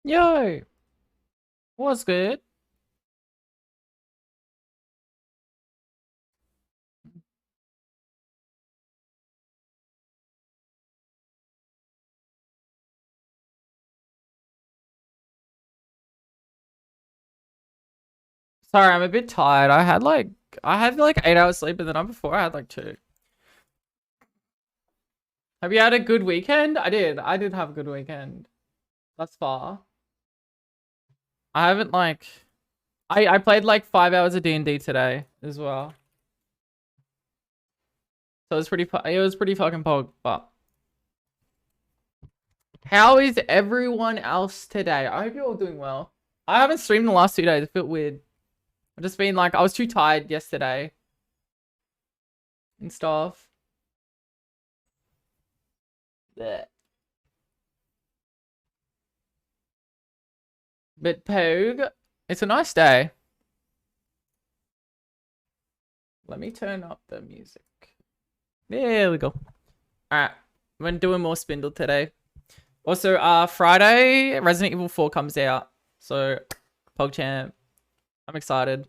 Yo, what's good? Sorry, I'm a bit tired. I had like 8 hours sleep, and the night before I had like two. Have you had a good weekend? I did. I did have a good weekend. Thus far. I haven't like I played like 5 hours of D&D today as well. So it was pretty fucking pog. But how is everyone else today? I hope you're all doing well. I haven't streamed the last 2 days. It felt weird. I've just been like I was too tired yesterday and stuff. Blech. But Pogue, it's a nice day. Let me turn up the music. There we go. Alright. We're doing more Spindle today. Also, Friday, Resident Evil 4 comes out. So, PogChamp. I'm excited.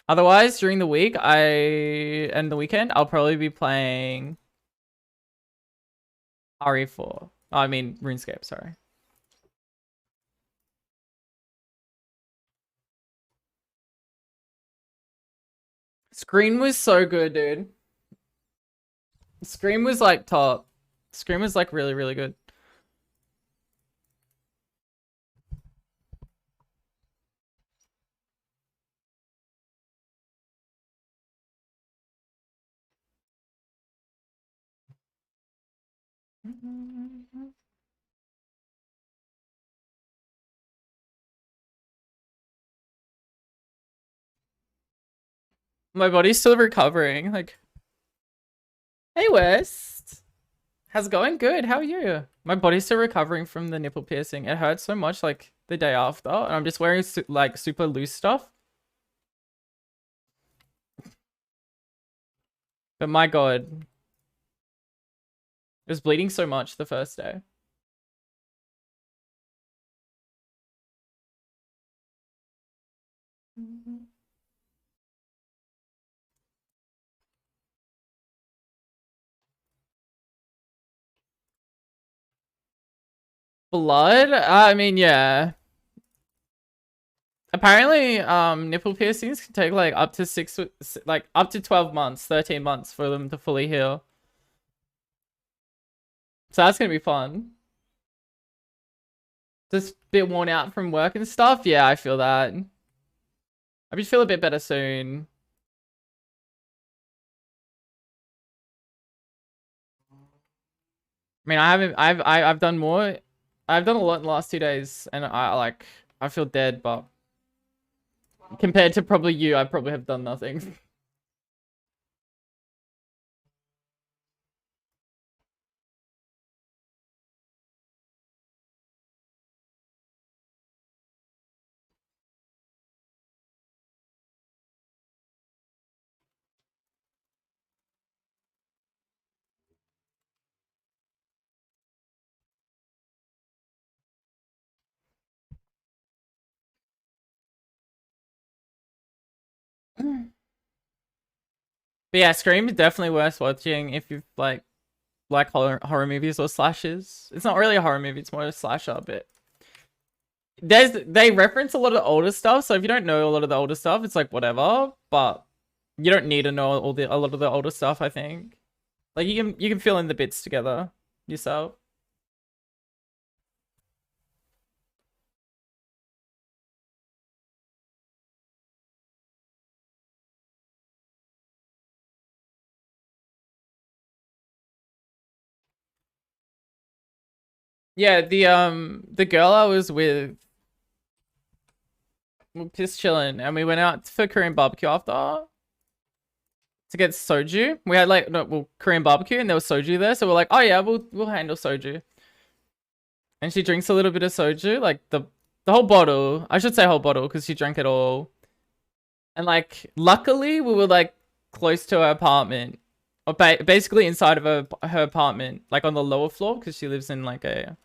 Otherwise, during the week, and the weekend, I'll probably be playing RE4. Oh, I mean, RuneScape, sorry. Screen was so good, dude. Scream was like top. Scream was like really, really good. My body's still recovering. Like, hey, West. How's it going? Good. How are you? My body's still recovering from the nipple piercing. It hurts so much like the day after, and I'm just wearing like super loose stuff. But my God, it was bleeding so much the first day. Blood? I mean, yeah. Apparently, nipple piercings can take like up to like up to 12 months, 13 months for them to fully heal. So that's gonna be fun. Just a bit worn out from work and stuff. Yeah, I feel that. I just feel a bit better soon. I mean, I've done more. I've done a lot in the last 2 days, and I feel dead. But compared to probably you, I probably have done nothing. But yeah, Scream is definitely worth watching if you like horror movies or slashes. It's not really a horror movie; it's more a slasher. But they reference a lot of the older stuff, so if you don't know a lot of the older stuff, it's like whatever. But you don't need to know a lot of the older stuff. I think like you can fill in the bits together yourself. Yeah, the girl I was with, we were just chilling, and we went out for Korean barbecue after to get soju. We had like no, well, Korean barbecue, and there was soju there, so we're like, oh yeah, we'll handle soju. And she drinks a little bit of soju, like the whole bottle. I should say whole bottle because she drank it all. And like, luckily, we were like close to her apartment, or basically inside of her apartment, like on the lower floor, because she lives in like a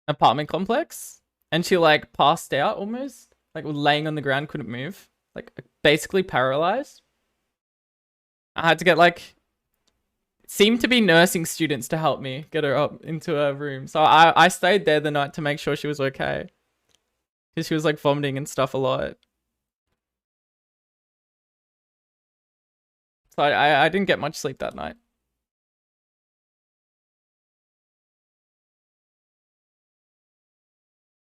apartment complex, and she like passed out almost, like laying on the ground, couldn't move, like basically paralyzed. I had to get like, seemed to be nursing students to help me get her up into her room. So I stayed there the night to make sure she was okay, because she was like vomiting and stuff a lot. So I didn't get much sleep that night.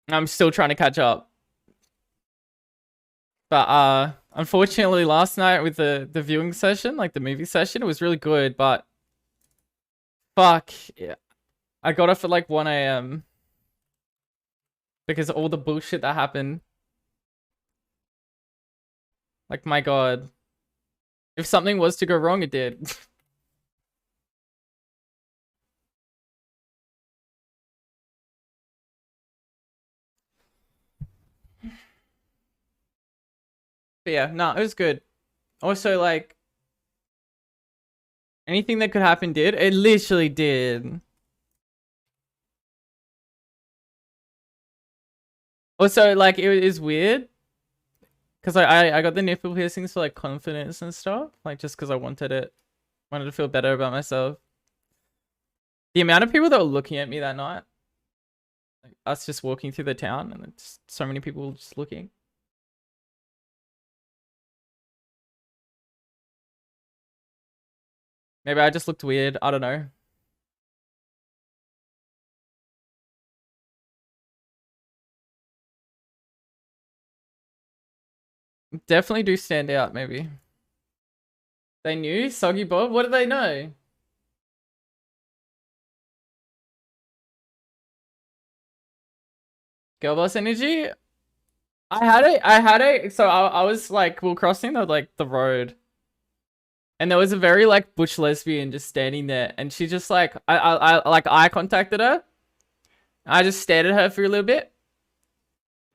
I'm still trying to catch up. But unfortunately last night with the viewing session, like the movie session, it was really good, but fuck, yeah. I got off at like 1 a.m. because of all the bullshit that happened. Like, my god. If something was to go wrong, it did. But yeah, no, it was good. Also, like, anything that could happen did. It literally did. Also, like, it is weird. Because I got the nipple piercings for, like, confidence and stuff. Like, just because I wanted it. Wanted to feel better about myself. The amount of people that were looking at me that night. Like, us just walking through the town, and it's so many people just looking. Maybe I just looked weird. I don't know. Definitely do stand out, maybe. They knew? Soggy Bob? What did they know? Girlboss energy? So I was like, we were crossing the road. And there was a very like butch lesbian just standing there. And she just like, I like eye contacted her. I just stared at her for a little bit.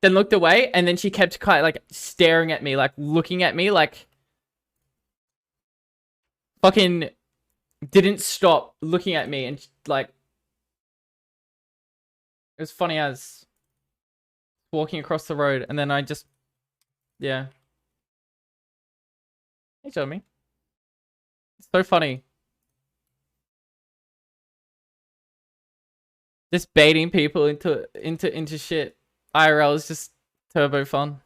Then looked away. And then she kept kind of like staring at me, like looking at me, like fucking didn't stop looking at me. And like, it was funny as walking across the road. And then I just, yeah. Hey, Jeremy. It's so funny. Just baiting people into shit. IRL is just turbo fun.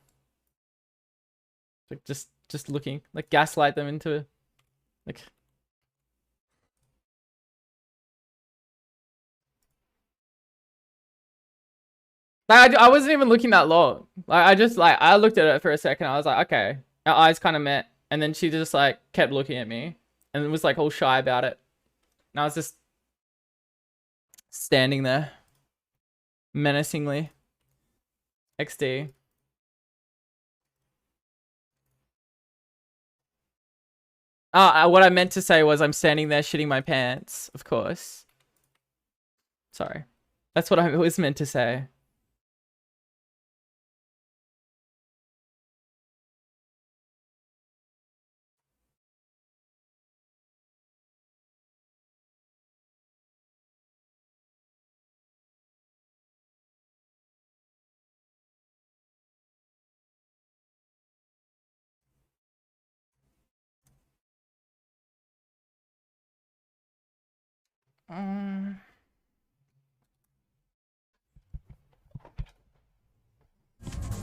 Like just looking, like gaslight them into like. I wasn't even looking that long. Like I just like I looked at it for a second. I was like, okay, our eyes kind of met, and then she just like kept looking at me, and was like all shy about it. And I was just standing there, menacingly. XD. What I meant to say was I'm standing there shitting my pants, of course. Sorry. That's what I was meant to say.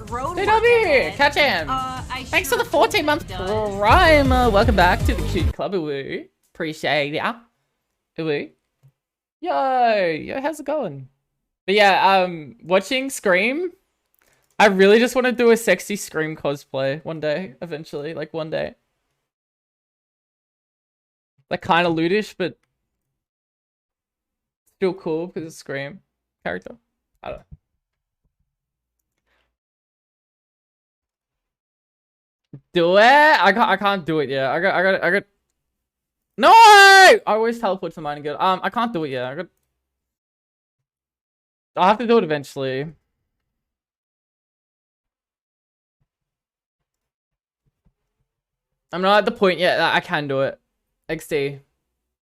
DW, catch him. Thanks for the 14-month prime. Welcome back to the cute club. Ooh. Appreciate ya. Ooh. Yo, how's it going? But yeah, watching Scream. I really just want to do a sexy Scream cosplay one day, eventually, like one day. Like kind of lewdish, but still cool because it's Scream character. I don't know. Do it? I can't do it yet. I got. No! I always teleport to mine again. I can't do it yet. I'll have to do it eventually. I'm not at the point yet that I can do it. XD.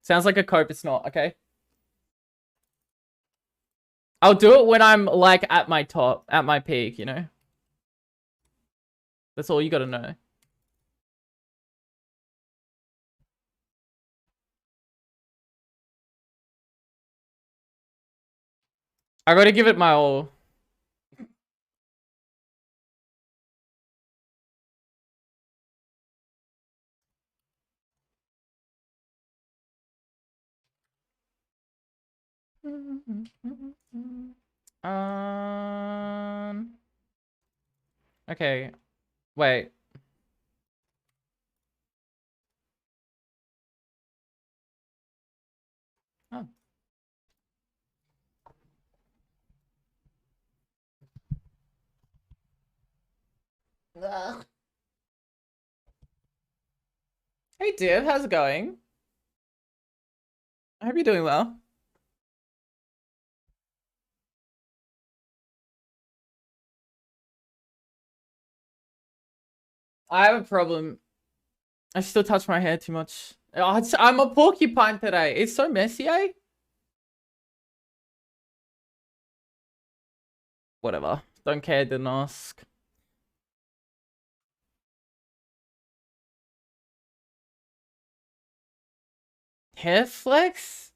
Sounds like a cope, it's not, okay? I'll do it when I'm like at my top, at my peak, you know? That's all you gotta know. I gotta give it my all. Okay. Wait. Oh. Ugh. Hey, Div, how's it going? I hope you're doing well. I have a problem. I still touch my hair too much. Oh, I'm a porcupine today. It's so messy, eh? Whatever. Don't care, didn't ask. Hair flex?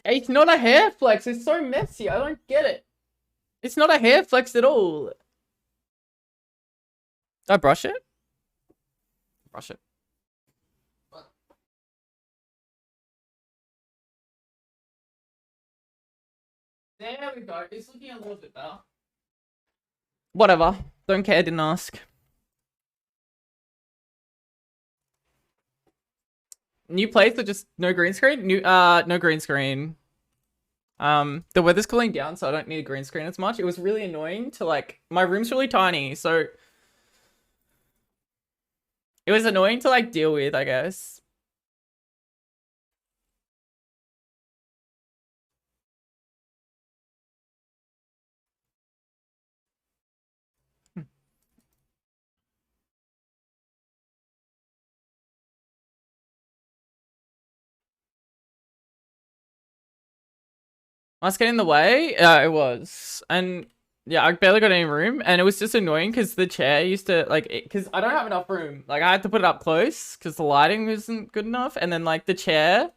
It's not a hair flex. It's so messy. I don't get it. It's not a hair flex at all. Do I brush it? Brush it. There we go. It's looking a little bit better. Whatever. Don't care, didn't ask. New place or just no green screen? No green screen. The weather's cooling down, so I don't need a green screen as much. It was really annoying to like, my room's really tiny, so it was annoying to like deal with, I guess. I was getting in the way. It was, and yeah, I barely got any room, and it was just annoying because the chair used to like, because I don't have enough room. Like I had to put it up close because the lighting wasn't good enough, and then like the chair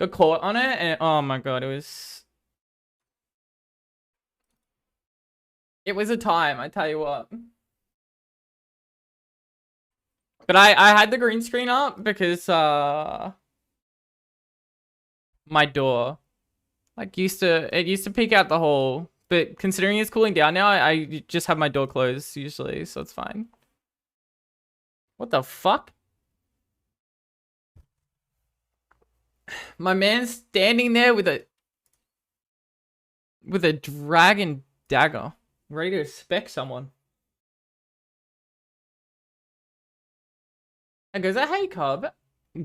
got caught on it, and oh my god, it was a time. I tell you what. But I had the green screen up because my door like it used to peek out the hole, but considering it's cooling down now, I just have my door closed usually, so it's fine. What the fuck? My man's standing there with a dragon dagger, ready to spec someone. And goes, hey Cobb.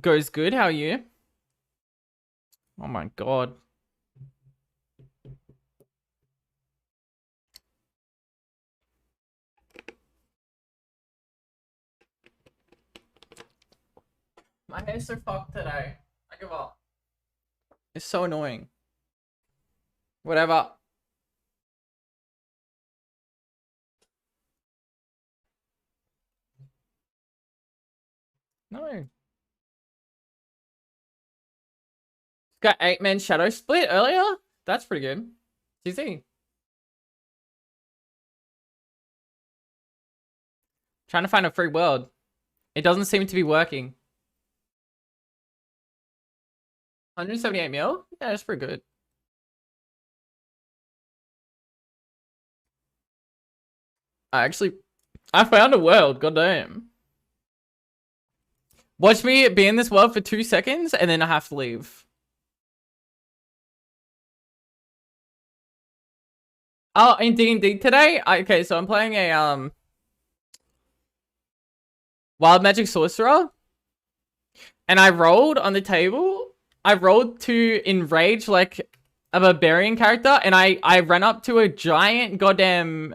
Goes good, how are you? Oh my god. My hair's so fucked today. I give up. It's so annoying. Whatever. No. Got 8-man shadow split earlier? That's pretty good. GG. Trying to find a free world. It doesn't seem to be working. 178 mil? Yeah, that's pretty good. I found a world, goddamn. Watch me be in this world for 2 seconds and then I have to leave. Oh, in D&D today? Okay, so I'm playing a Wild Magic Sorcerer. And I rolled on the table. I rolled to enrage like a barbarian character, and I ran up to a giant goddamn,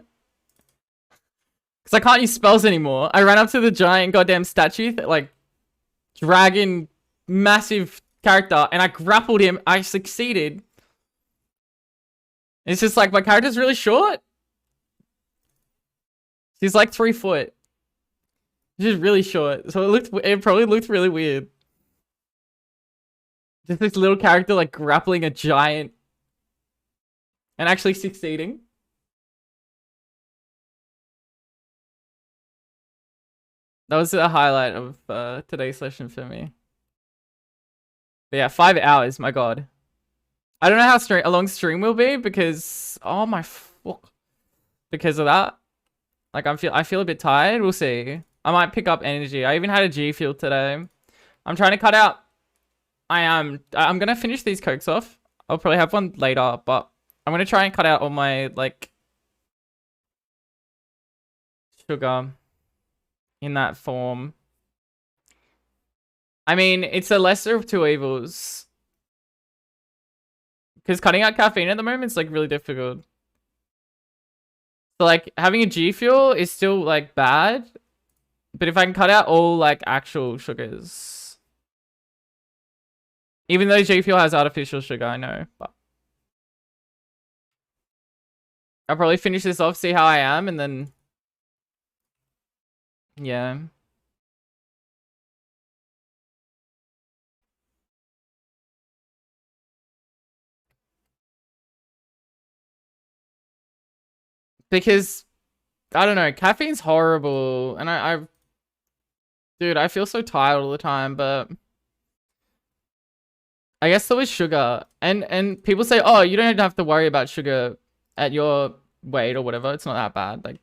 because I can't use spells anymore. I ran up to the giant goddamn statue, like dragon, massive character and I grappled him. I succeeded. It's just like my character's really short. She's like 3 foot. She's really short. So it probably looked really weird. Just this little character like grappling a giant and actually succeeding. That was the highlight of today's session for me. But yeah, 5 hours, my god. I don't know how a long stream will be because oh my fuck. Because of that. Like I feel a bit tired. We'll see. I might pick up energy. I even had a G Fuel today. I'm trying to cut out. I'm gonna finish these cokes off. I'll probably have one later, but I'm gonna try and cut out all my like sugar in that form. I mean, it's a lesser of two evils. Because cutting out caffeine at the moment is like really difficult. So like having a G Fuel is still like bad. But if I can cut out all like actual sugars. Even though G Fuel has artificial sugar, I know. But I'll probably finish this off, see how I am, and then yeah. Because I don't know, caffeine's horrible, and dude, I feel so tired all the time, but I guess so is sugar. And people say, oh, you don't have to worry about sugar at your weight or whatever. It's not that bad. Like,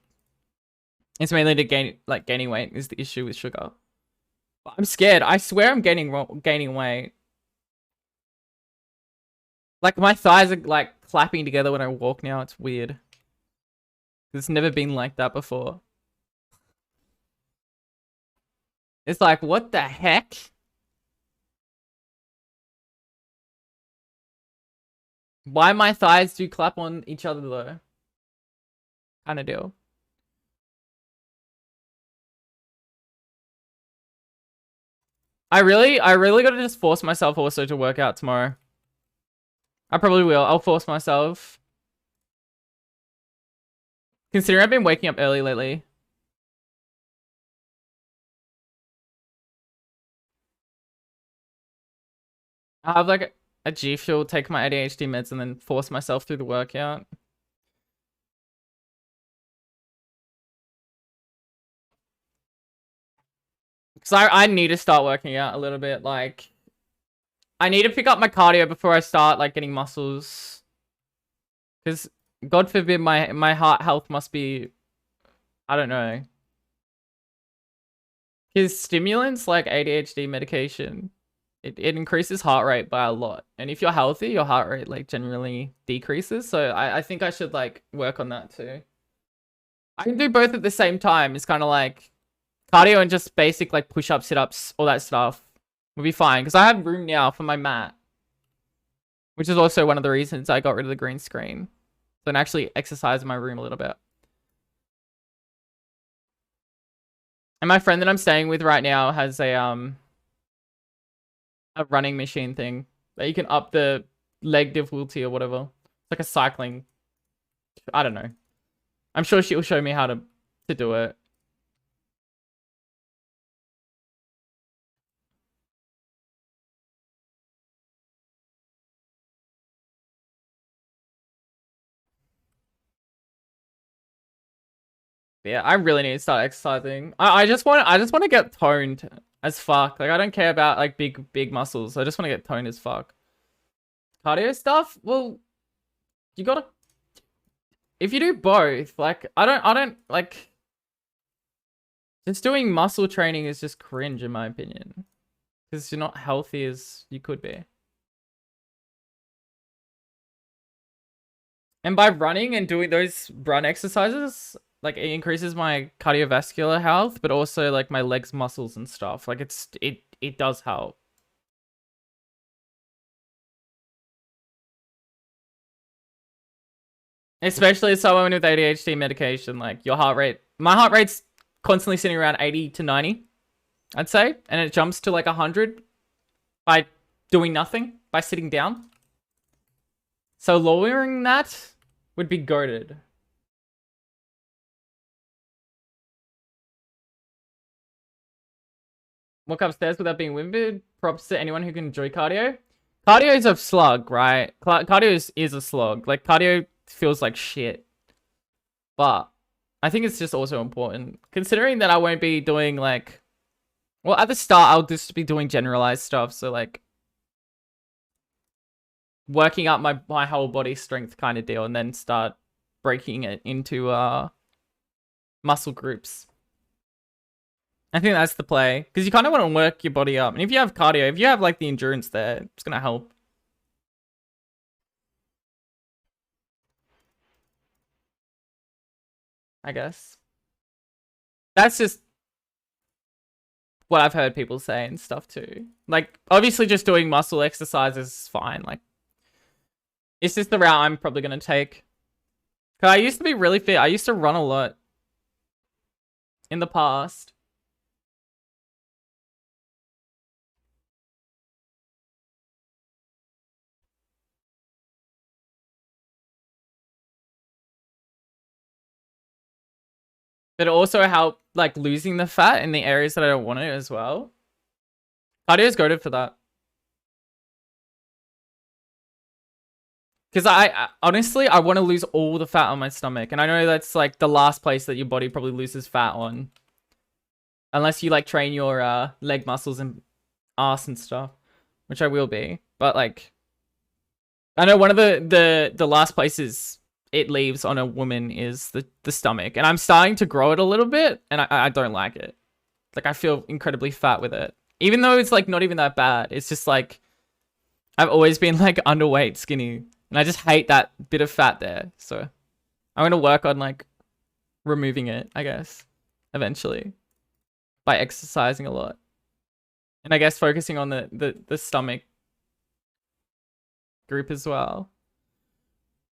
it's mainly to gaining weight is the issue with sugar. But I'm scared. I swear I'm gaining weight. Like my thighs are like clapping together when I walk now. It's weird. It's never been like that before. It's like, what the heck? Why my thighs do clap on each other though? Kind of deal. I really gotta just force myself also to work out tomorrow. I probably will. I'll force myself. Considering I've been waking up early lately. I'll have like a G Fuel, take my ADHD meds, and then force myself through the workout. Because I need to start working out a little bit. Like, I need to pick up my cardio before I start like getting muscles. Because God forbid my heart health must be, I don't know. Because stimulants like ADHD medication, it increases heart rate by a lot. And if you're healthy, your heart rate like generally decreases. So I think I should like work on that too. I can do both at the same time. It's kind of like cardio and just basic like push-ups, sit-ups, all that stuff will be fine. Because I have room now for my mat. Which is also one of the reasons I got rid of the green screen. So I can actually exercise in my room a little bit. And my friend that I'm staying with right now has a running machine thing that you can up the leg difficulty or whatever. It's like a cycling. I don't know. I'm sure she'll show me how to do it. Yeah, I really need to start exercising. I just want to get toned as fuck. Like I don't care about like big muscles. I just want to get toned as fuck. Cardio stuff? Well, you gotta, if you do both, like I don't like, just doing muscle training is just cringe in my opinion. Because you're not healthy as you could be. And by running and doing those run exercises, like it increases my cardiovascular health, but also like my legs muscles and stuff. Like it does help. Especially someone with ADHD medication, like your heart rate. My heart rate's constantly sitting around 80 to 90, I'd say. And it jumps to like 100 by doing nothing by sitting down. So lowering that would be goated. Walk upstairs without being winded. Props to anyone who can enjoy cardio. Cardio is a slug, right? Cardio is a slog. Like, cardio feels like shit. But I think it's just also important. Considering that I won't be doing, like... Well, at the start, I'll just be doing generalized stuff. So, like... working up my whole body strength kind of deal. And then start breaking it into muscle groups. I think that's the play. Because you kind of want to work your body up. And if you have cardio, if you have, like, the endurance there, it's going to help. I guess. That's just what I've heard people say and stuff too. Like, obviously just doing muscle exercises is fine. Like, it's just the route I'm probably going to take. Because I used to be really fit. I used to run a lot in the past. But it also helped, like, losing the fat in the areas that I don't want it as well. Cardio is goated for that. Because I honestly, I want to lose all the fat on my stomach. And I know that's, like, the last place that your body probably loses fat on. Unless you, like, train your leg muscles and ass and stuff. Which I will be. But, like... I know one of the last places it leaves on a woman is the stomach. And I'm starting to grow it a little bit. And I don't like it. Like, I feel incredibly fat with it. Even though it's, like, not even that bad. It's just, like... I've always been, like, underweight, skinny. And I just hate that bit of fat there. So I'm going to work on, like, removing it, I guess, eventually. By exercising a lot. And I guess focusing on the stomach group as well.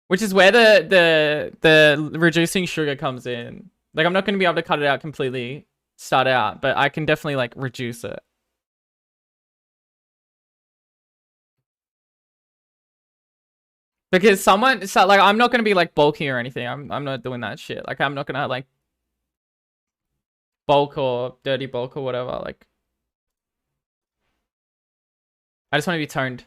Which is where the reducing sugar comes in. Like, I'm not going to be able to cut it out completely, start out. But I can definitely, like, reduce it. Because someone, so, like, I'm not going to be, like, bulky or anything. I'm not doing that shit. Like, I'm not going to, like, bulk or dirty bulk or whatever. Like, I just want to be toned.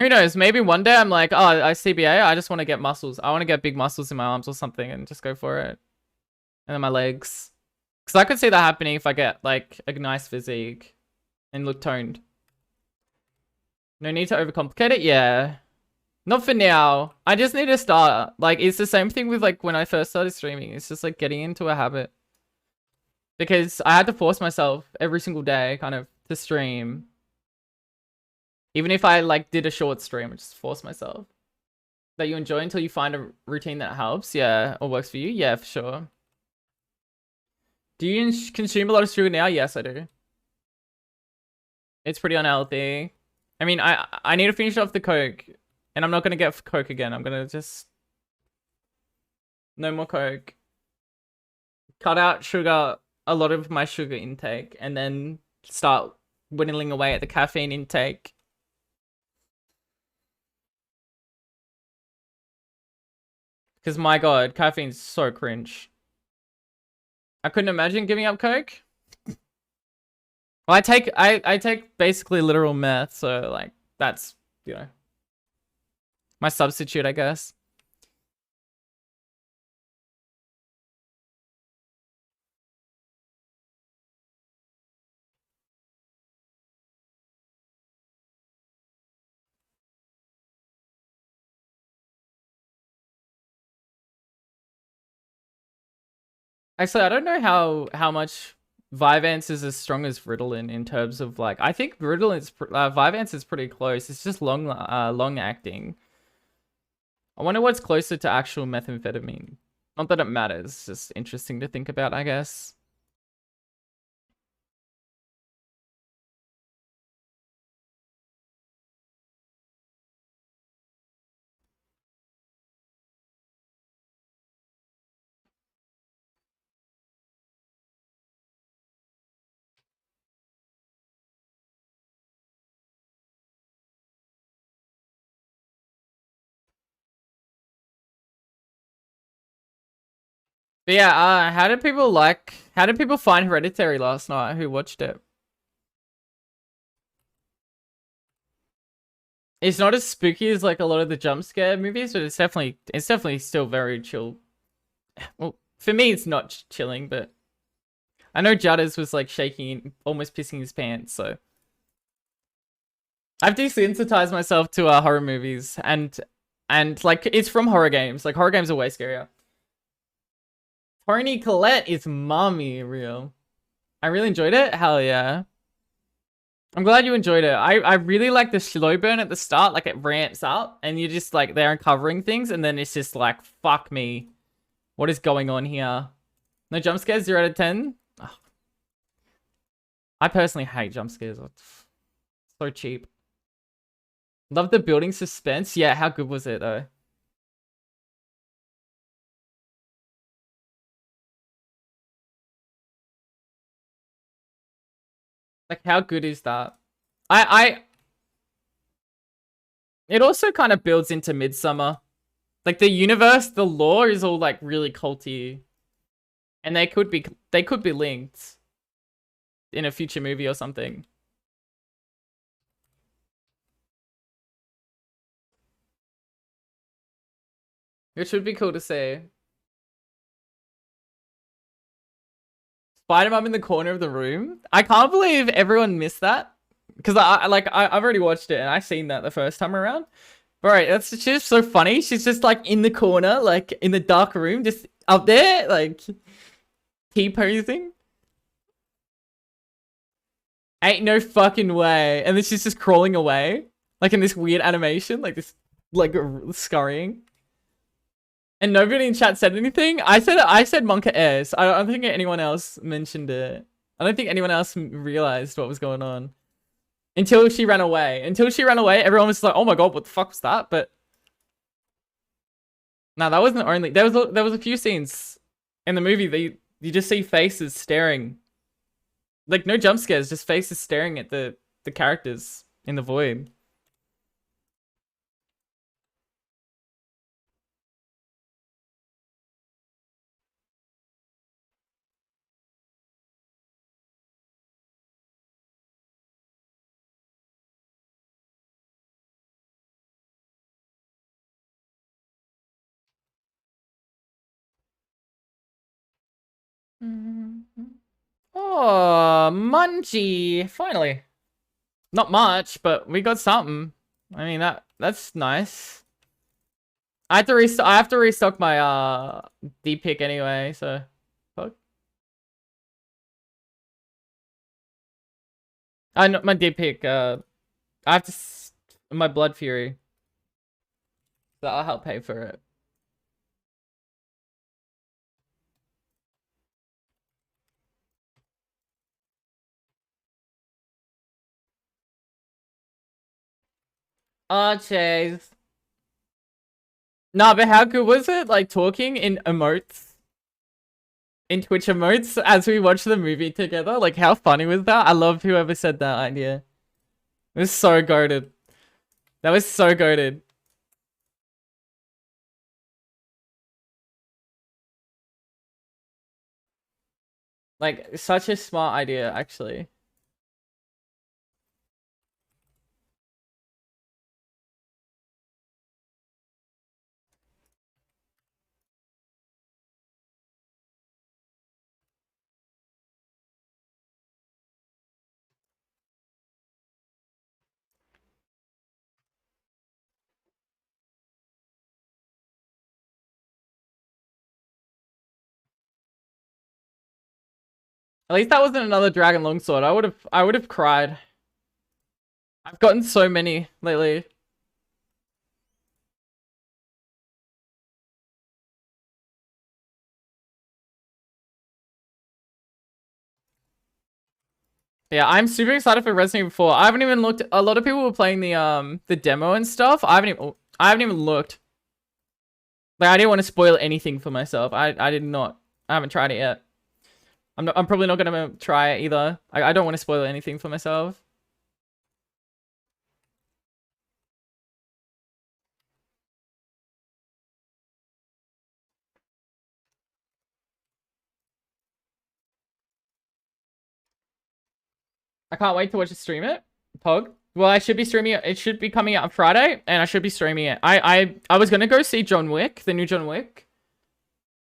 Who knows? Maybe one day I'm like, oh, I CBA. I just want to get muscles. I want to get big muscles in my arms or something and just go for it. And then my legs. Because I could see that happening if I get, like, a nice physique and look toned. No need to overcomplicate it? Yeah. Not for now. I just need to start. Like, it's the same thing with, like, when I first started streaming. It's just, like, getting into a habit. Because I had to force myself every single day, kind of, to stream. Even if I, like, did a short stream, I just force myself. That you enjoy until you find a routine that helps? Yeah. Or works for you? Yeah, for sure. Do you consume a lot of sugar now? Yes, I do. It's pretty unhealthy. I mean, I need to finish off the Coke. And I'm not going to get Coke again. I'm going to just... No more Coke. Cut out sugar, a lot of my sugar intake. And then start whittling away at the caffeine intake. Because, my god, caffeine's so cringe. I couldn't imagine giving up Coke. Well, I take basically literal meth, so, like, that's, you know, my substitute, I guess. Actually, I don't know how much Vyvanse is as strong as Ritalin in terms of, like, I think Vyvanse is pretty close. It's just long acting. I wonder what's closer to actual methamphetamine. Not that it matters. It's just interesting to think about, I guess. But yeah, how did people find Hereditary last night who watched it? It's not as spooky as like a lot of the jump scare movies, but it's definitely still very chill. Well, for me it's not chilling, but I know Judders was like shaking, almost pissing his pants, so I've desensitized myself to horror movies and like it's from horror games. Like horror games are way scarier. Tony Collette is mommy real. I really enjoyed it. Hell yeah. I'm glad you enjoyed it. I really like the slow burn at the start. Like it ramps up and you're just like there uncovering things and then it's just like, fuck me. What is going on here? No jump scares, 0 out of 10? Ugh. I personally hate jump scares. It's so cheap. Love the building suspense. Yeah, how good was it though? Like how good is that? I it also kind of builds into Midsummer. Like the universe, the lore is all like really culty. And they could be linked in a future movie or something. It should be cool to see. Spider-Man in the corner of the room. I can't believe everyone missed that. Because I've already watched it and I seen that the first time around. Bro, that's just so funny. She's just like in the corner, like in the dark room, just up there, like T-posing. Ain't no fucking way. And then she's just crawling away. Like in this weird animation, like this like scurrying. And nobody in chat said anything. I said Monka S. I don't think anyone else mentioned it. I don't think anyone else realized what was going on until she ran away. Until she ran away, everyone was like, "Oh my god, what the fuck was that?" But no, that wasn't the only. There was a few scenes in the movie that you just see faces staring, like no jump scares, just faces staring at the characters in the void. Oh, Munchie! Finally. Not much, but we got something. I mean that's nice. I have to restock my D pick anyway, so fuck. I know my D pick, I have to my blood fury. So I'll help pay for it. Oh jeez. Nah, but how good was it? Like talking in emotes, in Twitch emotes as we watched the movie together? Like how funny was that? I loved whoever said that idea. It was so goated. That was so goated. Like such a smart idea, actually. At least that wasn't another dragon longsword. I would have cried. I've gotten so many lately. Yeah, I'm super excited for Resident Evil 4. I haven't even looked. A lot of people were playing the demo and stuff. I haven't even looked. Like I didn't want to spoil anything for myself. I did not. I haven't tried it yet. I'm probably not gonna try it either. I don't want to spoil anything for myself. I can't wait to watch it stream it. Pog. Well, I should be streaming it. It should be coming out on Friday, and I should be streaming it. I was gonna go see John Wick, the new John Wick,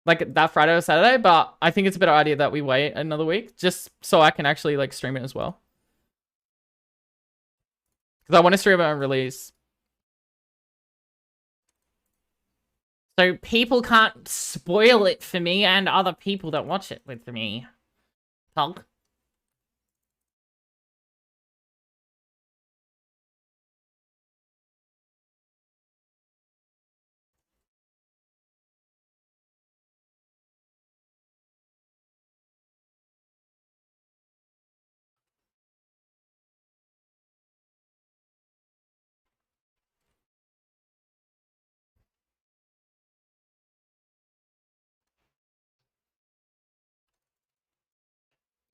like that Friday or Saturday, but I think it's a better idea that we wait another week, just so I can actually like stream it as well. Because I want to stream it on release. So people can't spoil it for me and other people that watch it with me. Pog.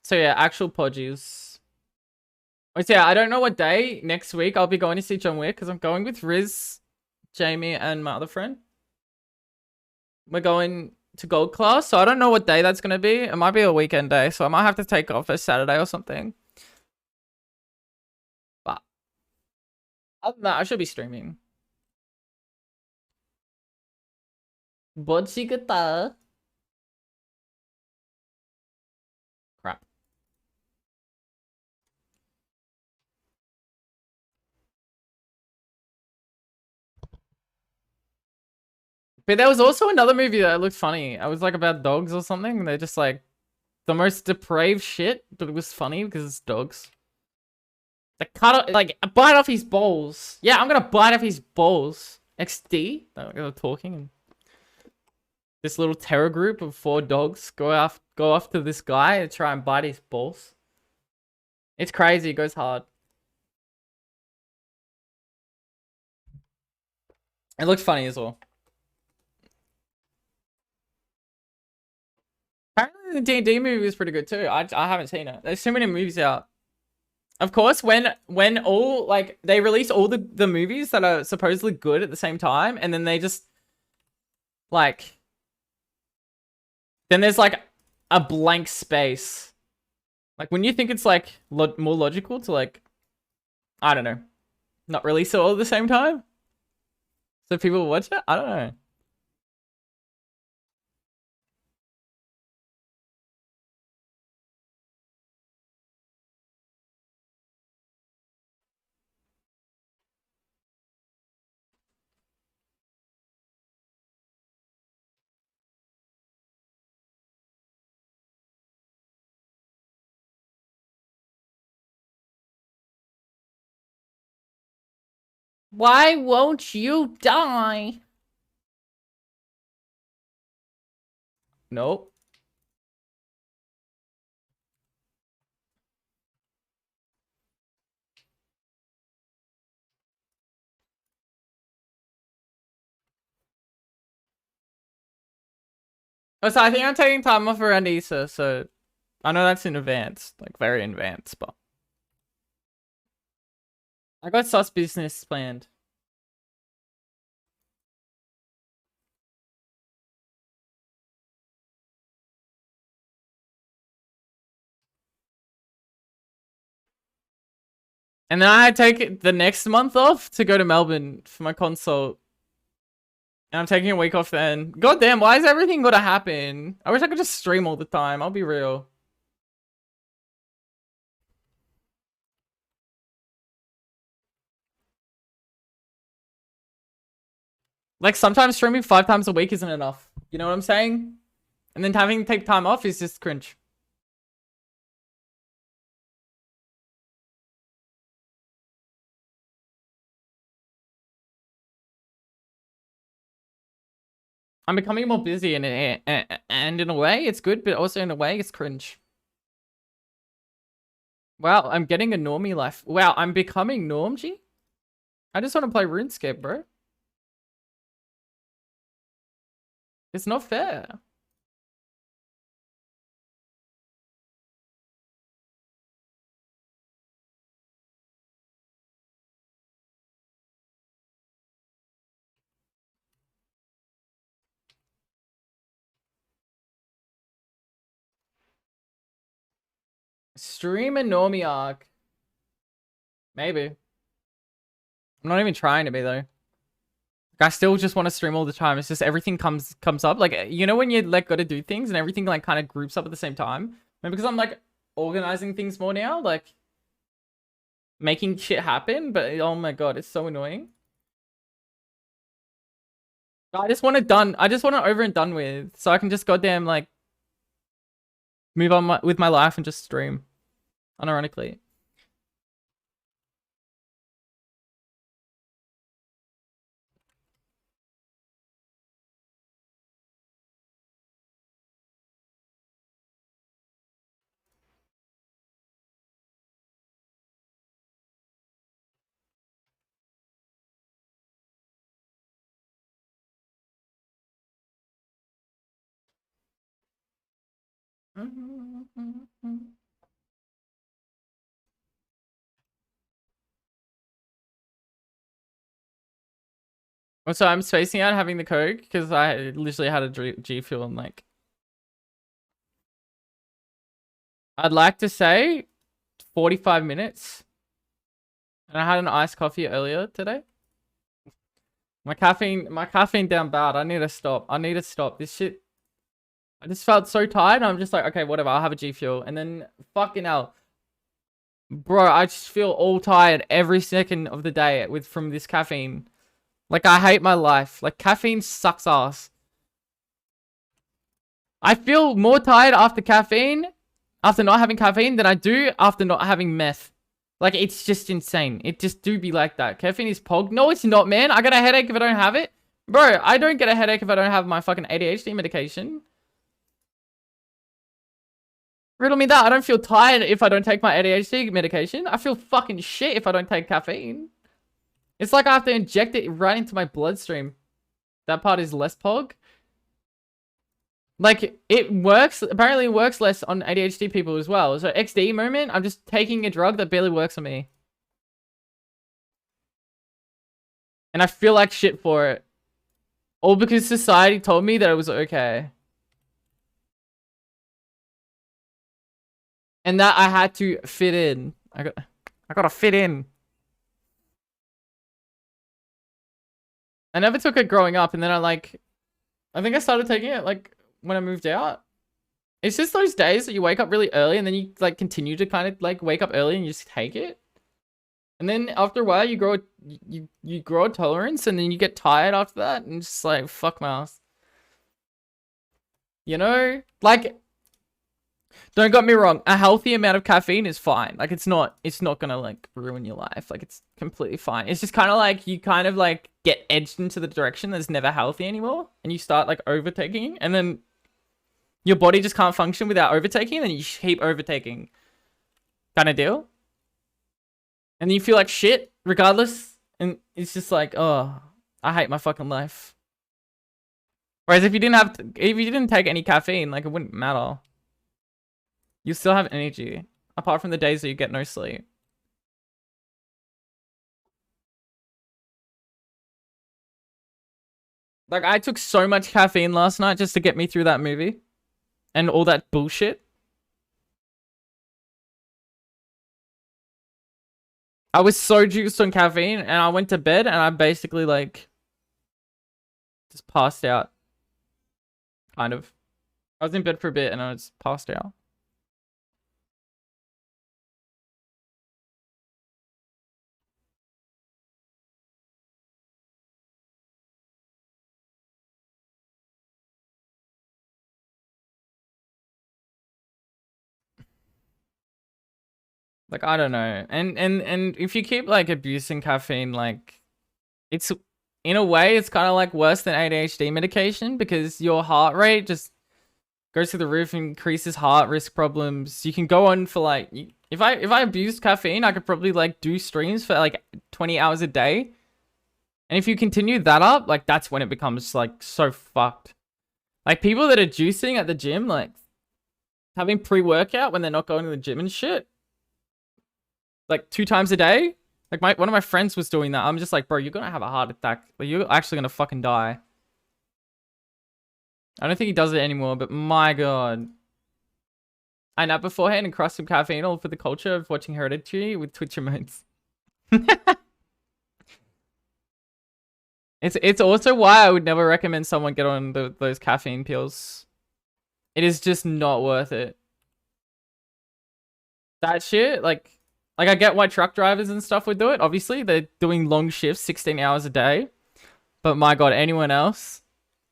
So yeah, actual podgies. Oh, so yeah, I don't know what day next week I'll be going to see John Wick because I'm going with Riz, Jamie, and my other friend. We're going to Gold Class, so I don't know what day that's gonna be. It might be a weekend day, so I might have to take off a Saturday or something. But other than that, I should be streaming. Crap. But there was also another movie that looked funny. It was like about dogs or something. They're just like the most depraved shit, but it was funny because it's dogs. Like bite off his balls. Yeah, I'm gonna bite off his balls. XD. They're talking. And this little terror group of 4 dogs go off to this guy and try and bite his balls. It's crazy. It goes hard. It looks funny as well. Apparently the D&D movie is pretty good too. I haven't seen it. There's so many movies out. Of course, when all like they release all the movies that are supposedly good at the same time, and then they just like then there's like a blank space. Like when you think it's like more logical to like, I don't know, not release it all at the same time, so people will watch it. I don't know. Why won't you die? Nope. Oh, so I think I'm taking time off around Easter, so I know that's in advance, like very in advance, but I got sus business planned. And then I take the next month off to go to Melbourne for my consult. And I'm taking a week off then. God damn, why is everything gotta happen? I wish I could just stream all the time. I'll be real. Like sometimes streaming 5 times a week isn't enough. You know what I'm saying? And then having to take time off is just cringe. I'm becoming more busy and in a way it's good, but also in a way it's cringe. Wow, I'm getting a normie life. Wow, I'm becoming norm G? I just want to play RuneScape, bro. It's not fair. Stream a normie arc. Maybe. I'm not even trying to be though. I still just want to stream all the time. It's just everything comes up. Like, you know when you like got to do things and everything like kind of groups up at the same time? And because I'm like organizing things more now, like making shit happen, but oh my god, it's so annoying. I just want it done. I just want it over and done with so I can just goddamn like move on with my life and just stream unironically. So I'm spacing out having the Coke because I literally had a G Fuel and like I'd like to say 45 minutes. And I had an iced coffee earlier today. My caffeine down bad. I need to stop. I need to stop this shit. I just felt so tired. I'm just like, okay, whatever. I'll have a G Fuel. And then fucking hell. Bro, I just feel all tired every second of the day from this caffeine. Like, I hate my life. Like, caffeine sucks ass. I feel more tired after caffeine, after not having caffeine, than I do after not having meth. Like, it's just insane. It just do be like that. Caffeine is pog. No, it's not, man. I get a headache if I don't have it. Bro, I don't get a headache if I don't have my fucking ADHD medication. Riddle me that. I don't feel tired if I don't take my ADHD medication. I feel fucking shit if I don't take caffeine. It's like I have to inject it right into my bloodstream. That part is less pog. Like, it works. Apparently, it works less on ADHD people as well. So, XD moment, I'm just taking a drug that barely works on me. And I feel like shit for it. All because society told me that it was okay. And that I had to fit in. I gotta fit in. I never took it growing up, and then I think I started taking it like when I moved out. It's just those days that you wake up really early and then you like continue to kind of like wake up early and you just take it. And then after a while you grow a tolerance and then you get tired after that and just like fuck my ass. You know? Like, don't get me wrong, a healthy amount of caffeine is fine. Like, it's not gonna like ruin your life. Like, it's completely fine. It's just kind of like you kind of like get edged into the direction that's never healthy anymore, and you start like overtaking, and then your body just can't function without overtaking, and then you keep overtaking, kind of deal. And then you feel like shit regardless, and it's just like, oh, I hate my fucking life. Whereas if you didn't take any caffeine, like it wouldn't matter. You still have energy, apart from the days that you get no sleep. Like, I took so much caffeine last night just to get me through that movie. And all that bullshit. I was so juiced on caffeine, and I went to bed, and I basically, like, just passed out. Kind of. I was in bed for a bit, and I just passed out. Like, I don't know. And if you keep like abusing caffeine, like it's in a way it's kind of like worse than ADHD medication because your heart rate just goes through the roof and increases heart risk problems. You can go on for like if I abused caffeine, I could probably like do streams for like 20 hours a day. And if you continue that up, like that's when it becomes like so fucked. Like people that are juicing at the gym, like having pre-workout when they're not going to the gym and shit. Like 2 times a day. Like one of my friends was doing that. I'm just like, bro, you're gonna have a heart attack. Like you're actually gonna fucking die. I don't think he does it anymore, but my god. I nap beforehand and crush some caffeine all for the culture of watching Hereditary with Twitch emotes. It's also why I would never recommend someone get on those caffeine pills. It is just not worth it. That shit, like I get why truck drivers and stuff would do it. Obviously, they're doing long shifts, 16 hours a day. But my God, anyone else,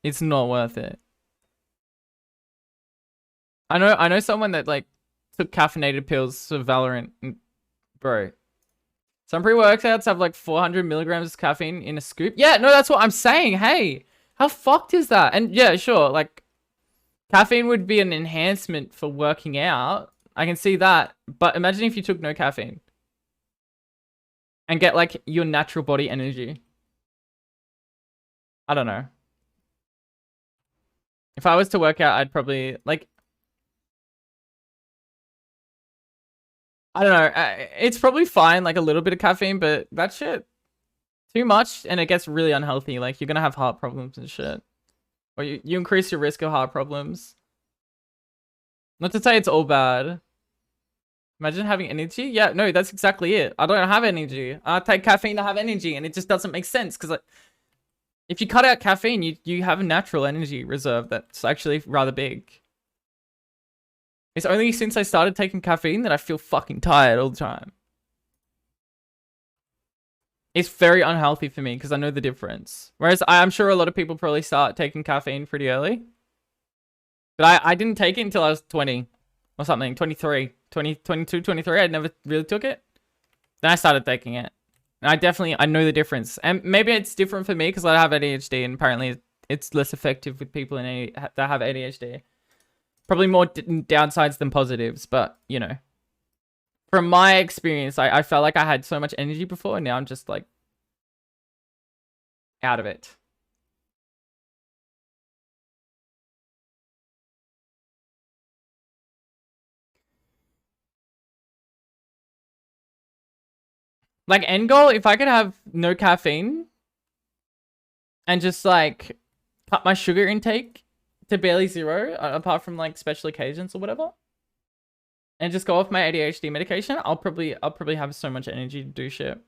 it's not worth it. I know someone that like took caffeinated pills for Valorant, and, bro. Some pre-workouts have like 400 milligrams of caffeine in a scoop. Yeah, no, that's what I'm saying. Hey, how fucked is that? And yeah, sure, like caffeine would be an enhancement for working out. I can see that. But imagine if you took no caffeine and get like your natural body energy. I don't know. If I was to work out, I'd probably like, I don't know. It's probably fine, like a little bit of caffeine, but that shit, too much and it gets really unhealthy. Like you're gonna have heart problems and shit. Or you increase your risk of heart problems. Not to say it's all bad. Imagine having energy. Yeah, no, that's exactly it. I don't have energy. I take caffeine to have energy and it just doesn't make sense because like, if you cut out caffeine, you have a natural energy reserve that's actually rather big. It's only since I started taking caffeine that I feel fucking tired all the time. It's very unhealthy for me because I know the difference. Whereas I'm sure a lot of people probably start taking caffeine pretty early. But I didn't take it until I was 20 or something, 23, 20, 22, 23. I never really took it. Then I started taking it. And I know the difference. And maybe it's different for me because I have ADHD and apparently it's less effective with people that have ADHD. Probably more downsides than positives, but you know. From my experience, I felt like I had so much energy before and now I'm just like out of it. Like end goal, if I could have no caffeine and just like cut my sugar intake to barely zero, apart from like special occasions or whatever, and just go off my ADHD medication, I'll probably have so much energy to do shit.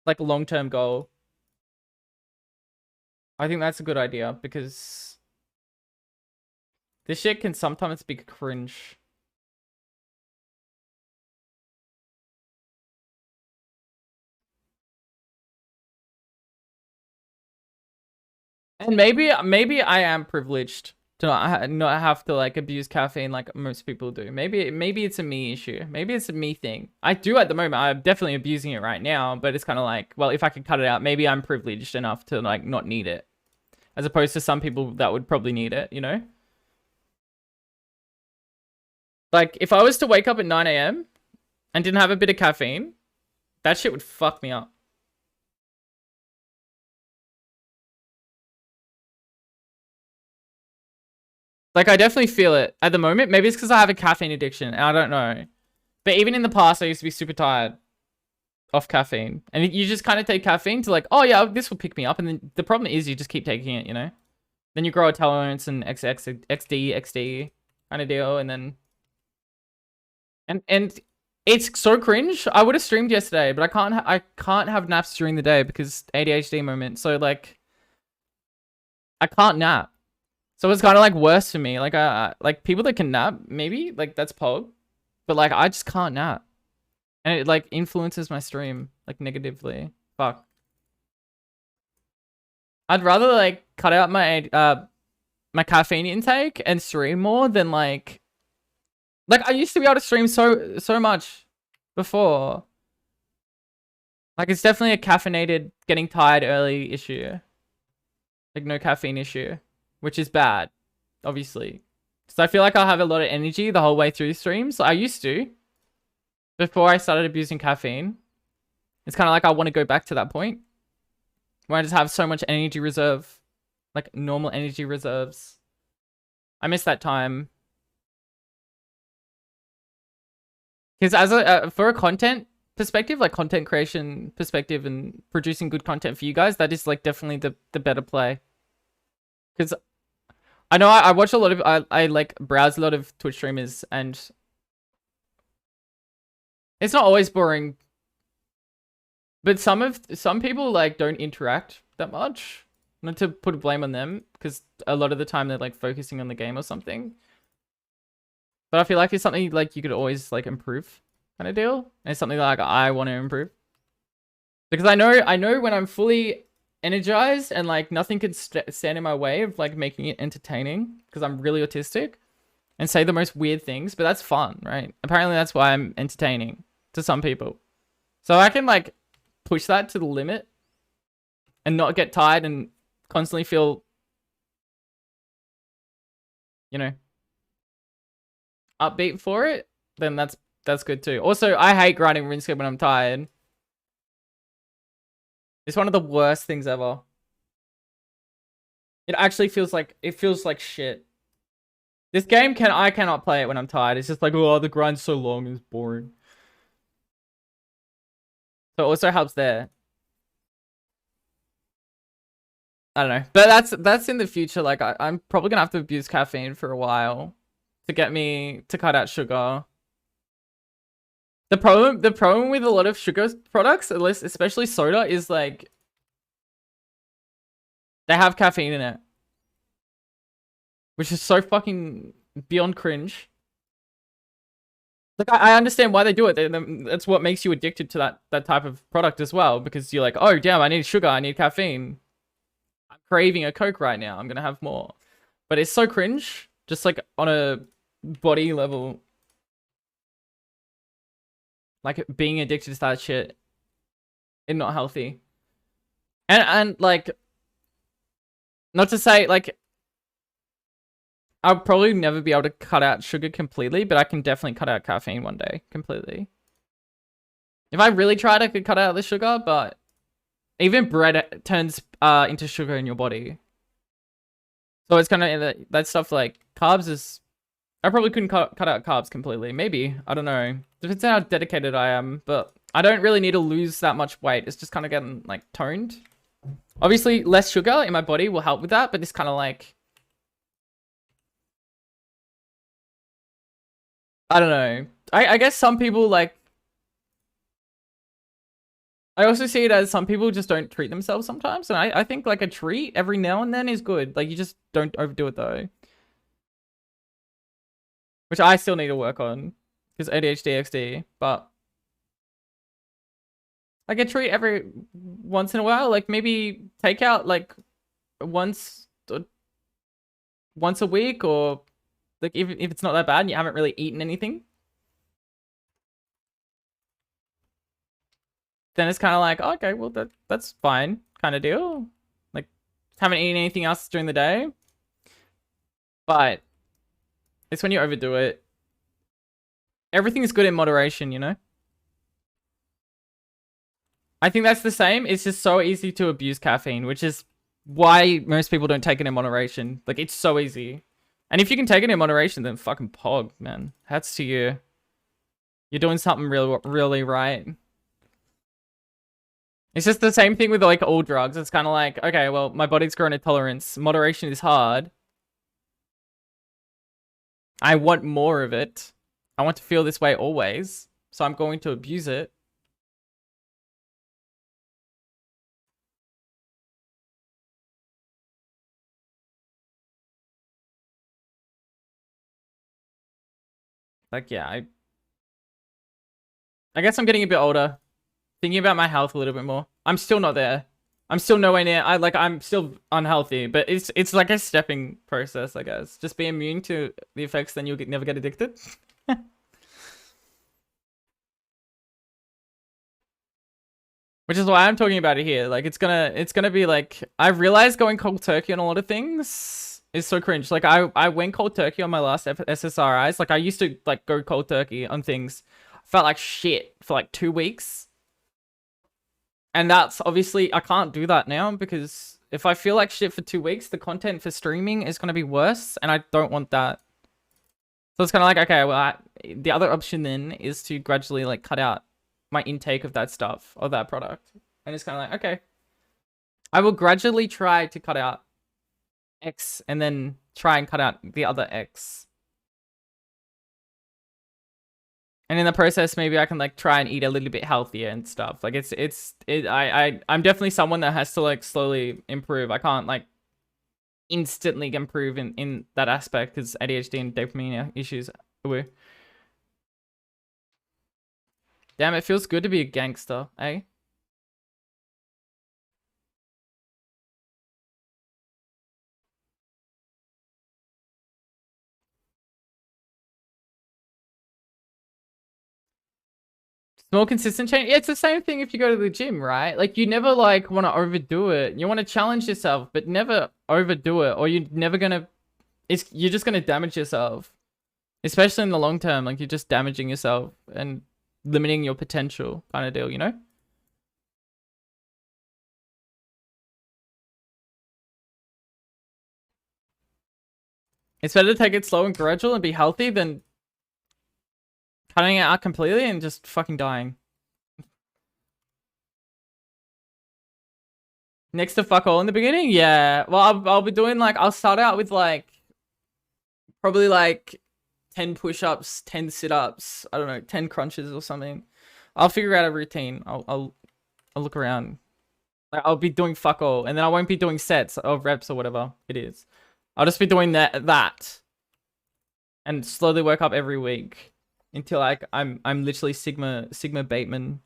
Like a long-term goal. I think that's a good idea because this shit can sometimes be cringe. And maybe I am privileged to not have to like abuse caffeine like most people do. Maybe it's a me issue. Maybe it's a me thing. I do at the moment. I'm definitely abusing it right now, but it's kind of like, well, if I could cut it out, maybe I'm privileged enough to like not need it. As opposed to some people that would probably need it, you know? Like if I was to wake up at 9 a.m. and didn't have a bit of caffeine, that shit would fuck me up. Like I definitely feel it at the moment. Maybe it's because I have a caffeine addiction and I don't know. But even in the past, I used to be super tired off caffeine. And you just kind of take caffeine to like, oh yeah, this will pick me up. And then the problem is you just keep taking it, you know? Then you grow a tolerance and XD kind of deal. And then... And it's so cringe. I would have streamed yesterday, but I can't have naps during the day because ADHD moment. So like, I can't nap. So it's kind of like worse for me. Like people that can nap, maybe like that's pog, but like I just can't nap, and it like influences my stream like negatively. Fuck. I'd rather like cut out my caffeine intake and stream more than like I used to be able to stream so much before. Like it's definitely a caffeinated getting tired early issue. Like no caffeine issue, which is bad, obviously. So I feel like I'll have a lot of energy the whole way through streams. I used to, before I started abusing caffeine. It's kind of like I want to go back to that point where I just have so much energy reserve, like normal energy reserves. I miss that time. Because for a content perspective, like content creation perspective and producing good content for you guys, that is like definitely the better play. Because I know I watch a lot of, I like browse a lot of Twitch streamers and It's not always boring, but some people like don't interact that much. Not to put blame on them, because a lot of the time they're like focusing on the game or something. But I feel like it's something like you could always like improve, kind of deal. And it's something like I want to improve, because I know when I'm fully energized and like nothing can stand in my way of like making it entertaining, because I'm really autistic and say the most weird things. But that's fun, right? Apparently that's why I'm entertaining to some people. So I can like push that to the limit and not get tired and constantly feel, you know, upbeat for it, then that's good too. Also, I hate grinding RuneScape when I'm tired. It's one of the worst things ever. It actually feels like shit. This game I cannot play it when I'm tired. It's just like, oh, the grind's so long, it's boring. So it also helps there. I don't know, but that's in the future. Like I'm probably gonna have to abuse caffeine for a while to get me to cut out sugar. The problem with a lot of sugar products, at least especially soda, is like they have caffeine in it, which is so fucking beyond cringe. Like I understand why they do it. That's what makes you addicted to that type of product as well, because you're like, oh damn, I need sugar, I need caffeine. I'm craving a Coke right now. I'm gonna have more. But it's so cringe, just like on a body level. Like being addicted to that shit is not healthy. And like, not to say like I'll probably never be able to cut out sugar completely, but I can definitely cut out caffeine one day completely. If I really tried, I could cut out the sugar, but even bread turns into sugar in your body. So it's kind of that stuff like carbs is. I probably couldn't cut out carbs completely. Maybe. I don't know. Depends on how dedicated I am, but I don't really need to lose that much weight. It's just kind of getting like toned. Obviously, less sugar in my body will help with that, but it's kind of like, I don't know. I guess some people like, I also see it as some people just don't treat themselves sometimes. And I think like a treat every now and then is good. Like you just don't overdo it though. Which I still need to work on because ADHD XD, but like a treat every once in a while, like maybe take out like once a week, or like if it's not that bad and you haven't really eaten anything, then it's kind of like, oh, okay, well that's fine, kind of deal. Like haven't eaten anything else during the day, but it's when you overdo it. Everything is good in moderation, you know. I think that's the same. It's just so easy to abuse caffeine, which is why most people don't take it in moderation. Like it's so easy. And if you can take it in moderation, then fucking pog, man. Hats to you. You're doing something really right. It's just the same thing with like all drugs. It's kind of like, okay, well, my body's grown a tolerance. Moderation is hard. I want more of it. I want to feel this way always. So I'm going to abuse it. Like, yeah, I guess I'm getting a bit older. Thinking about my health a little bit more. I'm still not there. I'm still nowhere near. I'm still unhealthy, but it's like a stepping process, I guess. Just be immune to the effects, then you'll never get addicted. Which is why I'm talking about it here. Like it's gonna be like, I realized going cold turkey on a lot of things is so cringe. Like I went cold turkey on my last SSRIs. Like I used to like go cold turkey on things. Felt like shit for like 2 weeks. And that's obviously, I can't do that now because if I feel like shit for 2 weeks, the content for streaming is going to be worse. And I don't want that. So it's kind of like, okay, well, the other option then is to gradually like cut out my intake of that stuff, of that product. And it's kind of like, okay, I will gradually try to cut out X and then try and cut out the other X. And in the process, maybe I can like try and eat a little bit healthier and stuff. Like I'm definitely someone that has to like slowly improve. I can't like instantly improve in that aspect because ADHD and dopamine issues. Damn, it feels good to be a gangster, eh? Small consistent change. Yeah, it's the same thing if you go to the gym, right? Like you never like want to overdo it. You want to challenge yourself, but never overdo it, or you're never gonna. You're just gonna damage yourself, especially in the long term. Like you're just damaging yourself and limiting your potential, kind of deal. You know. It's better to take it slow and gradual and be healthy than cutting it out completely and just fucking dying. Next to fuck all in the beginning? Yeah. Well, I'll be doing like, I'll start out with like, probably like 10 push-ups, 10 sit-ups, I don't know, 10 crunches or something. I'll figure out a routine. I'll look around. Like, I'll be doing fuck all, and then I won't be doing sets or reps or whatever it is. I'll just be doing that. And slowly work up every week until like I'm literally Sigma Bateman.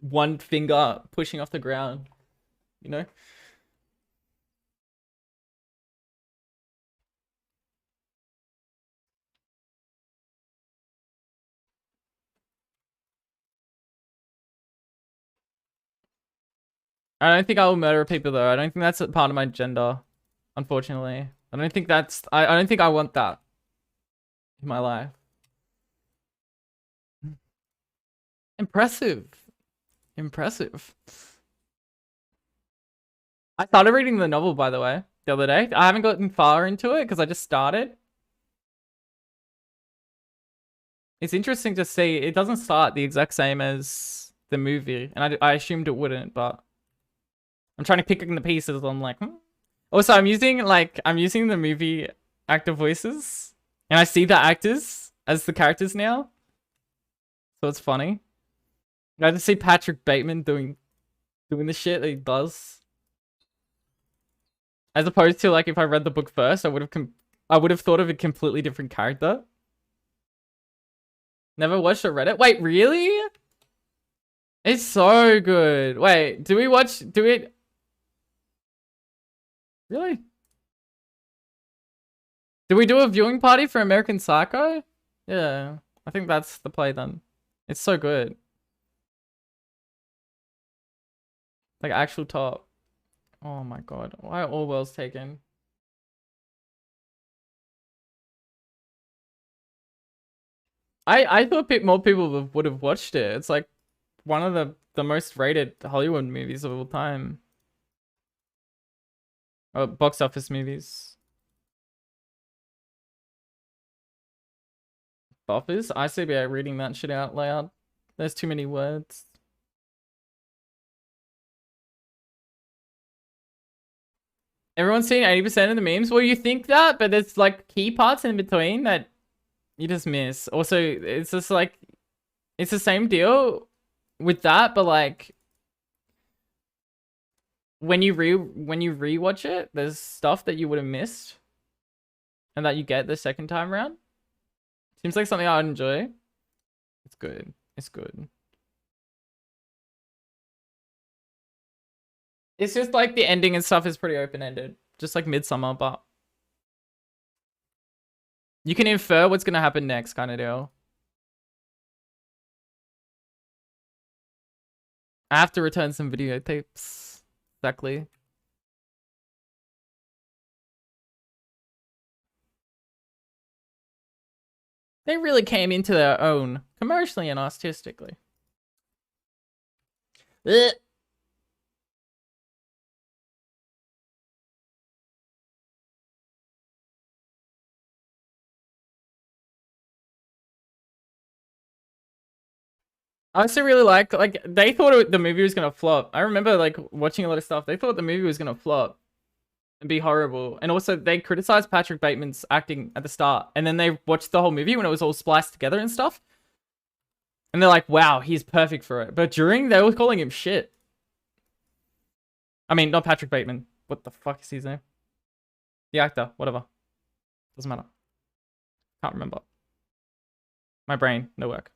One finger pushing off the ground. You know? I don't think I will murder people though. I don't think that's a part of my gender. Unfortunately. I don't think that's I don't think I want that in my life. Impressive. Impressive. I started reading the novel, by the way, the other day. I haven't gotten far into it because I just started. It's interesting to see. It doesn't start the exact same as the movie, and I assumed it wouldn't, but I'm trying to pick up the pieces. I'm like, Also, I'm using the movie actor voices, and I see the actors as the characters now, so it's funny. I just see Patrick Bateman doing the shit that he does, as opposed to like if I read the book first, I would have thought of a completely different character. Never watched or read it. Wait, really? It's so good. Wait, do we? Really? Do we do a viewing party for American Psycho? Yeah, I think that's the play then. It's so good. Like actual top. Oh my god. Why are all wells taken? I thought more people would have watched it. It's like one of the most rated Hollywood movies of all time. Oh, box office movies. Office? ICBA reading that shit out loud. There's too many words. Everyone's seen 80% of the memes. Well, you think that, but there's like key parts in between that you just miss. Also, it's just like, it's the same deal with that, but like, when you rewatch it, there's stuff that you would have missed and that you get the second time around. Seems like something I would enjoy. It's good. It's good. It's just like the ending and stuff is pretty open-ended. Just like Midsummer, but you can infer what's gonna happen next, kind of deal. I have to return some videotapes. Exactly. They really came into their own, commercially and artistically. Ugh. I also really like they thought the movie was gonna flop. I remember like watching a lot of stuff. They thought the movie was gonna flop and be horrible. And also they criticized Patrick Bateman's acting at the start, and then they watched the whole movie when it was all spliced together and stuff. And they're like, wow, he's perfect for it. But during, they were calling him shit. I mean, not Patrick Bateman. What the fuck is his name? The actor, whatever. Doesn't matter. Can't remember. My brain, no work.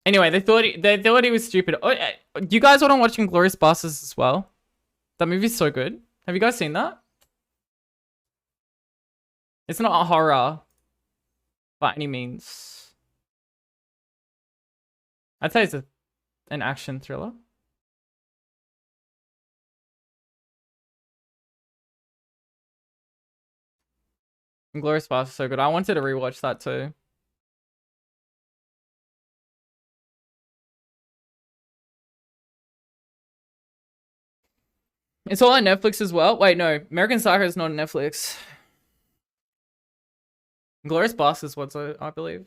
Anyway, they thought he was stupid. Oh, you guys want to watch Inglourious Basterds as well? That movie's so good. Have you guys seen that? It's not a horror by any means. I'd say it's an action thriller. Inglourious Basterds is so good. I wanted to rewatch that too. It's all on Netflix as well. Wait, no. American Psycho is not on Netflix. Inglourious Basterds was, I believe.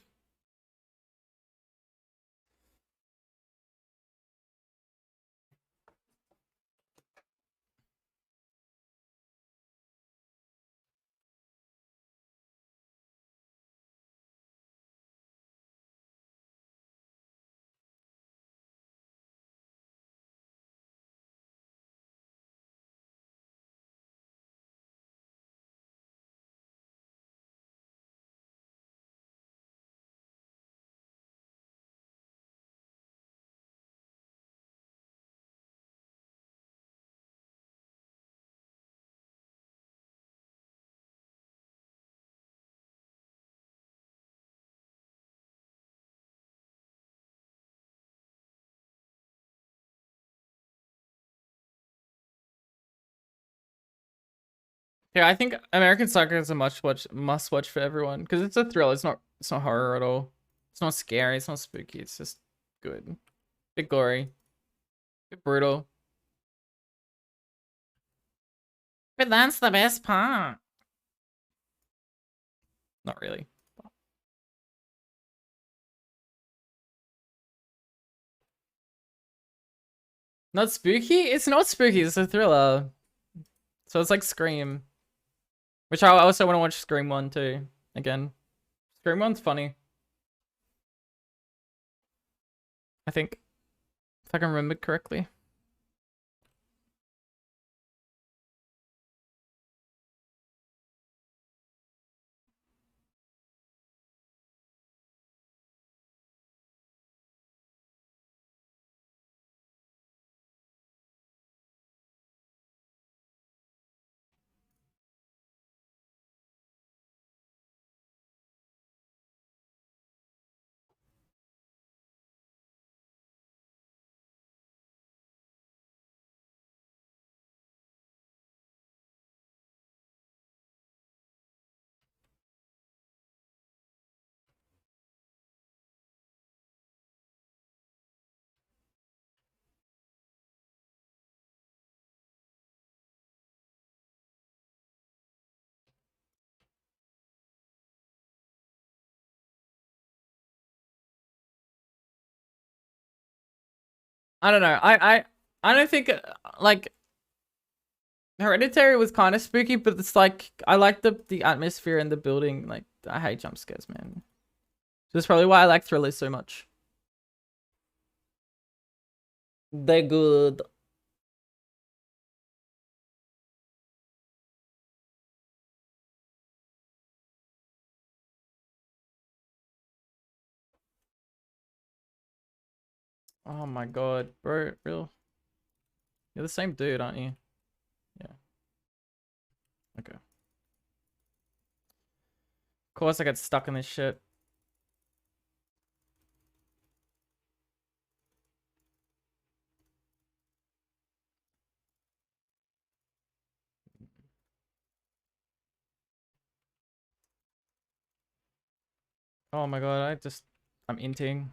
Yeah, I think American Psycho is a must watch for everyone because it's a thrill. It's not horror at all. It's not scary. It's not spooky. It's just good. Bit gory. Bit brutal. But that's the best part. Not really. Not spooky? It's not spooky. It's a thriller. So it's like Scream. Which I also want to watch Scream 1 too. Again. Scream 1's funny. I think. If I can remember correctly. I don't know. I don't think like Hereditary was kind of spooky, but it's like I like the atmosphere and the building. Like I hate jump scares, man. That's probably why I like thrillers so much. They're good. Oh my god, bro, real. You're the same dude, aren't you? Yeah. Okay. Of course I get stuck in this shit. Oh my god, I'm inting.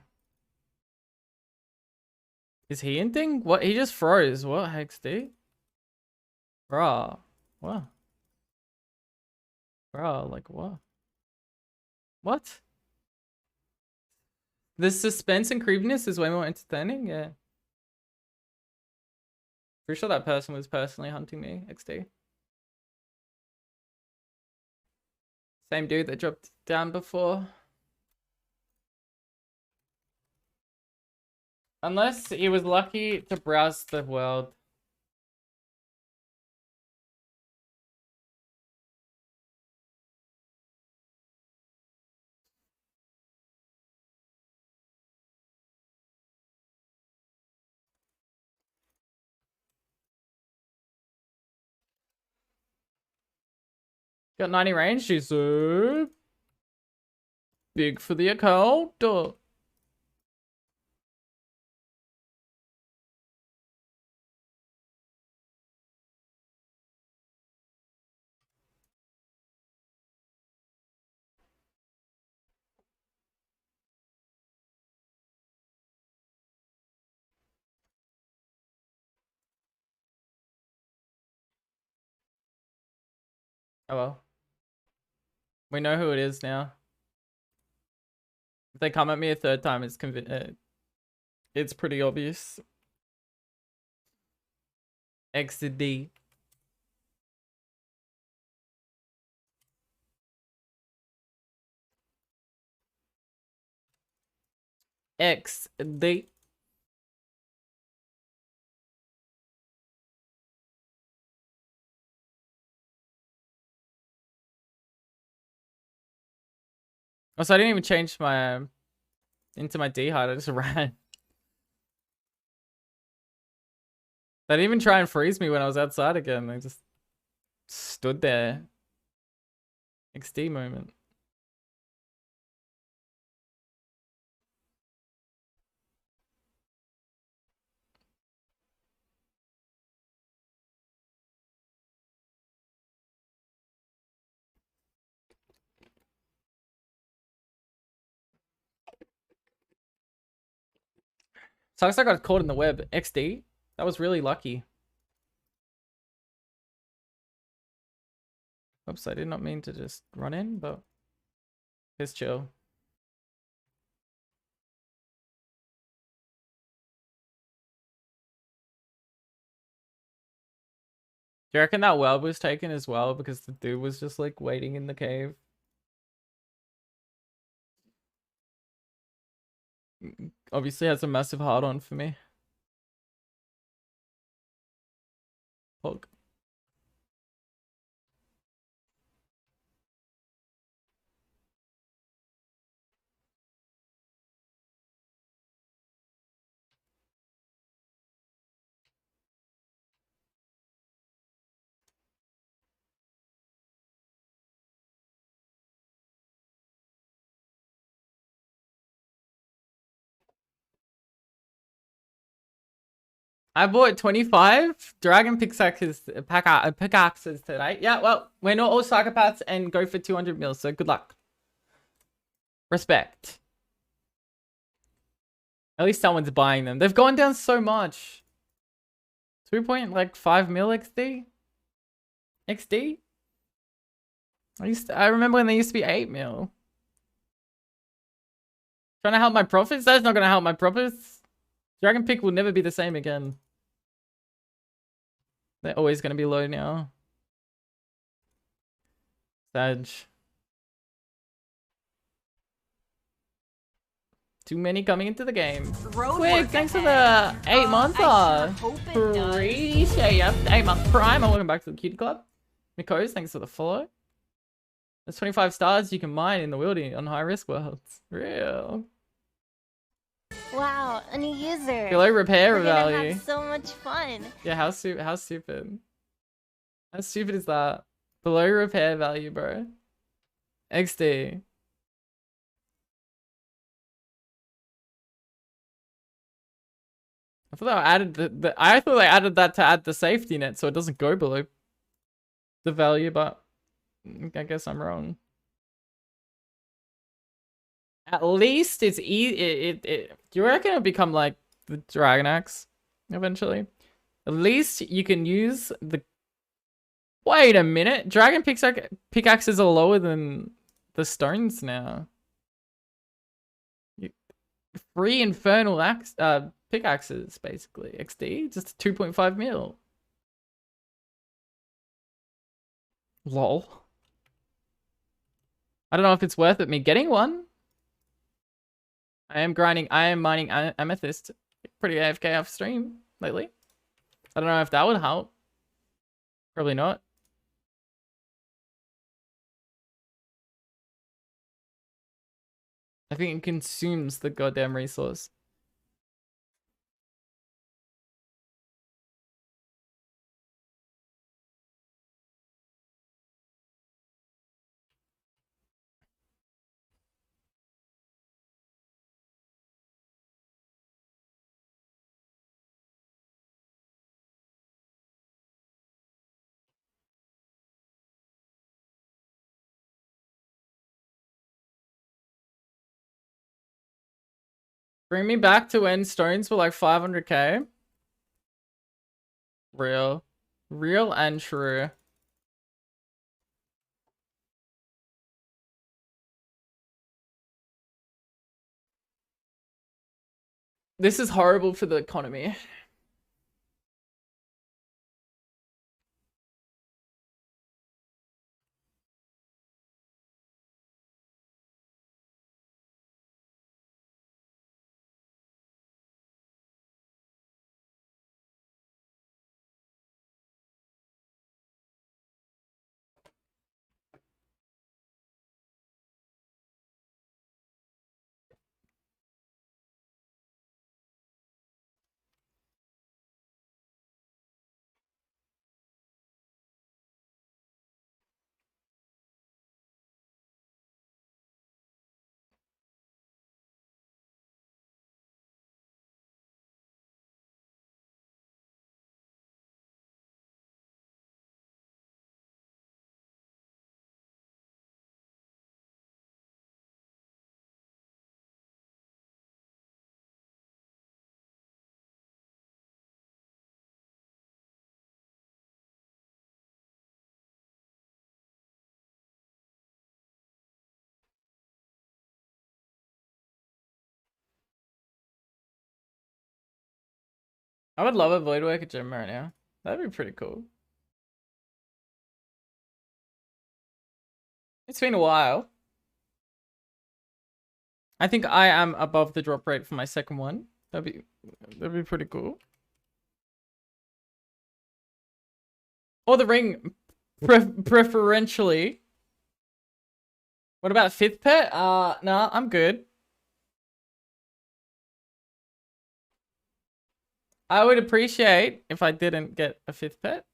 Is he inting? What? He just froze. What, XD? Bruh. What? Bruh, like what? What? The suspense and creepiness is way more entertaining? Yeah. Pretty sure that person was personally hunting me, XD. Same dude that dropped down before. Unless he was lucky to browse the world. Got 90 range, she's so big for the account. Oh well. We know who it is now. If they come at me a third time, it's pretty obvious. XD. XD. Also, I didn't even change my into my D height. I just ran. They didn't even try and freeze me when I was outside again. They just stood there. XD moment. Sucks I got caught in the web. XD. That was really lucky. Oops, I did not mean to just run in, but it's chill. Do you reckon that weld was taken as well because the dude was just like waiting in the cave? Obviously has a massive hard on for me. Pog. I bought 25 dragon pickaxes today. Yeah, well, we're not all psychopaths and go for 200 mils, so good luck. Respect. At least someone's buying them. They've gone down so much. 2.5 mil XD? XD? I remember when they used to be 8 mil. Trying to help my profits? That's not gonna help my profits. Dragon pick will never be the same again. They're always gonna be low now. Sag. Too many coming into the game. Quick, thanks for the 8 months off. Appreciate you. 8 month prime. Welcome back to the Cutie Club. Mikos, thanks for the follow. There's 25 stars you can mine in the wilderness on high risk worlds. Real. Wow, a new user. Below repair We're value. gonna have so much fun. Yeah, how stupid? How stupid is that? Below repair value, bro. XD. I thought I added I thought I added that to add the safety net so it doesn't go below the value, but I guess I'm wrong. At least it's do you reckon it'll become like the dragon axe eventually? At least you can use the. Wait a minute, dragon pickaxes are lower than the stones now. Free infernal pickaxes basically. XD just 2.5 mil. Lol. I don't know if it's worth it me getting one. I am mining amethyst. Pretty AFK off stream lately. I don't know if that would help. Probably not. I think it consumes the goddamn resource. Bring me back to when stones were like 500k. Real. Real and true. This is horrible for the economy. I would love a void worker gym right now. That'd be pretty cool. It's been a while. I think I am above the drop rate for my second one. That'd be pretty cool. Or the ring, preferentially. What about fifth pet? Nah, I'm good. I would appreciate if I didn't get a fifth pet.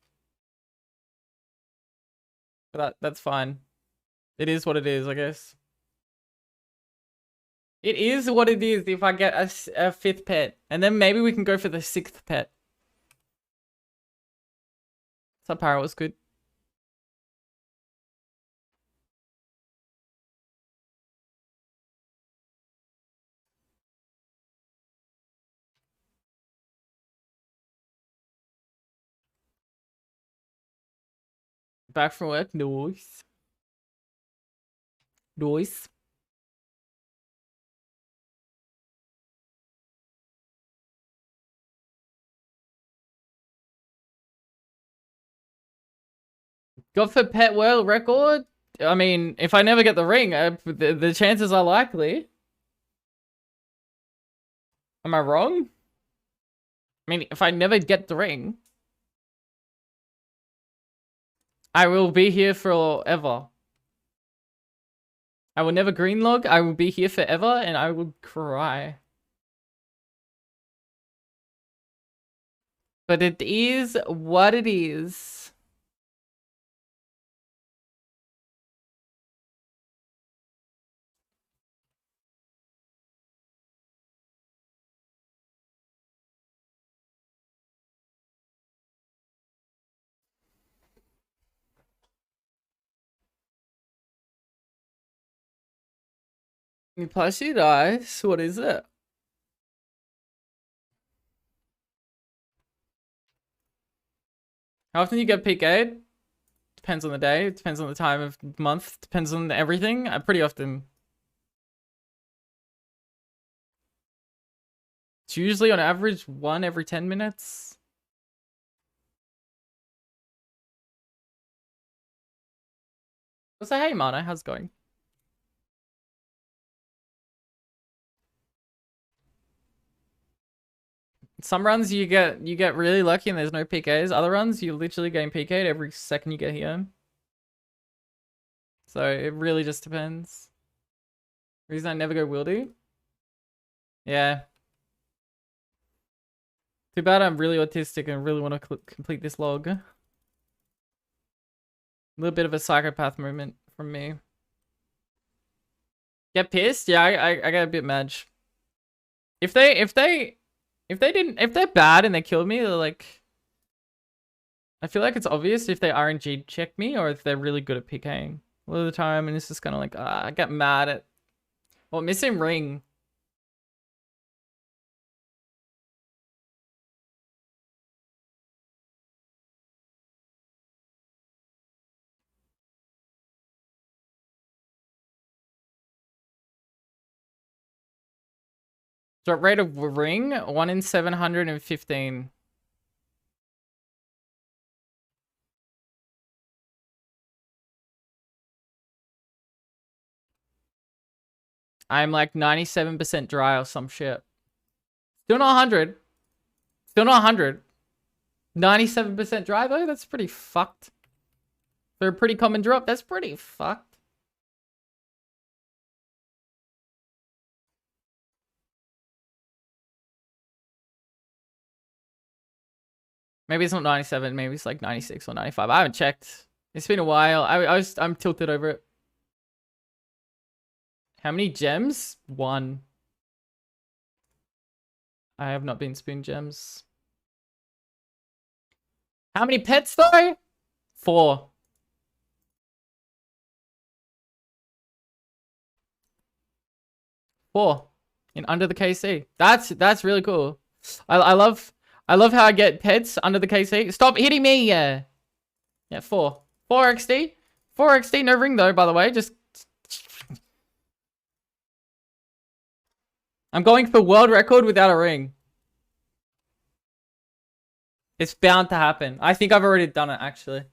But that's fine. It is what it is, I guess. It is what it is if I get a fifth pet. And then maybe we can go for the sixth pet. Subpara was good. Back from work, nice. Nice. Got for pet world record? I mean, if I never get the ring, the chances are likely. Am I wrong? I mean, if I never get the ring, I will be here forever. I will never green log. I will be here forever and I will cry. But it is what it is. You plushie dice. What is it? How often do you get peak aid? Depends on the day. It depends on the time of month. Depends on everything. Pretty often. It's usually on average 1 every 10 minutes. So hey Mana, how's it going? Some runs you get really lucky and there's no PKs. Other runs you literally getting PK'd every second you get here. So it really just depends. Reason I never go wildy. Yeah. Too bad I'm really autistic and really want to complete this log. A little bit of a psychopath moment from me. Get pissed? Yeah, I get a bit mad. If they're bad and they kill me, they're like, I feel like it's obvious if they RNG check me or if they're really good at PKing. A lot of the time, and it's just kind of like, I get mad at, well, missing ring. Drop rate of ring, 1 in 715. I'm like 97% dry or some shit. Still not 100. Still not 100. 97% dry though? That's pretty fucked. For a pretty common drop, that's pretty fucked. Maybe it's not 97, maybe it's like 96 or 95. I haven't checked. It's been a while. I'm tilted over it. How many gems? 1. I have not been spoon gems. How many pets though? 4. In under the KC. That's really cool. I love how I get pets under the KC. Stop hitting me, yeah. Yeah, 4. 4 XD. 4 XD, no ring though, by the way. Just I'm going for world record without a ring. It's bound to happen. I think I've already done it actually.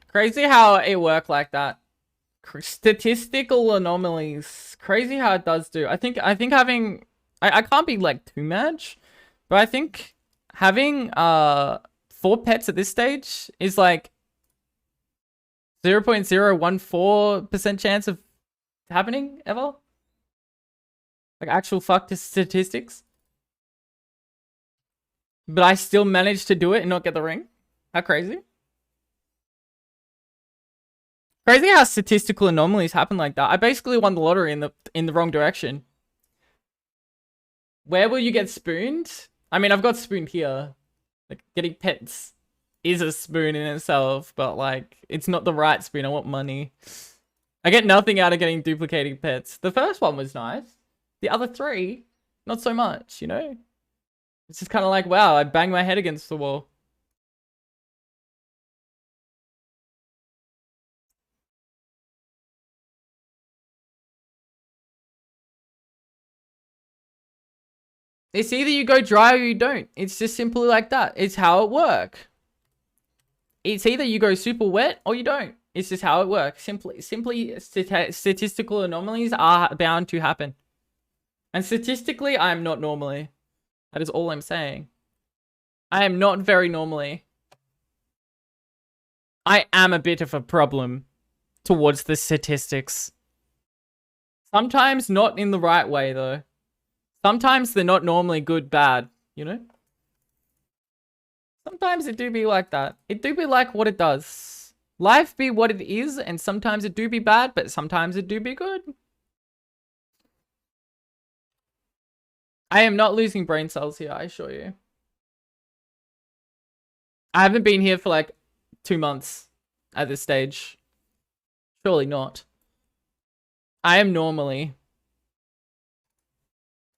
Crazy how it worked like that. Statistical anomalies. Crazy how it does do. I think having I can't be like too much, but I think having 4 pets at this stage is like 0.014% chance of happening ever. Like actual fucked statistics. But I still managed to do it and not get the ring. How crazy? Crazy how statistical anomalies happen like that. I basically won the lottery in the wrong direction. Where will you get spooned? I mean, I've got spooned here. Like, getting pets is a spoon in itself, but like, it's not the right spoon. I want money. I get nothing out of getting duplicating pets. The first one was nice. The other 3, not so much, you know? It's just kind of like, wow, I banged my head against the wall. It's either you go dry or you don't. It's just simply like that. It's how it works. It's either you go super wet or you don't. It's just how it works. Simply statistical anomalies are bound to happen. And statistically, I am not normally. That is all I'm saying. I am not very normally. I am a bit of a problem towards the statistics. Sometimes not in the right way, though. Sometimes they're not normally good, bad, you know? Sometimes it do be like that. It do be like what it does. Life be what it is, and sometimes it do be bad, but sometimes it do be good. I am not losing brain cells here, I assure you. I haven't been here for like 2 months at this stage. Surely not. I am normally.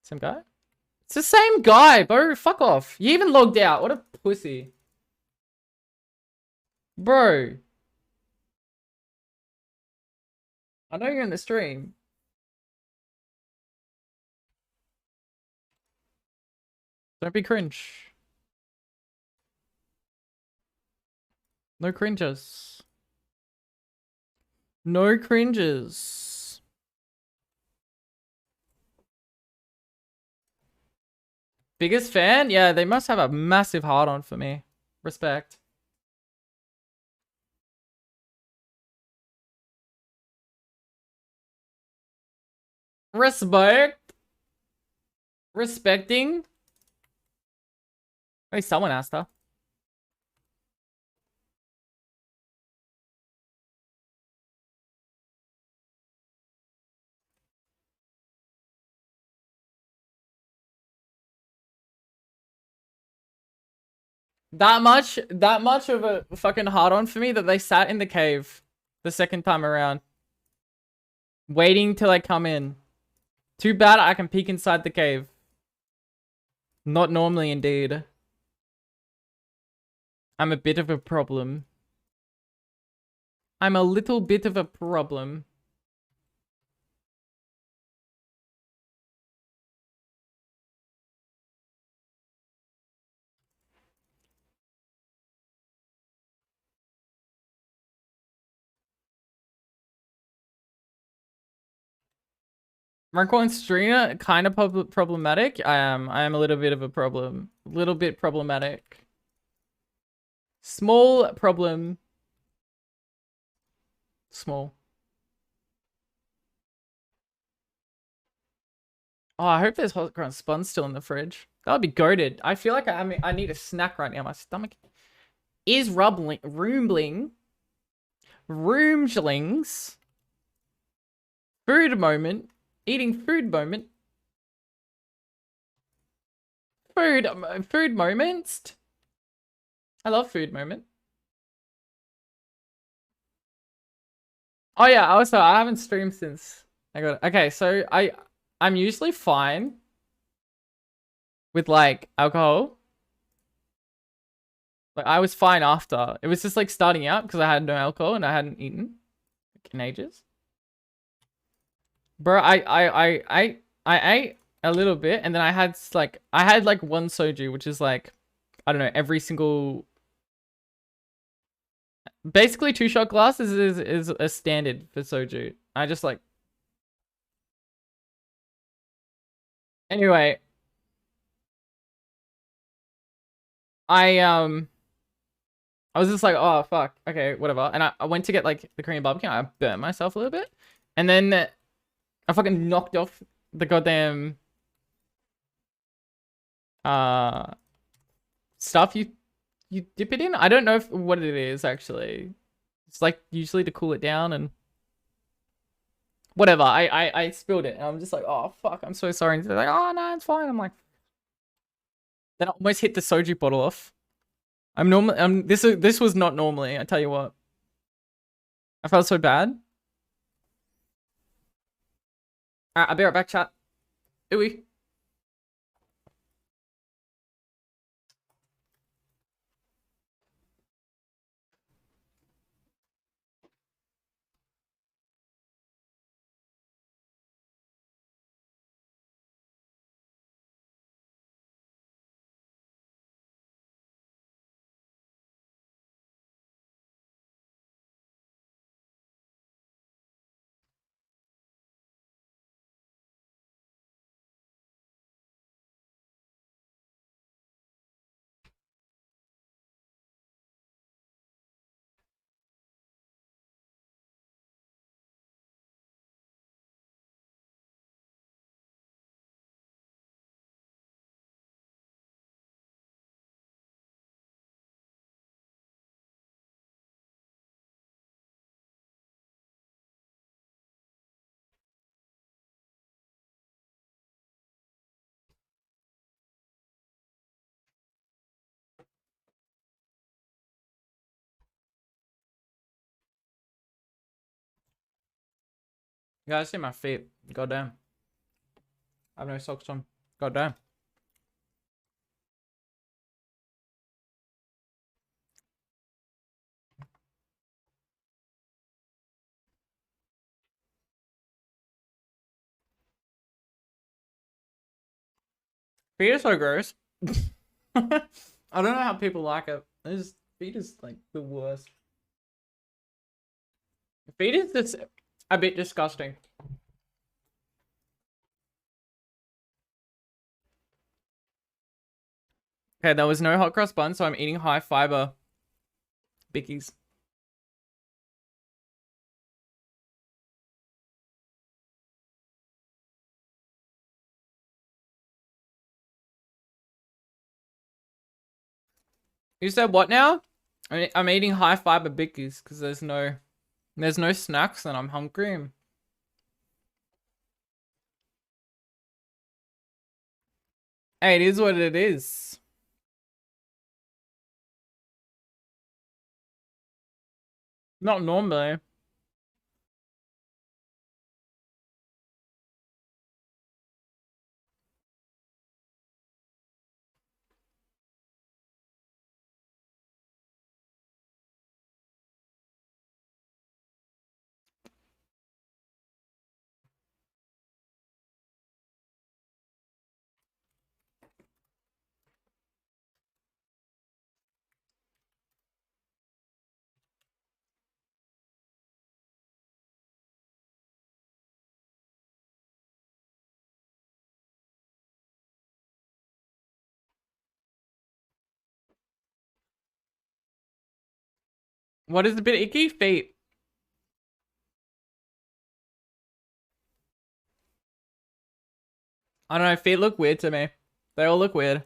Same guy? It's the same guy, bro. Fuck off. You even logged out. What a pussy. Bro. I know you're in the stream. Don't be cringe. No cringes. No cringes. Biggest fan? Yeah, they must have a massive heart on for me. Respect. Respect. Respecting. Wait, someone asked her. That much of a fucking hard on for me that they sat in the cave the second time around. Waiting till I come in. Too bad I can peek inside the cave. Not normally indeed. I'm a bit of a problem. I'm a little bit of a problem. Rank 1 streamer, kind of problematic. I am a little bit of a problem. A little bit problematic. Small problem. Small. Oh, I hope there's hot ground spun still in the fridge. That would be goated. I feel like I need a snack right now. My stomach is rumbling. Roomslings. Food moment. Eating food moment. Food moments. I love food moment. Oh yeah, also I haven't streamed since I got it. Okay, so I'm usually fine with like alcohol. Like I was fine after. It was just like starting out because I had no alcohol and I hadn't eaten in ages. Bro, I ate a little bit and then I had like one soju, which is like I don't know, every single basically 2 shot glasses is a standard for soju. I just like anyway, I was just like, oh fuck, okay, whatever. And I went to get like the Korean barbecue. I burnt myself a little bit, and then I fucking knocked off the goddamn uh stuff you dip it in. I don't know what it is actually. It's like usually to cool it down and whatever. I spilled it, and I'm just like, oh fuck, I'm so sorry. And they're like, oh no, it's fine. I'm like, then I almost hit the soju bottle off. I'm normal. This was not normally. I tell you what. I felt so bad. Alright, I'll be right back, chat. Ooey. You guys see my feet? Goddamn. I have no socks on. Goddamn. Feet are so gross. I don't know how people like it. Feet is like the worst. Feet is just a bit disgusting. Okay, there was no hot cross bun, so I'm eating high fiber bickies. You said what now? I'm eating high fiber bickies because there's no snacks and I'm hungry. Hey, it is what it is. Not normally. What is a bit icky? Feet. I don't know, feet look weird to me. They all look weird.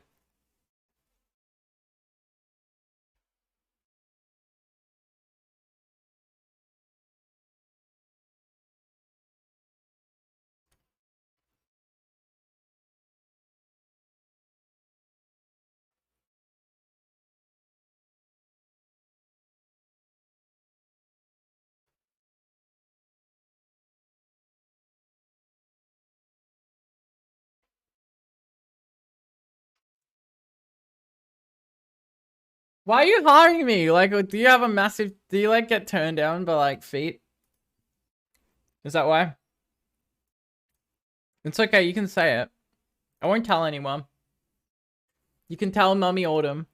Why are you hiring me? Like, do you have a massive, do you like get turned down by like feet? Is that why? It's okay, you can say it. I won't tell anyone. You can tell Mummy Autumn.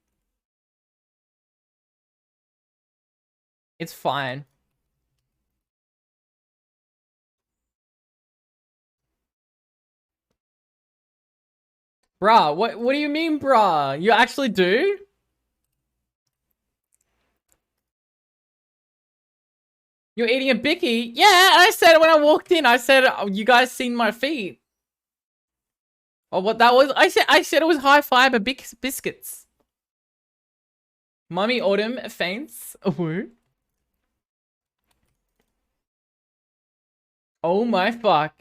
It's fine. Bruh, what do you mean, bruh? You actually do? You're eating a bicky? Yeah, I said when I walked in, I said, oh, you guys seen my feet. Oh, what that was? I said it was high fiber biscuits. Mummy Autumn faints. Oh, oh my fuck.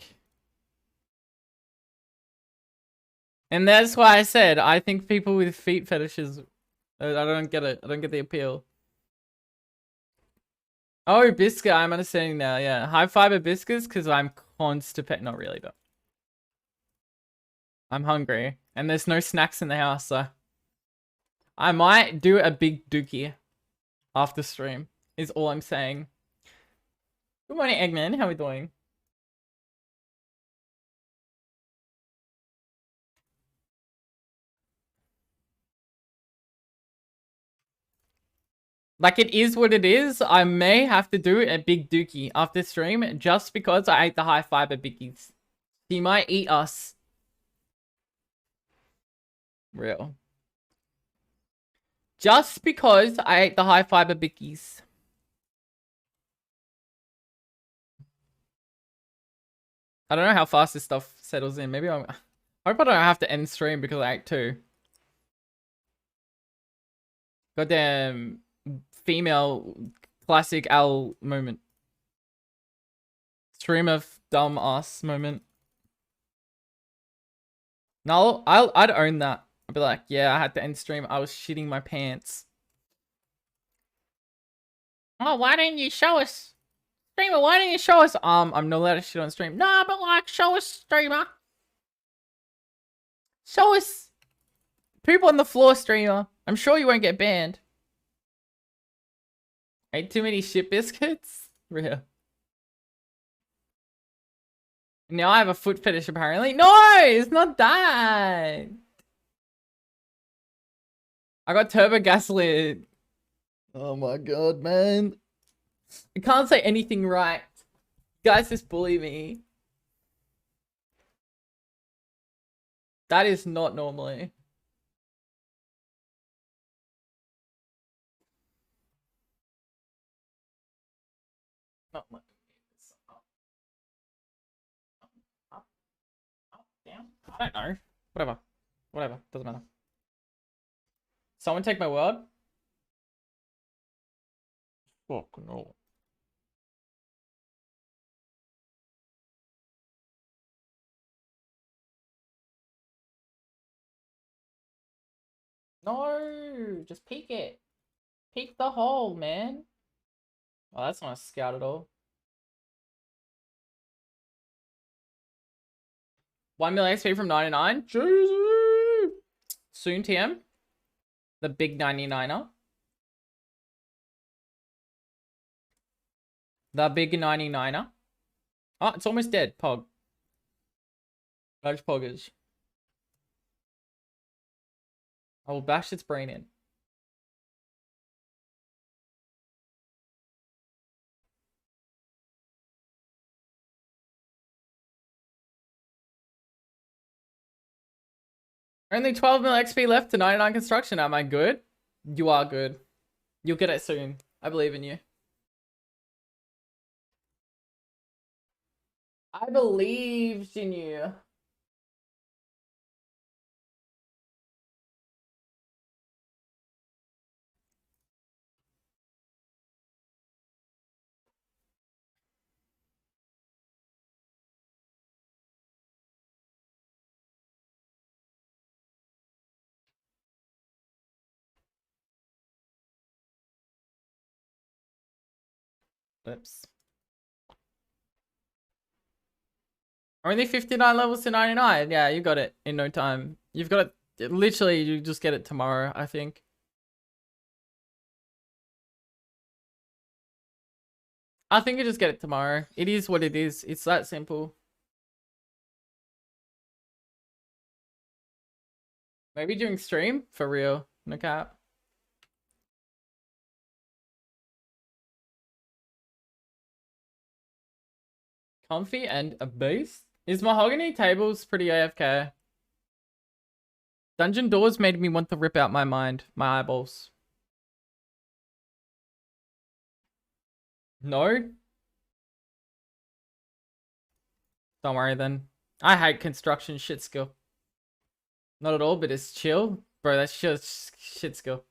And that's why I said, I think people with feet fetishes, I don't get it. I don't get the appeal. Oh, biscuit, I'm understanding now, yeah. High fiber biscuits, because I'm constipated. Not really, but I'm hungry. And there's no snacks in the house, so I might do a big dookie after stream, is all I'm saying. Good morning, Eggman. How are we doing? Like, it is what it is. I may have to do a big dookie after stream just because I ate the high fiber bickies. He might eat us. Real. Just because I ate the high fiber bickies. I don't know how fast this stuff settles in. Maybe I hope I don't have to end stream because I ate two. Goddamn female classic L moment. Stream of dumb ass moment. No, I'd own that. I'd be like, yeah, I had to end stream. I was shitting my pants. Oh, why didn't you show us? Streamer, why didn't you show us? I'm not allowed to shit on stream. Nah, but like, show us, streamer. Show us. Poop on the floor, streamer. I'm sure you won't get banned. Ate too many shit biscuits? Real. Now I have a foot fetish apparently. No, it's not that. I got turbo gaslit. Oh my god, man. I can't say anything right. Guys just bully me. That is not normally. Not much. Up, down. I don't know. Whatever. Whatever. Doesn't matter. Someone take my word. Fuck no. No, just peek it. Peek the hole, man. Oh, that's not a scout at all. 1 million XP from 99. Jesus. Soon TM. The big 99er. The big 99er. Oh, it's almost dead. Pog. Large poggers. I will bash its brain in. Only 12 mil XP left to 99 construction. Am I good? You are good. You'll get it soon. I believe in you. I believed in you. Oops. Only 59 levels to 99. Yeah, you got it in no time. You've got it. Literally, you just get it tomorrow, I think. I think you just get it tomorrow. It is what it is. It's that simple. Maybe during stream? For real. No cap. Comfy and a beast? Is mahogany tables pretty AFK? Dungeon doors made me want to rip out my mind. My eyeballs. No? Don't worry then. I hate construction shit skill. Not at all, but it's chill. Bro, that's just shit skill.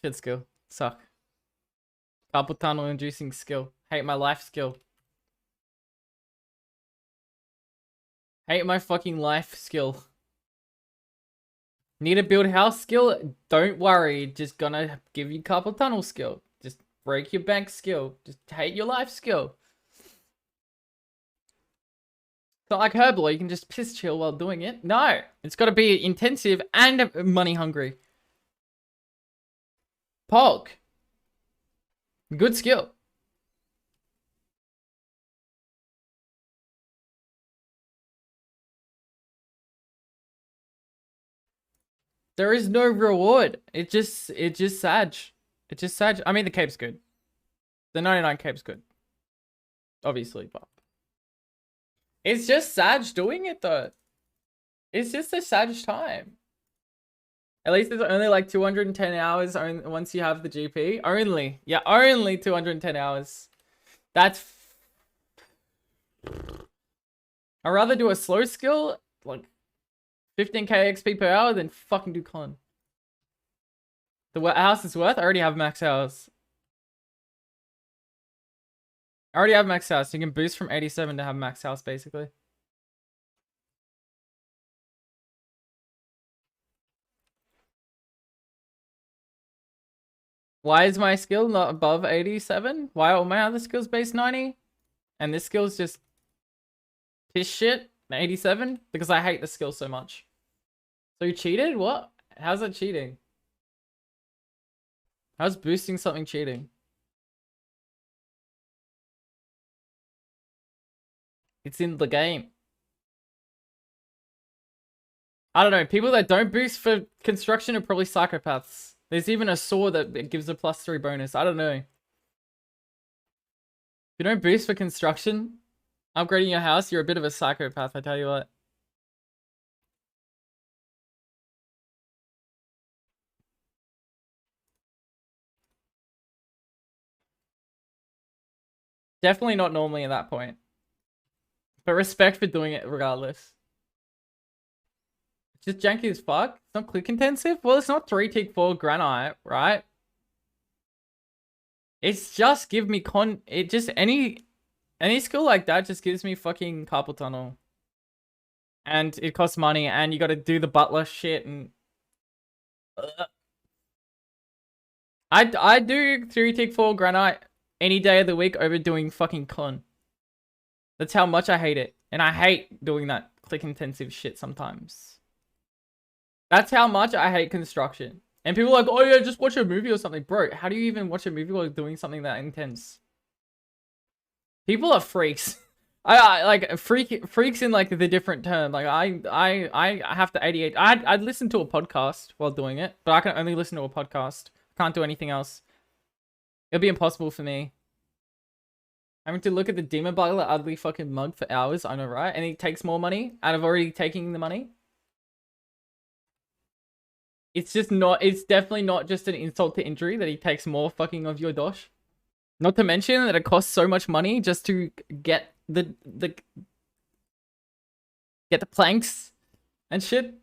Shit skill. Suck. Carpal tunnel inducing skill. Hate my life skill. Hate my fucking life skill. Need to build house skill? Don't worry. Just gonna give you carpal tunnel skill. Just break your bank skill. Just hate your life skill. It's not like Herbal, you can just piss chill while doing it. No, it's got to be intensive and money hungry. Pog. Good skill. There is no reward. It just sag. It just sag. I mean, the cape's good. The 99 cape's good. Obviously, but it's just sag doing it though. It's just a sag time. At least there's only like 210 hours once you have the GP. Only. Yeah, only 210 hours. That's... I'd rather do a slow skill, like 15k XP per hour, than fucking do con. The house is worth? I already have max house. I already have max house. You can boost from 87 to have max house, basically. Why is my skill not above 87? Why are all my other skills base 90? And this skill's just piss shit, 87? Because I hate the skill so much. So you cheated? What? How's that cheating? How's boosting something cheating? It's in the game. I don't know. People that don't boost for construction are probably psychopaths. There's even a saw that gives a +3 bonus. I don't know. If you don't boost for construction, upgrading your house, you're a bit of a psychopath, I tell you what. Definitely not normally at that point. But respect for doing it regardless. It's just janky as fuck. It's not click intensive. Well, it's not 3 tick 4 granite, right? It's just give me it just any skill like that just gives me fucking carpal tunnel. And it costs money and you gotta do the butler shit and I do 3 tick 4 granite any day of the week over doing fucking con. That's how much I hate it. And I hate doing that click intensive shit sometimes. That's how much I hate construction. And people are like, oh yeah, just watch a movie or something. Bro, how do you even watch a movie while doing something that intense? People are freaks. I like freaks in like the different term. Like I have to 88. I'd listen to a podcast while doing it, but I can only listen to a podcast. Can't do anything else. It'll be impossible for me. Having to look at the demon butler ugly fucking mug for hours, I know, right? And he takes more money out of already taking the money. It's just not, it's definitely not just an insult to injury that he takes more fucking of your dosh. Not to mention that it costs so much money just to get the planks and shit.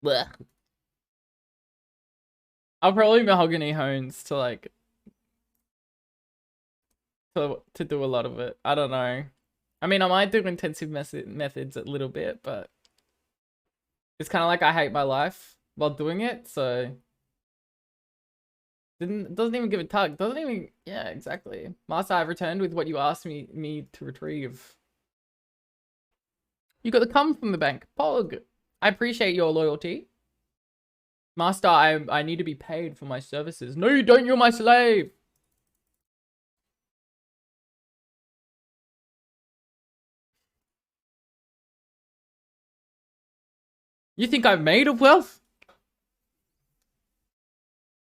Blech. I'll probably mahogany hones to like to do a lot of it. I don't know. I mean, I might do intensive methods a little bit, but it's kind of like I hate my life while doing it, so doesn't even give a tug. Doesn't even, yeah, exactly. Master, I've returned with what you asked me to retrieve. You got the cum from the bank. Pog. I appreciate your loyalty. Master, I need to be paid for my services. No, you don't. You're my slave. You think I'm made of wealth?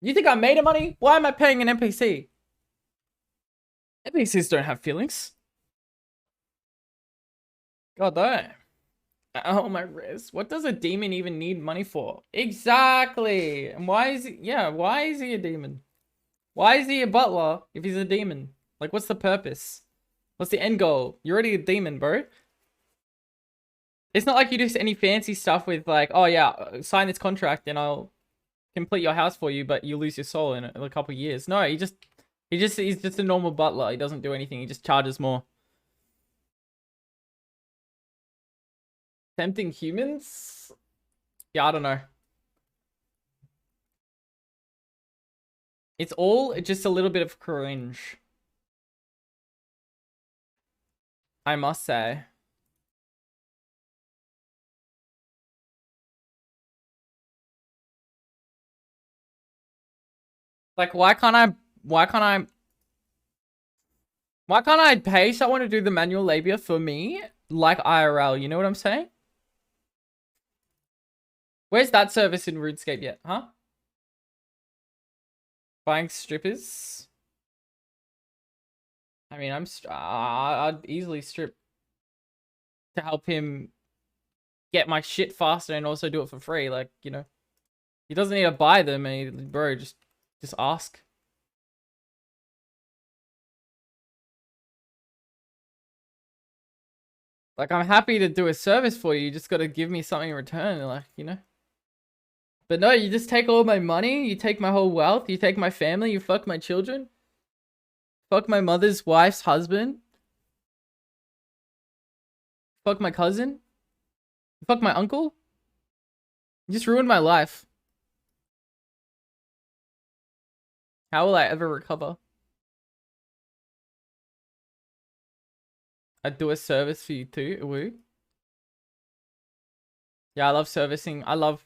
You think I'm made of money? Why am I paying an NPC? NPCs don't have feelings. God damn. Oh, my wrist. What does a demon even need money for? Exactly. And why is he, yeah, why is he a demon? Why is he a butler if he's a demon? Like, what's the purpose? What's the end goal? You're already a demon, bro. It's not like you do any fancy stuff with like, oh yeah, sign this contract and I'll complete your house for you, but you lose your soul in a couple of years. No, he's just a normal butler. He doesn't do anything. He just charges more. Tempting humans? Yeah, I don't know. It's all just a little bit of cringe, I must say. Like, why can't I pay someone to do the manual labor for me like IRL? You know what I'm saying? Where's that service in RuneScape yet, huh? Buying strippers? I mean, I'd easily strip to help him get my shit faster and also do it for free. Like, you know, he doesn't need to buy them. And bro, just ask. Like, I'm happy to do a service for you. You just got to give me something in return. Like, you know. But no, you just take all my money. You take my whole wealth. You take my family. You fuck my children. Fuck my mother's wife's husband. Fuck my cousin. Fuck my uncle. You just ruined my life. How will I ever recover? I'd do a service for you too. Woo. Yeah, I love servicing. I love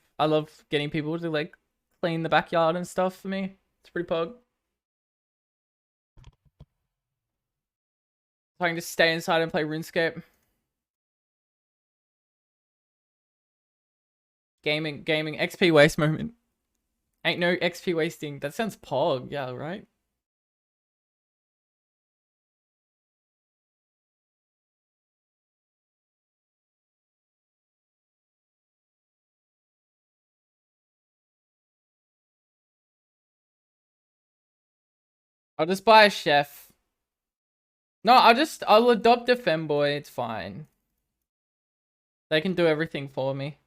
getting people to like clean the backyard and stuff for me. It's pretty pog. So I can just stay inside and play RuneScape. Gaming, XP waste moment. Ain't no XP wasting. That sounds pog, yeah, right? I'll just buy a chef. No, I'll adopt a femboy, it's fine. They can do everything for me.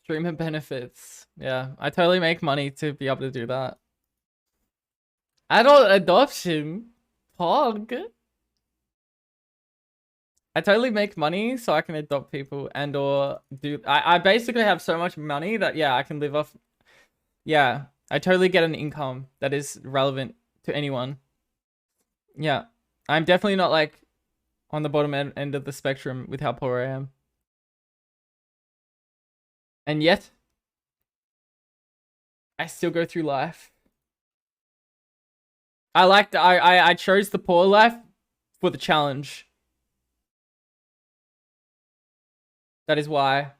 Streamer benefits. Yeah, I totally make money to be able to do that. Adult adoption? Pog? I totally make money so I can adopt people and or do... I basically have so much money that, yeah, I can live off... Yeah, I totally get an income that is relevant to anyone. Yeah, I'm definitely not like on the bottom end of the spectrum with how poor I am. And yet, I still go through life. I chose the poor life for the challenge. That is why.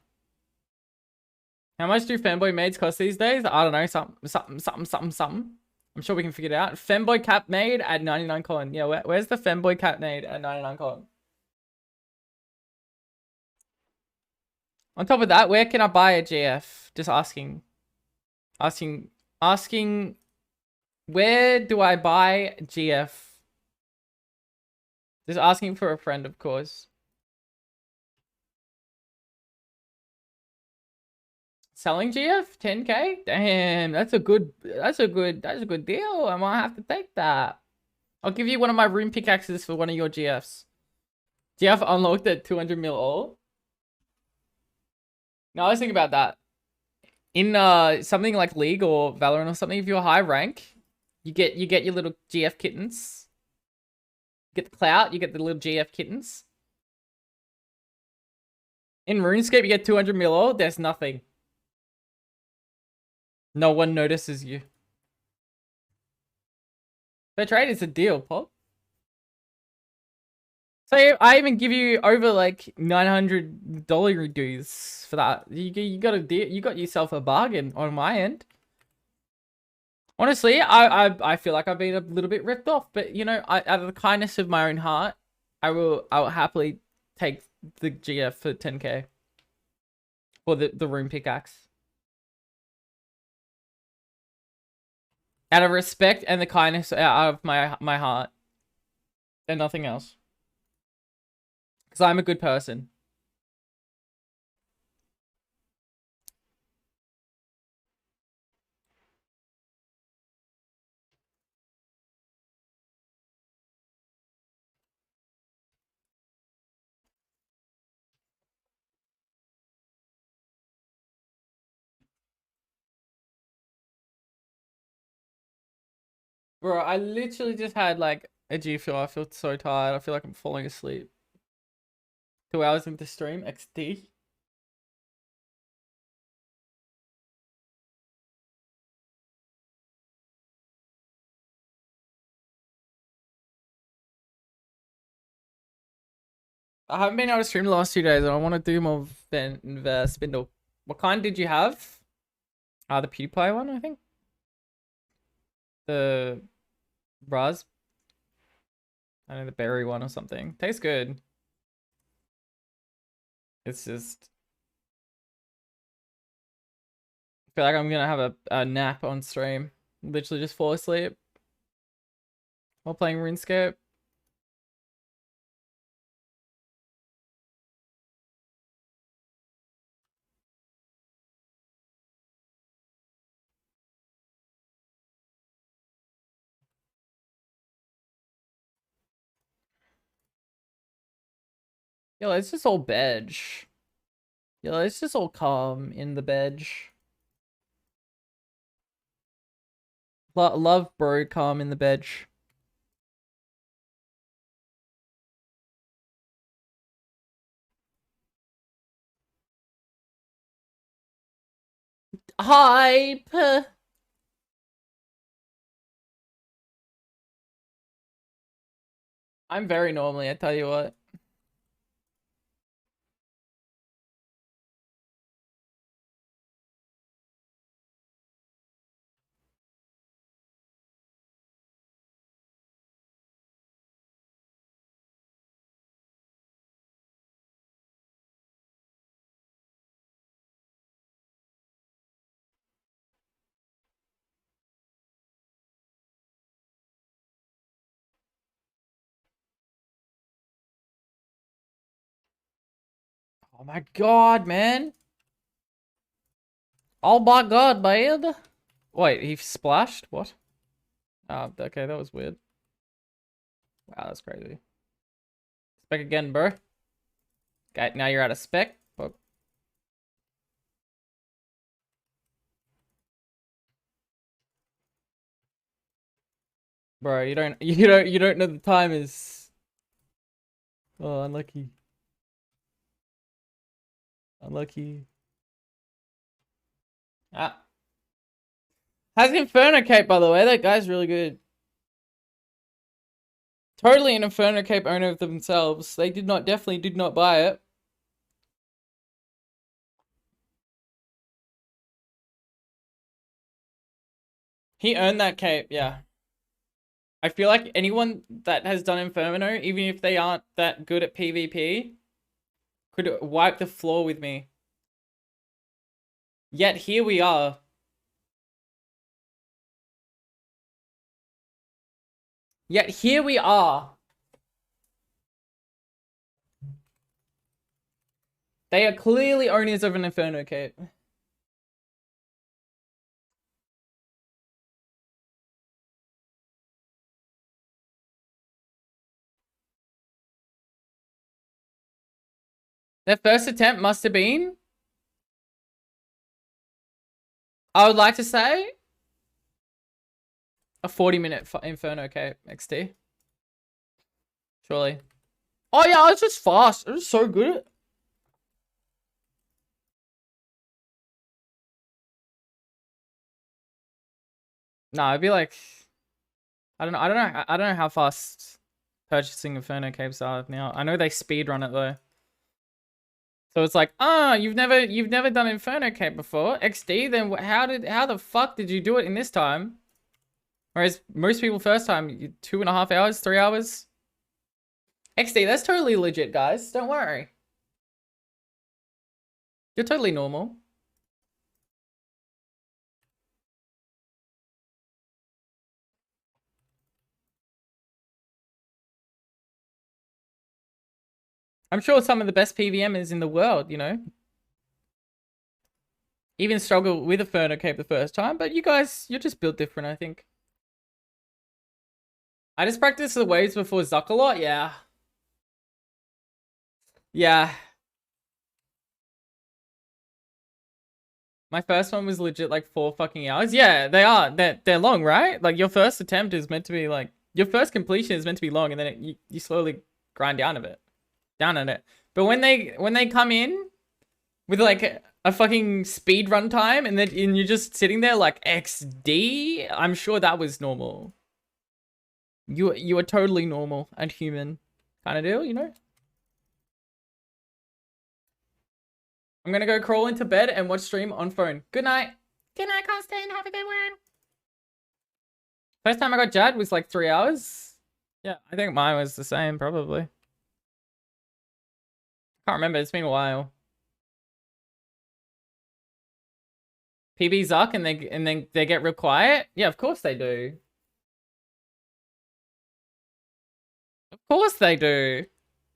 How much do femboy maids cost these days? I don't know, something. I'm sure we can figure it out. Femboy cap maid at 99 con. Yeah, where's the femboy cap maid at 99 con? On top of that, where can I buy a GF? Just asking. Asking, where do I buy GF? Just asking for a friend, of course. Selling GF 10k? Damn, that's a good deal. I might have to take that. I'll give you one of my rune pickaxes for one of your GFs. GF unlocked at 200 mil all. No, I was thinking about that. In something like League or Valorant or something, if you're high rank, you get your little GF kittens. You get the clout, you get the little GF kittens. In RuneScape, you get 200 mil all, there's nothing. No one notices you. Fair trade is a deal, Pop. So I even give you over like $900 dues for that. You got a deal. You got yourself a bargain on my end. Honestly, I feel like I've been a little bit ripped off, but you know, out of the kindness of my own heart, I will happily take the GF for 10k or the rune pickaxe. Out of respect and the kindness out of my heart, and nothing else. Because I'm a good person. Bro, I literally just had like a G feel. I feel so tired. I feel like I'm falling asleep. 2 hours into stream, XD. I haven't been able to stream the last 2 days, and I want to do more spindle. What kind did you have? The PewDiePie one, I think. The Raz. I know the berry one or something. Tastes good. It's just... I feel like I'm gonna have a nap on stream. Literally just fall asleep while playing RuneScape. Yo, it's just all veg. Yo, it's just all calm in the veg. Love bro, calm in the veg. Hype. I'm very normally, I tell you what. Oh my god, man. Oh my god, man. Wait, he splashed? What? Oh, okay, that was weird. Wow, that's crazy. Spec again, bro. Okay, now you're out of spec. But... Bro, you don't know the time is. Oh, unlucky. Unlucky. Ah. How's Inferno Cape, by the way? That guy's really good. Totally an Inferno Cape owner of themselves. They definitely did not buy it. He earned that cape, yeah. I feel like anyone that has done Inferno, even if they aren't that good at PvP, could wipe the floor with me. Yet here we are. Yet here we are. They are clearly owners of an Inferno cape. Their first attempt must have been, I would like to say, a 40-minute Inferno cape XT. Surely. Oh yeah, it's just fast. It was so good. No, it'd be like, I don't know how fast purchasing Inferno capes are now. I know they speedrun it though. So it's like, you've never done Inferno cape before, XD. Then how the fuck did you do it in this time? Whereas most people first time 2.5 hours, 3 hours. XD, that's totally legit, guys. Don't worry. You're totally normal. I'm sure some of the best PVMers in the world, you know, even struggle with a Inferno cape the first time, but you guys, you're just built different, I think. I just practiced the waves before Zuck a lot, yeah. Yeah. My first one was legit like 4 fucking hours. Yeah, they are. They're long, right? Like your first attempt is meant to be like, your first completion is meant to be long, and then you slowly grind down a bit. Down on it. But when they come in with like a fucking speed run time and you're just sitting there like XD, I'm sure that was normal. You are totally normal and human kind of deal, you know? I'm gonna go crawl into bed and watch stream on phone. Good night. Good night, Constant. Have a good one. First time I got Jad was like 3 hours. Yeah, I think mine was the same, probably. Can't remember, it's been a while. PB Zuck and then they get real quiet? Yeah, of course they do. Of course they do.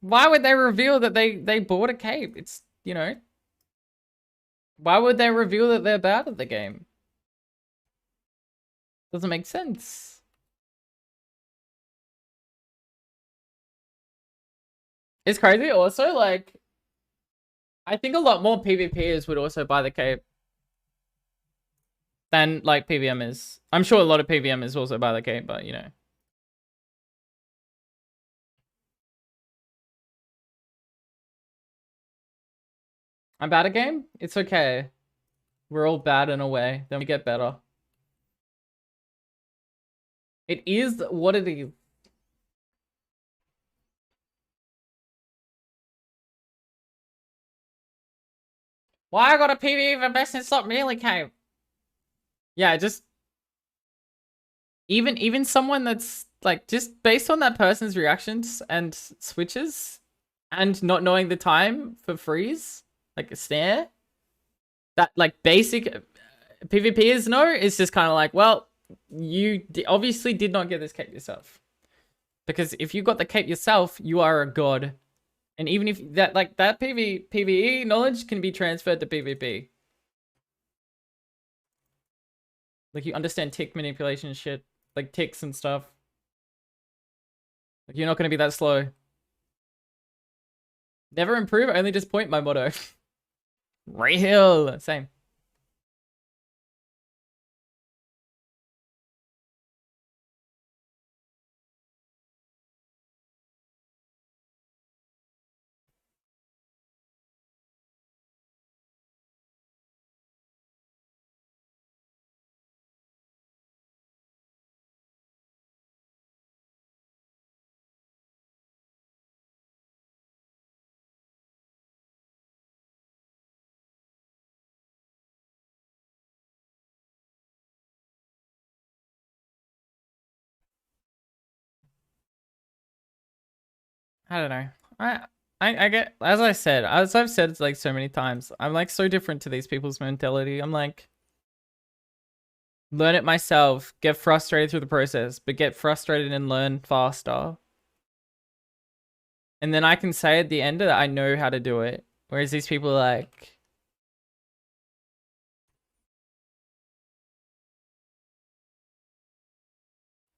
Why would they reveal that they bought a cape? It's, you know. Why would they reveal that they're bad at the game? Doesn't make sense. It's crazy also, like, I think a lot more PvPers would also buy the cape than, like, PVMers. I'm sure a lot of PVMers also buy the cape, but, you know. I'm bad at game? It's okay. We're all bad in a way. Then we get better. It is what it is. Why I got a PvE for best in slot melee cave? Yeah, just even someone that's like just based on that person's reactions and switches and not knowing the time for freeze, like a snare, that like basic PvPers know, it's just kind of like, well, you obviously did not get this cape yourself. Because if you got the cape yourself, you are a god. And even if that that PvE knowledge can be transferred to PvP. Like you understand tick manipulation and shit. Like ticks and stuff. Like you're not gonna be that slow. Never improve, only just point, my motto. Real. Same. I don't know. I get, as I said, as I've said like so many times, I'm like so different to these people's mentality. I'm like, learn it myself, get frustrated through the process, but get frustrated and learn faster. And then I can say at the end that I know how to do it. Whereas these people are like,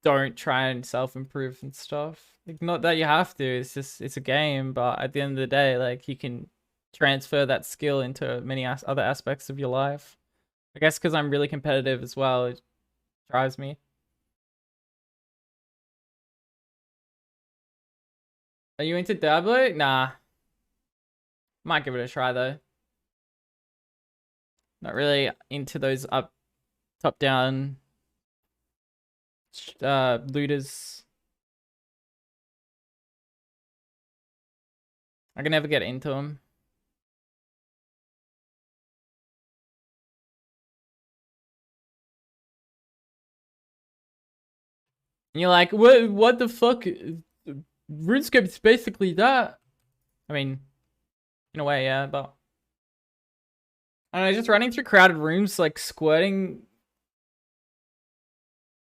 don't try and self-improve and stuff. Like, not that you have to, it's just, it's a game, but at the end of the day, like, you can transfer that skill into many other aspects of your life. I guess because I'm really competitive as well, it drives me. Are you into Diablo? Nah. Might give it a try though. Not really into those top-down looters. I can never get into them. And you're like, what the fuck? RuneScape's basically that. I mean, in a way, yeah, but I don't know, just running through crowded rooms, like squirting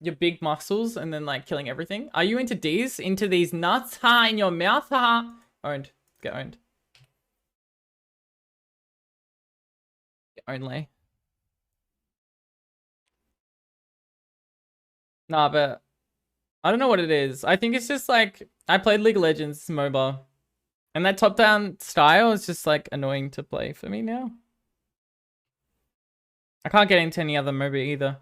your big muscles and then like killing everything. Are you into D's? Into these nuts? Ha, in your mouth? Ha. Owned. Get owned. Get only. Nah, but I don't know what it is. I think it's just like, I played League of Legends MOBA. And that top-down style is just like annoying to play for me now. I can't get into any other MOBA either.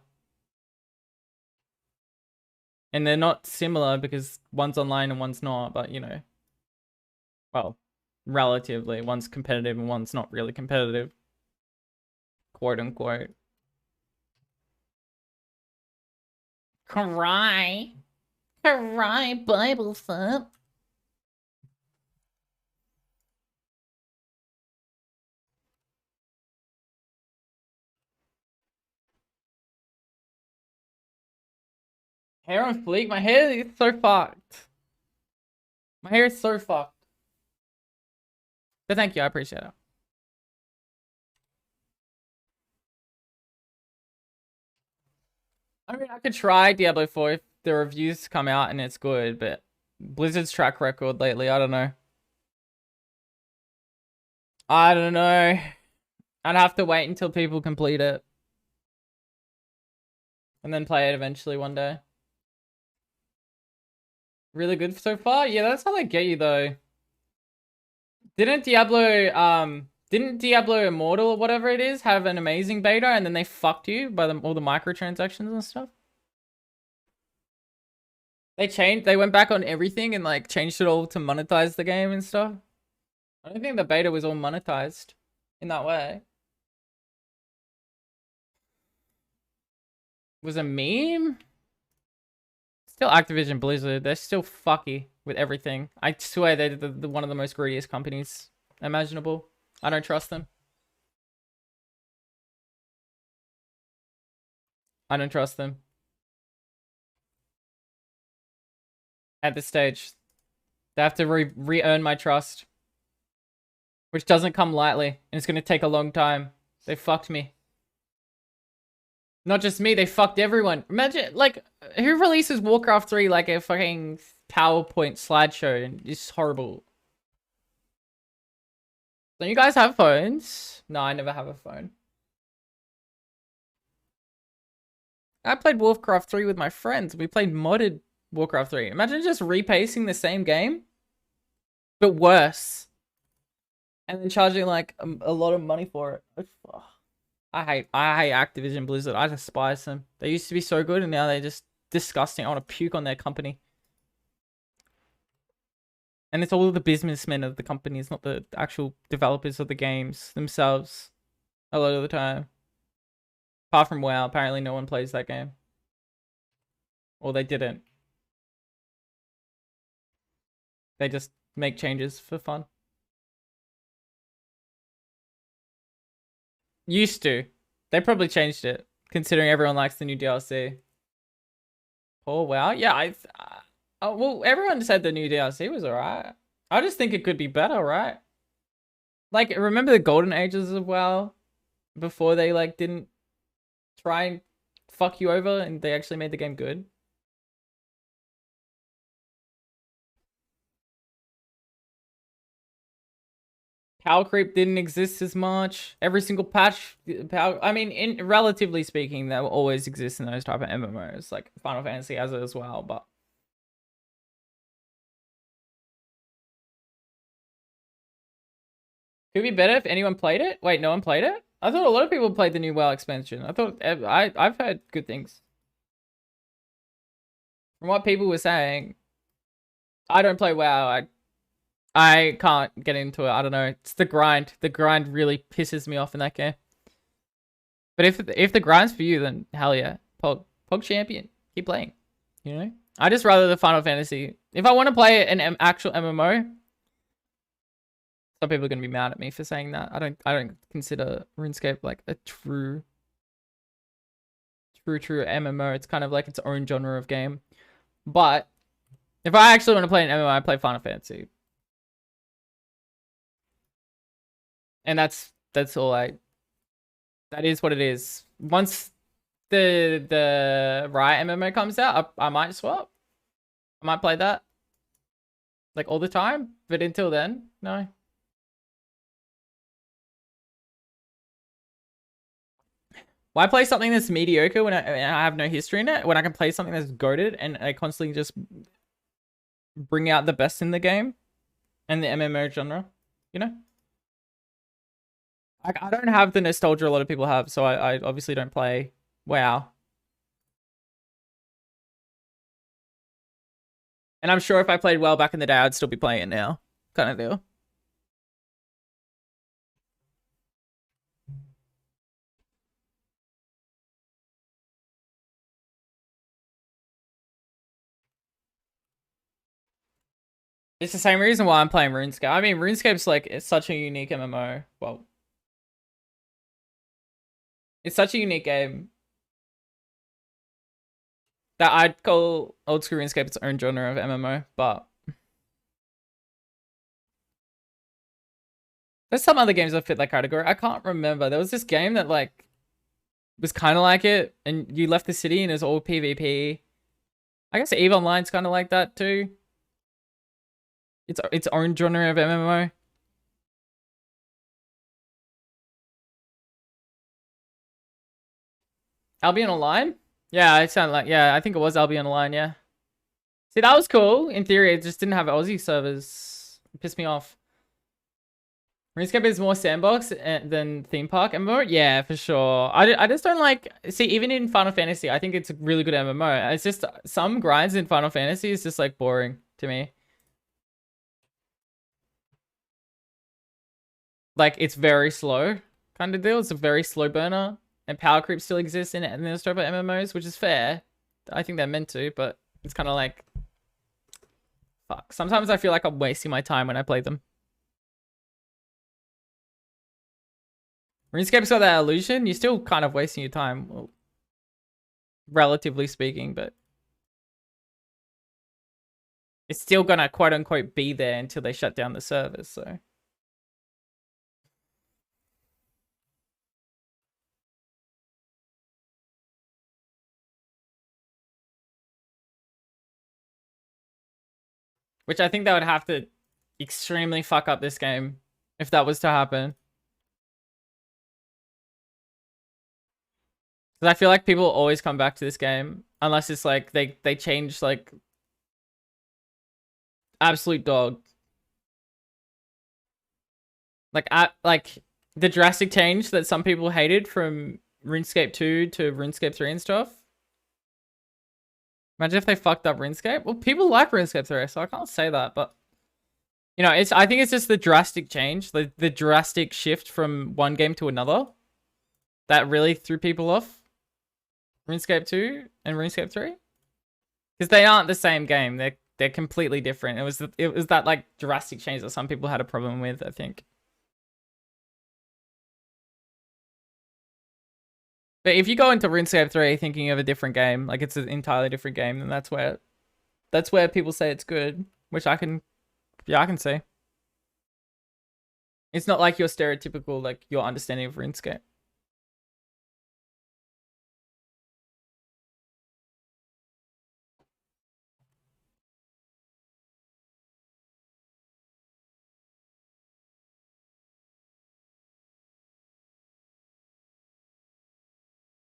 And they're not similar because one's online and one's not, but you know. Well, relatively. One's competitive and one's not really competitive. Quote unquote. Cry. Cry, Bible flip. Hair on fleek? My hair is so fucked. My hair is so fucked. But thank you, I appreciate it. I mean, I could try Diablo 4 if the reviews come out and it's good, but Blizzard's track record lately, I don't know. I don't know. I'd have to wait until people complete it. And then play it eventually one day. Really good so far? Yeah, that's how they get you though. Didn't Diablo Immortal or whatever it is have an amazing beta and then they fucked you by all the microtransactions and stuff? They went back on everything and like changed it all to monetize the game and stuff. I don't think the beta was all monetized in that way. Was a meme? Still Activision Blizzard, they're still fucky with everything. I swear they're one of the most greediest companies imaginable. I don't trust them. I don't trust them. At this stage. They have to re-earn my trust. Which doesn't come lightly. And it's going to take a long time. They fucked me. Not just me, they fucked everyone. Imagine, like, who releases Warcraft 3 like a fucking PowerPoint slideshow? And it's horrible. Don't you guys have phones? No, I never have a phone. I played Warcraft 3 with my friends. We played modded Warcraft 3. Imagine just repacing the same game, but worse. And then charging like a lot of money for it. I hate Activision Blizzard. I despise them. They used to be so good and now they're just disgusting. I want to puke on their company. And it's all the businessmen of the companies, not the actual developers of the games themselves. A lot of the time. Apart from WoW, apparently no one plays that game. Or they didn't. They just make changes for fun. Used to. They probably changed it, considering everyone likes the new DLC. Oh, wow. Yeah, well, everyone said the new DLC was alright. I just think it could be better, right? Like, remember the golden ages of WoW? Before they, like, didn't try and fuck you over and they actually made the game good? Power creep didn't exist as much. Every single patch, I mean, relatively speaking, that will always exist in those type of MMOs. Like Final Fantasy has it as well, but could be better if anyone played it. Wait, no one played it? I thought a lot of people played the new WoW expansion. I've heard good things. From what people were saying, I don't play WoW. I can't get into it. I don't know. It's the grind. The grind really pisses me off in that game. But if the grind's for you, then hell yeah. Pog champion. Keep playing. You know? I just rather the Final Fantasy. If I want to play an actual MMO, some people are gonna be mad at me for saying that. I don't consider RuneScape like a true MMO. It's kind of like its own genre of game. But if I actually want to play an MMO, I play Final Fantasy. And that's all that is what it is. Once the Riot MMO comes out, I might swap. I might play that. Like all the time. But until then, no. Why play something that's mediocre when I have no history in it? When I can play something that's goated and I constantly just bring out the best in the game and the MMO genre, you know? I don't have the nostalgia a lot of people have, so I obviously don't play WoW. And I'm sure if I played WoW back in the day, I'd still be playing it now. Kind of deal. It's the same reason why I'm playing RuneScape. I mean, RuneScape's like, it's such a unique MMO. Well, it's such a unique game that I'd call old school RuneScape its own genre of MMO, but there's some other games that fit that category. I can't remember. There was this game that like was kind of like it, and you left the city and it was all PvP. I guess EVE Online's kind of like that too. It's its own genre of MMO. Albion Online? Yeah, it sounded like, yeah, I think it was Albion Online, yeah. See, that was cool. In theory, it just didn't have Aussie servers. It pissed me off. RuneScape is more sandbox than theme park MMO? Yeah, for sure. I just don't like... See, even in Final Fantasy, I think it's a really good MMO. It's just some grinds in Final Fantasy is just like boring to me. Like, it's very slow kind of deal. It's a very slow burner. And power creep still exists in it and those type of MMOs, which is fair. I think they're meant to, but it's kind of like... Fuck. Sometimes I feel like I'm wasting my time when I play them. RuneScape's got that illusion. You're still kind of wasting your time. Well, relatively speaking, but it's still gonna quote unquote be there until they shut down the servers, so. Which I think that would have to extremely fuck up this game if that was to happen. Because I feel like people always come back to this game unless it's like they change like absolute dog. Like the drastic change that some people hated from RuneScape 2 to RuneScape 3 and stuff. Imagine if they fucked up RuneScape. Well, people like RuneScape 3, so I can't say that, but you know, I think it's just the drastic change, the drastic shift from one game to another that really threw people off. RuneScape 2 and RuneScape 3, because they aren't the same game. They're completely different. It was that like drastic change that some people had a problem with, I think. But if you go into RuneScape 3 thinking of a different game, like it's an entirely different game, then that's where people say it's good, which I can see. It's not like your stereotypical, like your understanding of RuneScape.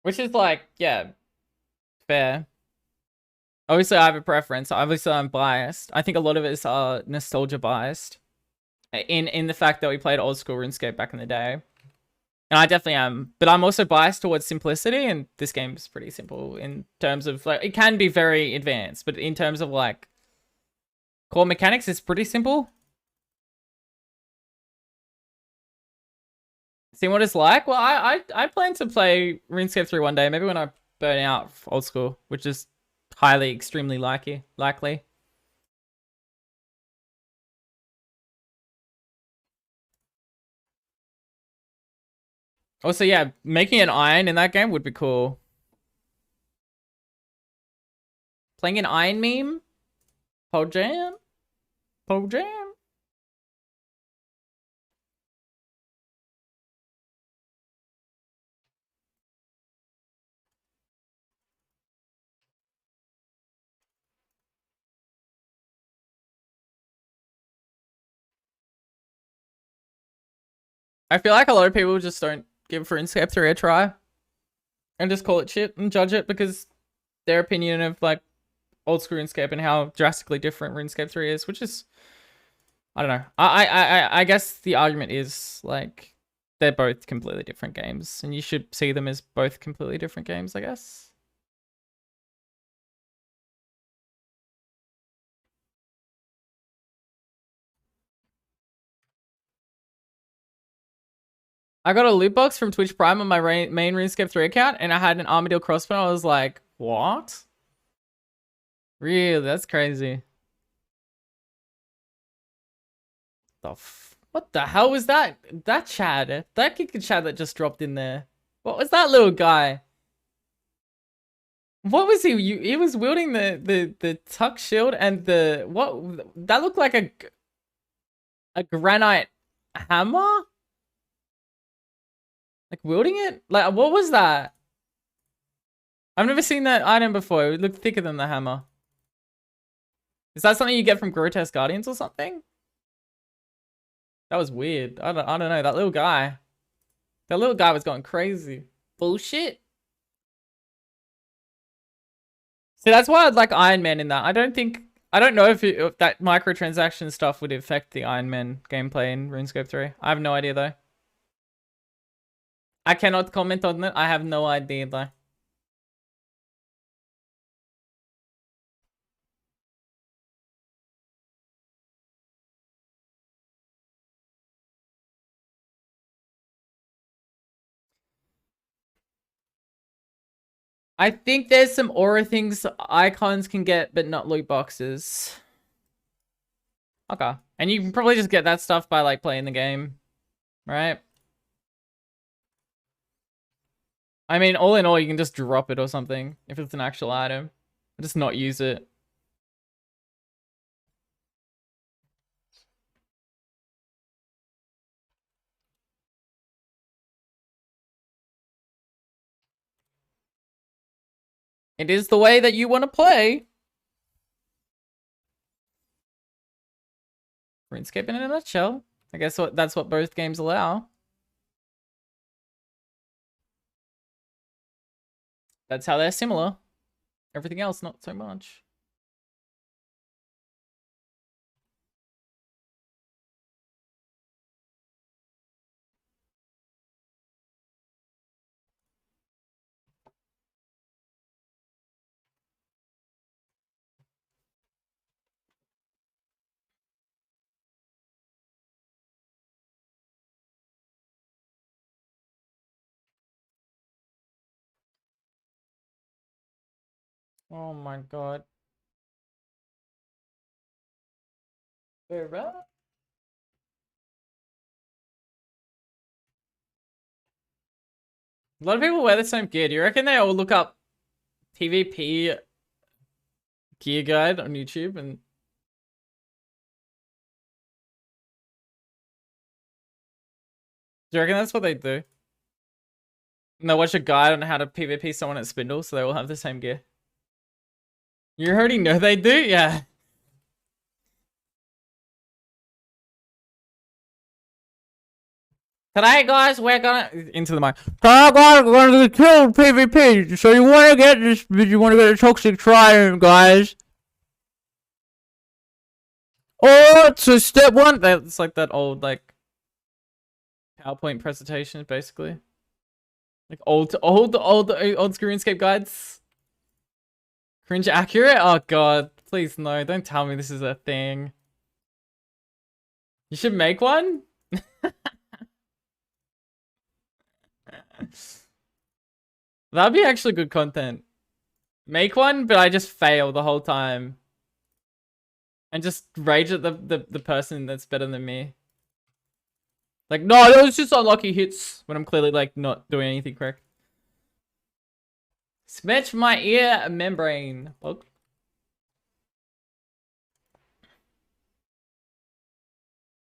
Which is like, yeah, fair. Obviously, I have a preference. Obviously, I'm biased. I think a lot of it is nostalgia biased. In the fact that we played old school RuneScape back in the day. And I definitely am. But I'm also biased towards simplicity, and this game is pretty simple in terms of, like, it can be very advanced, but in terms of, like, core mechanics, it's pretty simple. See what it's like? Well, I plan to play RuneScape 3 one day, maybe when I burn out old school, which is highly, extremely likely. Also, yeah, making an iron in that game would be cool. Playing an iron meme? Pole jam? Pole jam? I feel like a lot of people just don't give RuneScape 3 a try and just call it shit and judge it because their opinion of like old school RuneScape and how drastically different RuneScape 3 is, which is, I don't know. I guess the argument is like they're both completely different games and you should see them as both completely different games, I guess. I got a loot box from Twitch Prime on my main RuneScape 3 account and I had an Armadillo crossbow. I was like, what? Really? That's crazy. What the hell was that? That Chad. That kicker Chad that just dropped in there. What was that little guy? What was he? He was wielding the tuck shield and the what? That looked like a granite hammer. Like wielding it? Like what was that? I've never seen that item before. It looked thicker than the hammer. Is that something you get from Grotesque Guardians or something? That was weird. I don't know. That little guy. That little guy was going crazy. Bullshit. See, that's why I'd like Iron Man in that. I don't know if that microtransaction stuff would affect the Iron Man gameplay in RuneScape 3. I have no idea though. I cannot comment on it. I have no idea though. I think there's some aura things icons can get, but not loot boxes. Okay. And you can probably just get that stuff by like playing the game, right? I mean, all in all, you can just drop it or something if it's an actual item. Just not use it. It is the way that you want to play. RuneScape in a nutshell. I guess that's what both games allow. That's how they're similar. Everything else, not so much. Oh my god. Wait, what? A lot of people wear the same gear. Do you reckon they all look up PvP gear guide on YouTube and do you reckon that's what they do? And they watch a guide on how to PvP someone at Spindle, so they all have the same gear. You already know they do? Yeah. Today, guys, we're gonna into the mic. Today, guys, we're gonna kill PvP. So you want to get this? You want to get a toxic triumph, guys? Oh, so step one. That's like that old like PowerPoint presentation, basically. Like old school RuneScape guides. Cringe accurate? Oh god, please no! Don't tell me this is a thing. You should make one. That'd be actually good content. Make one, but I just fail the whole time. And just rage at the person that's better than me. Like, no, those just unlucky hits when I'm clearly like not doing anything correct. Smash my ear membrane. Oh.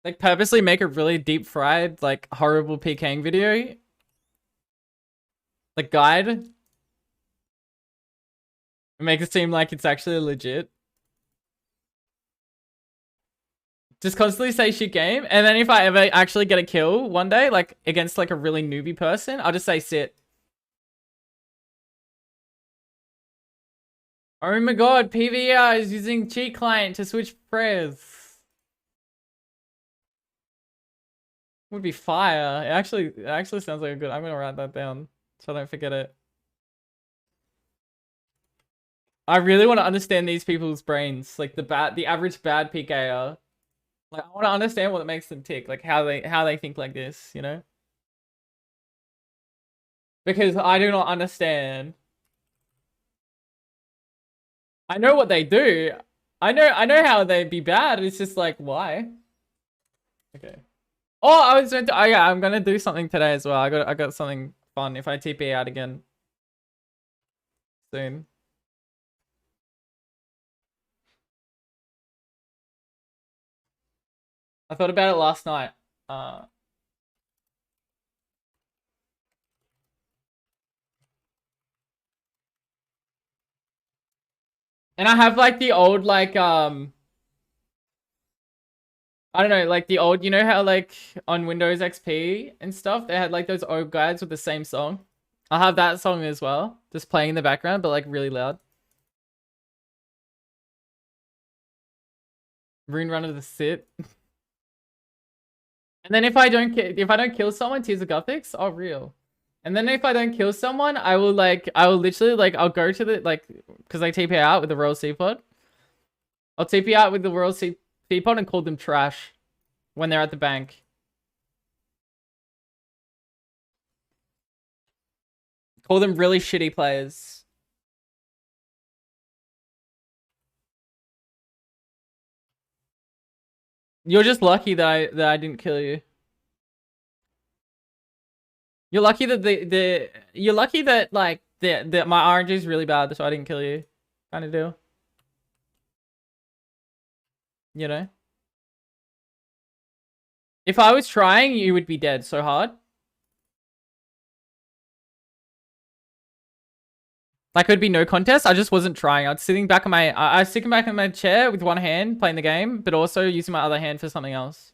Like purposely make a really deep fried, like horrible PKing video. Like guide. Make it seem like it's actually legit. Just constantly say shit game. And then if I ever actually get a kill one day, like against like a really newbie person, I'll just say sit. Oh my god, PVR is using cheat client to switch prayers. Would be fire. It actually sounds like a good. I'm gonna write that down so I don't forget it. I really want to understand these people's brains, like the average bad PKer. Like I want to understand what makes them tick, like how they think like this, you know? Because I do not understand. I know what they do. I know how they'd be bad. It's just like why? Okay. Oh, I was meant to. Oh yeah, I'm gonna do something today as well. I got something fun if I TP out again soon. I thought about it last night. And I have like the old like I don't know, like the old, you know how like on Windows XP and stuff, they had like those old guides with the same song. I'll have that song as well, just playing in the background, but like really loud. Rune Runner the Sit. And then if I don't kill someone, Tears of Gothics, oh real. And then if I don't kill someone, I will literally like I'll go to the like because I TP out with the Royal Sea Pod. I'll TP out with the Royal Sea Pod and call them trash when they're at the bank. Call them really shitty players. You're just lucky that I didn't kill you. You're lucky that you're lucky that like my RNG is really bad, so I didn't kill you. Kind of deal. You know? If I was trying, you would be dead so hard. Like, it would be no contest. I just wasn't trying. I was sitting back in my... I was sitting back in my chair with one hand playing the game, but also using my other hand for something else.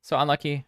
So unlucky.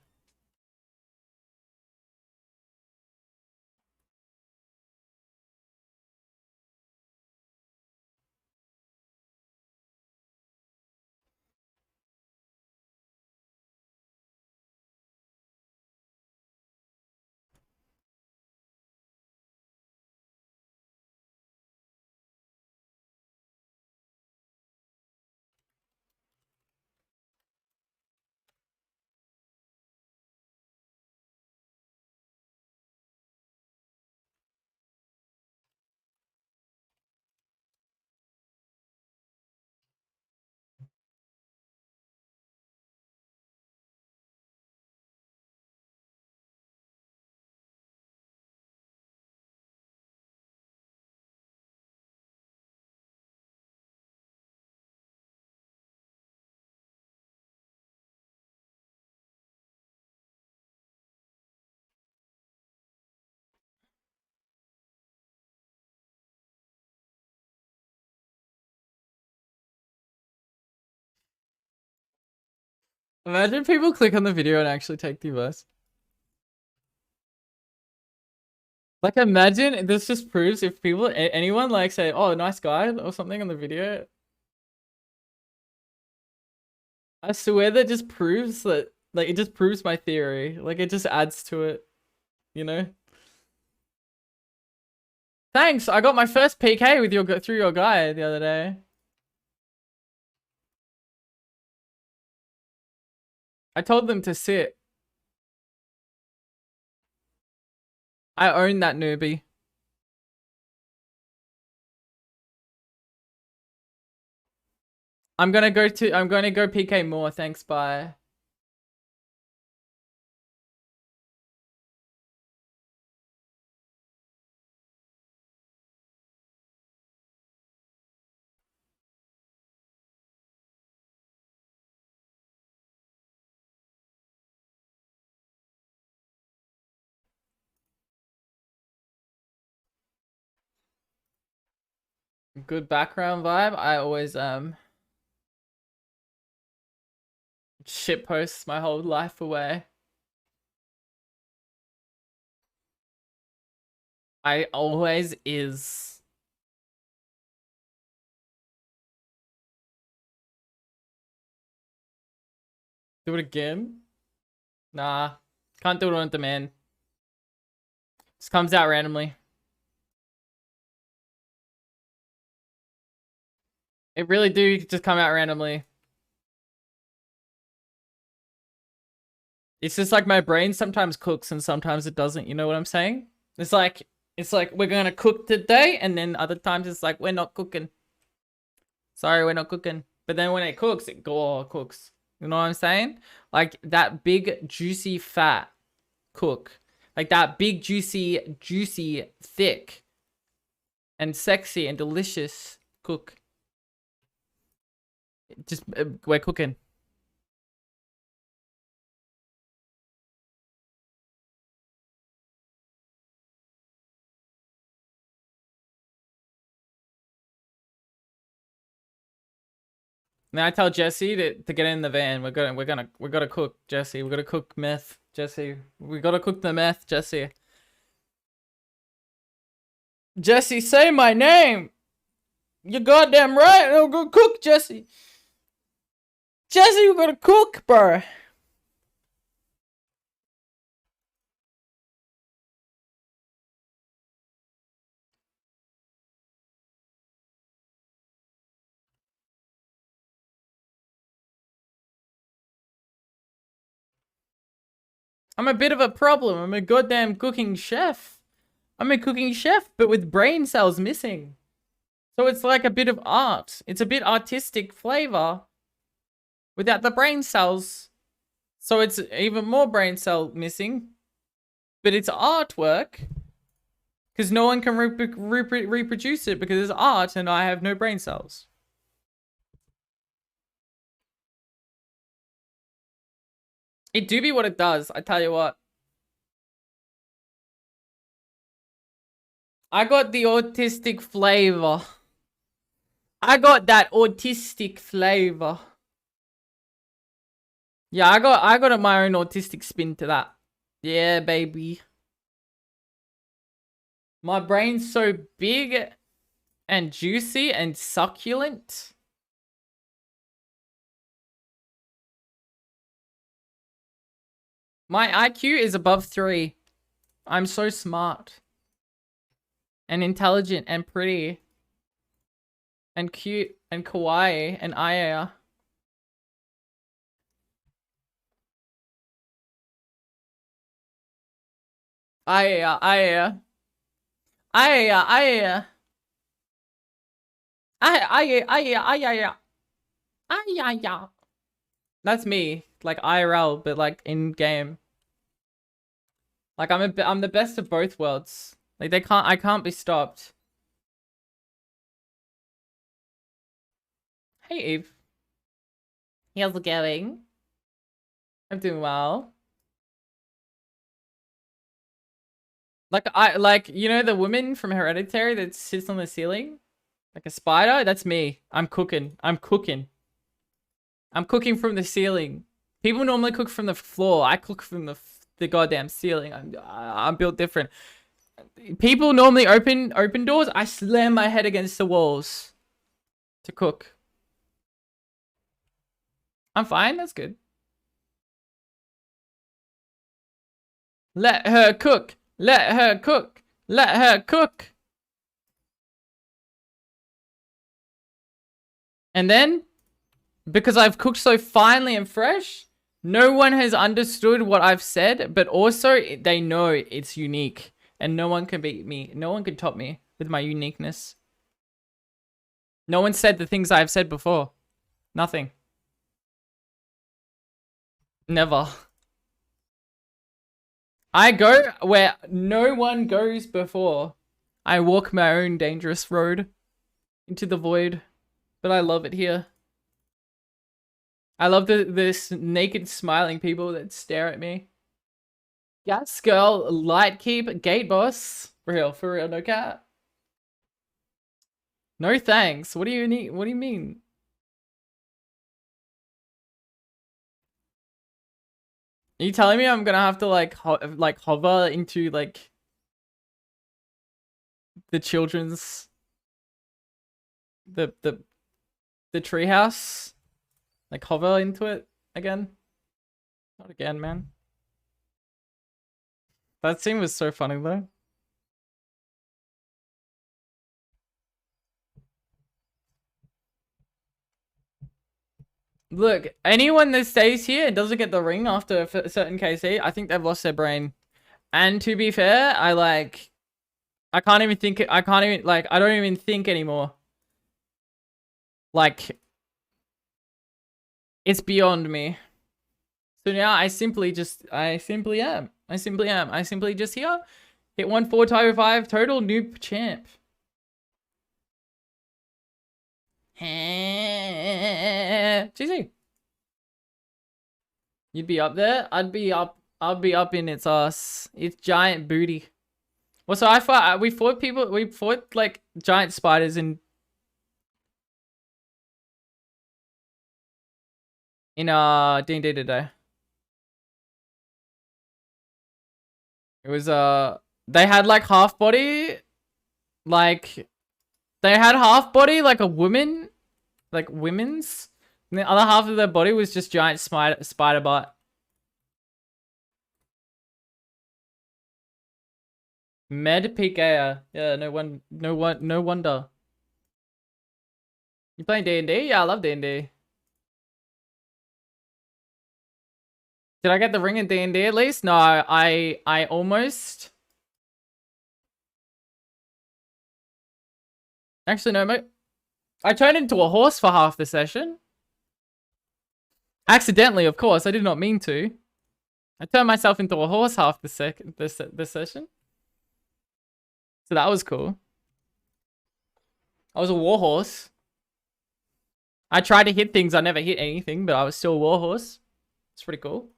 Imagine people click on the video and actually take the verse. Like, imagine this just proves if people, anyone like say, oh, nice guy or something on the video. I swear that just proves that, like, it just proves my theory. Like, it just adds to it, you know? Thanks, I got my first PK with through your guy the other day. I told them to sit. I own that newbie. I'm gonna go PK more, thanks, bye. Good background vibe. I always shit posts my whole life away. I always is. Do it again? Nah. Can't do it on demand. Just comes out randomly. It really do just come out randomly. It's just like my brain sometimes cooks and sometimes it doesn't. You know what I'm saying? It's like we're gonna cook today, and then other times it's like we're not cooking. Sorry, we're not cooking. But then when it cooks, it cooks. You know what I'm saying? Like that big juicy fat cook. Like that big juicy thick and sexy and delicious cook. Just we're cooking. Then I tell Jesse to get in the van. We gotta cook, Jesse. We gotta cook meth, Jesse. We gotta cook the meth, Jesse. Jesse, say my name. You goddamn right. I'll go cook, Jesse. Jesse, we gotta cook, bro. I'm a bit of a problem. I'm a goddamn cooking chef. I'm a cooking chef, but with brain cells missing. So it's like a bit of art. It's a bit artistic flavor without the brain cells. So it's even more brain cell missing. But it's artwork. Because no one can reproduce it because it's art and I have no brain cells. It do be what it does, I tell you what. I got the autistic flavor. I got that autistic flavor. Yeah, I got my own autistic spin to that. Yeah, baby. My brain's so big and juicy and succulent. My IQ is above 3. I'm so smart. And intelligent and pretty. And cute and kawaii and aya. Aya, aya. Aya, aya. Aya, aya, aya, aya. Aya. That's me. Like IRL, but like in game. Like I'm the best of both worlds. Like I can't be stopped. Hey Eve. How's it going? I'm doing well. Like you know the woman from Hereditary that sits on the ceiling? Like a spider? That's me. I'm cooking. I'm cooking. I'm cooking from the ceiling. People normally cook from the floor. I cook from the goddamn ceiling. I'm built different. People normally open doors. I slam my head against the walls to cook. I'm fine. That's good. Let her cook. Let her cook. Let her cook. And then, because I've cooked so finely and fresh, no one has understood what I've said, but also they know it's unique. And no one can beat me. No one can top me with my uniqueness. No one said the things I've said before. Nothing. Never. I go where no one goes before. I walk my own dangerous road into the void. But I love it here. I love this naked smiling people that stare at me. Gas girl, light keep, gate boss. For real, no cat. No thanks. What do you need? What do you mean? Are you telling me I'm gonna have to like hover into like the children's the treehouse? Like hover into it again? Not again, man. That scene was so funny though. Look, anyone that stays here and doesn't get the ring after a certain KC, I think they've lost their brain. And to be fair, I can't even think, I don't even think anymore. Like, it's beyond me. So now I simply am. I simply just here. Hit 1-4-5 total, noob champ. GG. You'd be up there? I'd be up in its ass. Its giant booty. Well, so we fought like giant spiders in D&D today. It was they had like half body, like they had half body like a woman, like women's, and the other half of their body was just giant spider butt. Med PKR. Yeah, no wonder. You playing D&D? Yeah, I love D&D. Did I get the ring in D&D at least? No, I almost. Actually, no, mate. I turned into a horse for half the session. Accidentally, of course. I did not mean to. I turned myself into a horse half this session. So that was cool. I was a warhorse. I tried to hit things. I never hit anything, but I was still a warhorse. It's pretty cool.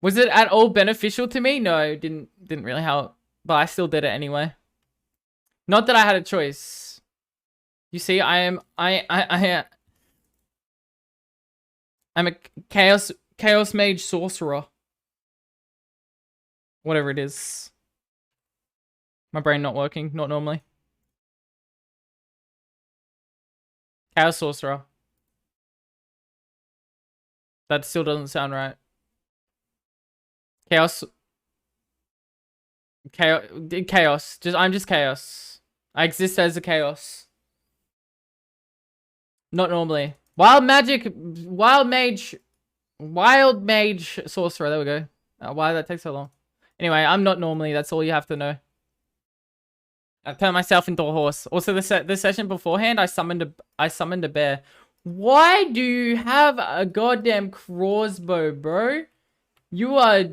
Was it at all beneficial to me? No, didn't really help. But I still did it anyway. Not that I had a choice. You see, I'm a chaos mage sorcerer. Whatever it is. My brain not working, not normally. Chaos sorcerer. That still doesn't sound right. Chaos. Chaos. I'm just chaos. I exist as a chaos. Not normally. Wild mage sorcerer. There we go. Why did that take so long? Anyway, I'm not normally. That's all you have to know. I turned myself into a horse. Also, the session beforehand, I summoned a bear. Why do you have a goddamn crossbow, bro? You are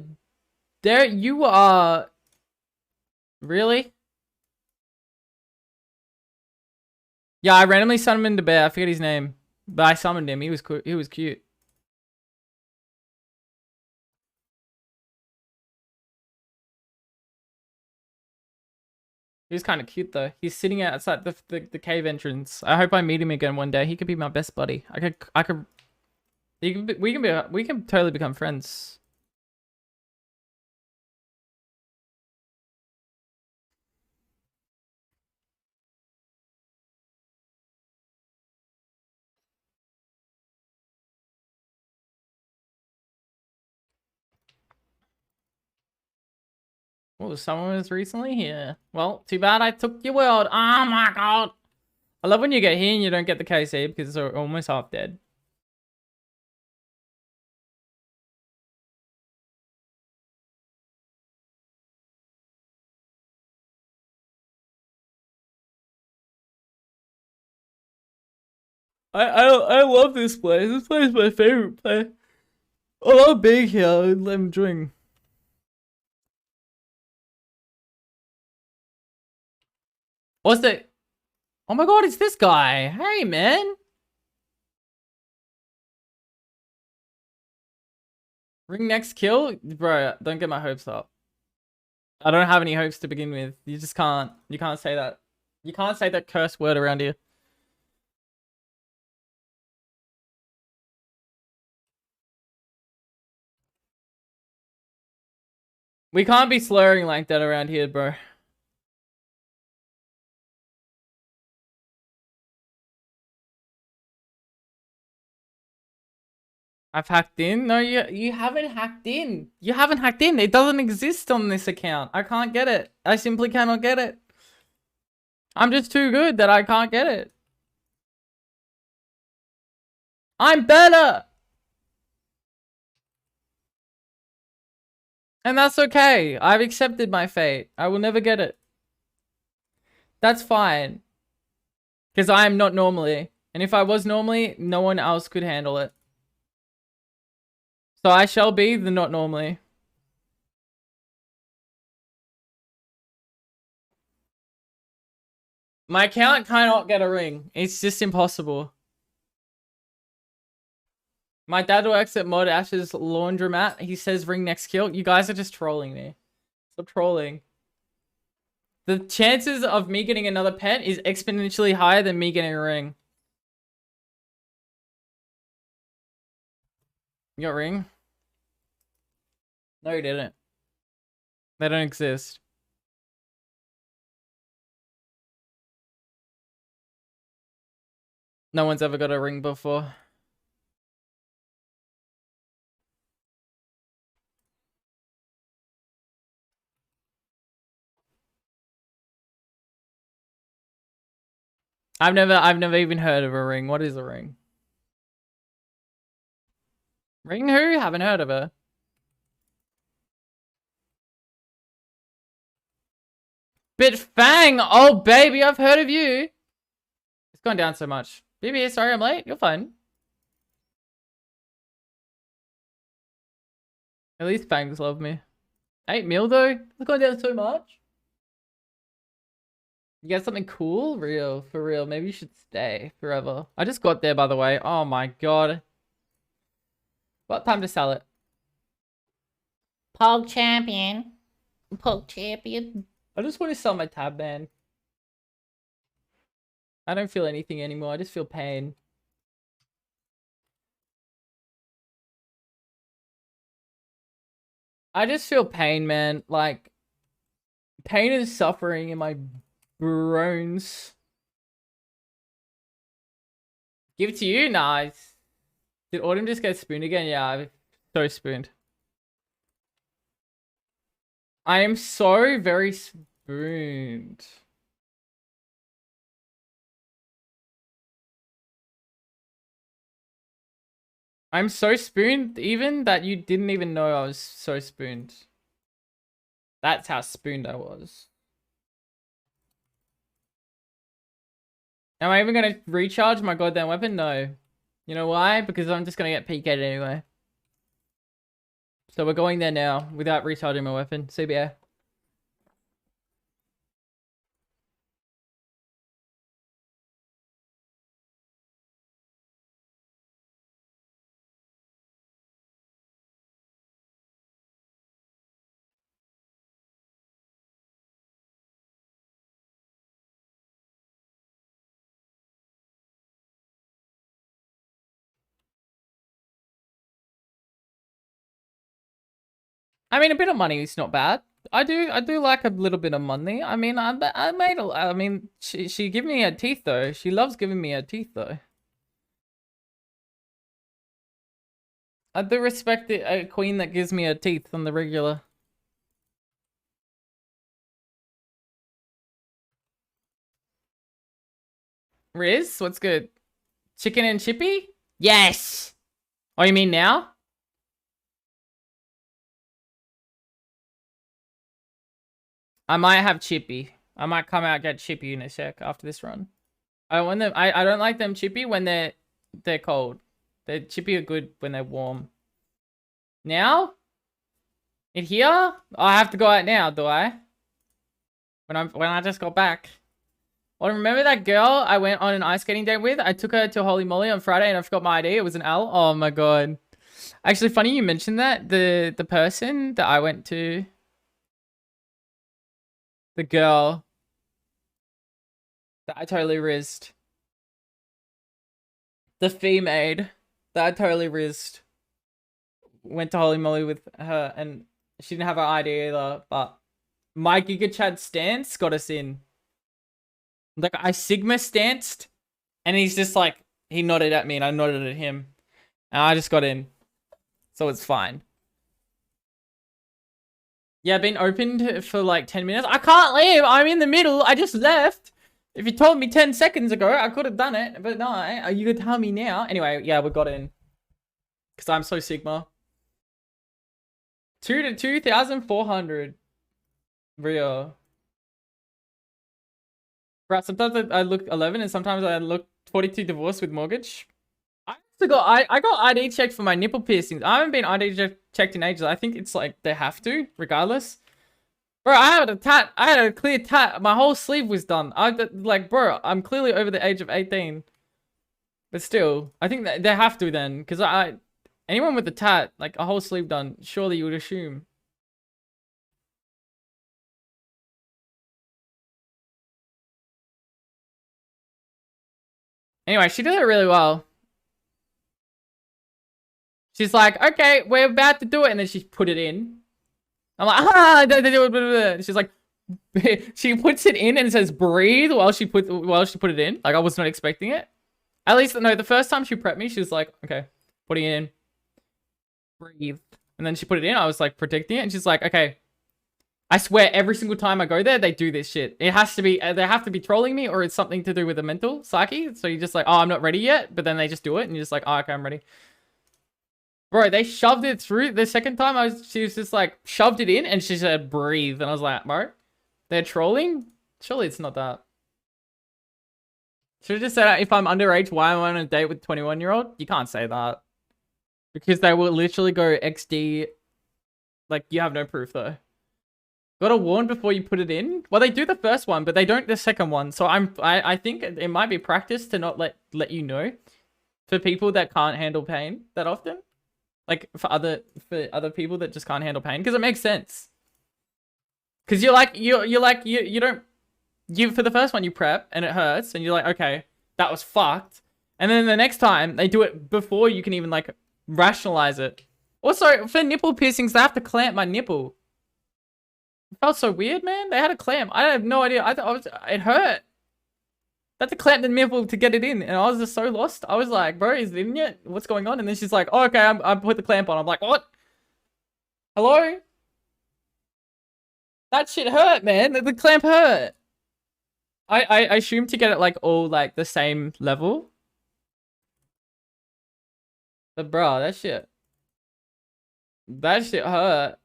there. You are really. Yeah, I randomly summoned a bear. I forget his name, but I summoned him. He was cool. He was cute. He was kind of cute though. He's sitting outside the cave entrance. I hope I meet him again one day. He could be my best buddy. We can totally become friends. Well, someone was recently here. Well, too bad I took your world. Oh my god. I love when you get here and you don't get the KC because it's almost half dead. I love this place. This place is my favorite place. I love being here. I'm enjoying. What's that? Oh my god, it's this guy. Hey, man. Ring next kill? Bro, don't get my hopes up. I don't have any hopes to begin with. You just can't. You can't say that. You can't say that curse word around here. We can't be slurring like that around here, bro. I've hacked in? No, you haven't hacked in. You haven't hacked in. It doesn't exist on this account. I can't get it. I simply cannot get it. I'm just too good that I can't get it. I'm better! And that's okay. I've accepted my fate. I will never get it. That's fine. Because I am not normally. And if I was normally, no one else could handle it. So I shall be the not normally. My account cannot get a ring. It's just impossible. My dad works at Mod Ash's laundromat. He says ring next kill. You guys are just trolling me. Stop trolling. The chances of me getting another pet is exponentially higher than me getting a ring. You got a ring? No, you didn't. They don't exist. No one's ever got a ring before. I've never even heard of a ring. What is a ring? Ring who? Haven't heard of her. Spit Fang! Oh, baby, I've heard of you. It's gone down so much. BB, sorry I'm late. You're fine. At least Fangs love me. 8 mil though? It's gone down so much. You get something cool? Real, for real. Maybe you should stay forever. I just got there, by the way. Oh my god. What time to sell it? Pog champion. Pog champion. I just want to sell my tab, man. I don't feel anything anymore. I just feel pain. I just feel pain, man. Like, pain and suffering in my bones. Give it to you? Nice. Did Autumn just get spooned again? Yeah, I'm so spooned. I am so very spooned. I'm so spooned even that you didn't even know I was so spooned. That's how spooned I was. Am I even gonna recharge my goddamn weapon? No. You know why? Because I'm just gonna get PK'd anyway. So we're going there now without recharging my weapon. CBA. I mean, a bit of money is not bad. I do like a little bit of money. I mean, I made a. I mean, she give me her teeth though. She loves giving me her teeth though. I do respect a queen that gives me her teeth on the regular. Riz, what's good? Chicken and chippy? Yes. Oh, you mean now? I might have chippy. I might come out and get chippy in a sec after this run. I want them. I don't like them chippy when they're cold. The chippy are good when they're warm. Now? In here? I have to go out now, do I? When I just got back. Well, remember that girl I went on an ice skating date with? I took her to Holy Moly on Friday and I forgot my ID. It was an L. Oh my god. Actually, funny you mentioned that. The person that I went to, the girl that I totally rizzed. The fee maid that I totally rizzed. Went to Holy Moly with her and she didn't have her ID either, but my Giga Chad stance got us in. Like, I Sigma stanced and he's just like, he nodded at me and I nodded at him. And I just got in. So it's fine. Yeah, been opened for like 10 minutes. I can't leave. I'm in the middle. I just left. If you told me 10 seconds ago, I could have done it. But no, you could tell me now. Anyway, yeah, we got in. Because I'm so Sigma. 2 to 2,400. Real. Right, sometimes I look 11 and sometimes I look 42 divorced with mortgage. I got ID checked for my nipple piercings. I haven't been ID checked in ages. I think it's like they have to, regardless. Bro, I had a tat. I had a clear tat. My whole sleeve was done. Bro, I'm clearly over the age of 18. But still, I think that they have to then, because anyone with a tat, like a whole sleeve done, surely you would assume. Anyway, she did it really well. She's like, okay, we're about to do it. And then she put it in. I'm like, she's like, she puts it in and it says breathe while she put it in. Like, I was not expecting it. At least, no, the first time she prepped me, she was like, okay, putting it in. Breathe. And then she put it in. I was like protecting it. And she's like, okay, I swear every single time I go there, they do this shit. It has to be, they have to be trolling me or it's something to do with the mental psyche. So you're just like, oh, I'm not ready yet. But then they just do it and you're just like, oh, okay, I'm ready. Bro, they shoved it through the second time. She was just like, shoved it in and she said, breathe. And I was like, bro, They're trolling? Surely it's not that. Should have just said, if I'm underage, why am I on a date with a 21-year-old? You can't say that. Because they will literally go XD. Like, you have no proof, though. Gotta warn before you put it in? Well, they do the first one, but they don't the second one. So I think it might be practice to not let you know. For people that can't handle pain that often. Like, for other people that just can't handle pain. Because it makes sense. Because you don't... for the first one, you prep, and it hurts, and you're like, okay, that was fucked. And then the next time, they do it before you can even, like, rationalize it. Also, for nipple piercings, they have to clamp my nipple. It felt so weird, man. They had a clamp. I have no idea. It hurt. They had to clamp the nipple to get it in, and I was just so lost. I was like, bro, is it in yet? What's going on? And then she's like, oh, okay, I put the clamp on. I'm like, what? Hello? That shit hurt, man. The clamp hurt. I assume to get it, like, all, like, the same level. But, bro, that shit hurt.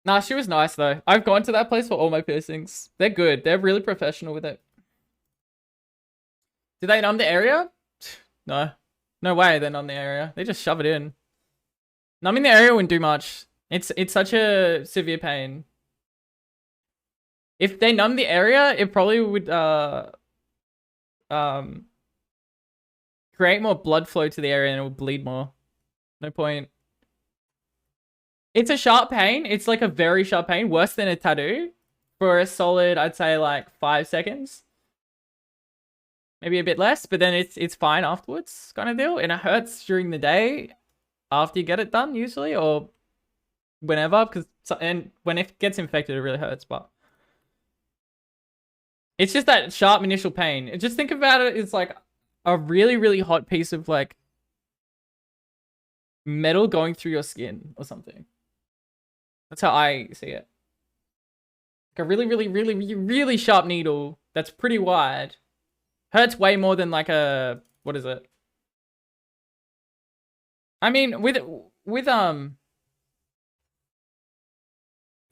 Nah, she was nice, though. I've gone to that place for all my piercings. They're good. They're really professional with it. Did they numb the area? No. No way they numb the area. They just shove it in. Numbing the area wouldn't do much. It's such a severe pain. If they numb the area, it probably would create more blood flow to the area and it will bleed more. No point. It's a sharp pain. It's like a very sharp pain. Worse than a tattoo. For a solid, I'd say like 5 seconds. Maybe a bit less, but then it's fine afterwards, kind of deal. And it hurts during the day after you get it done, usually, or whenever. And when it gets infected, it really hurts, but it's just that sharp initial pain. Just think about it as like a really, really hot piece of like metal going through your skin or something. That's how I see it. Like a really, really, really, really, really sharp needle that's pretty wide. Hurts way more than like a... What is it? I mean, with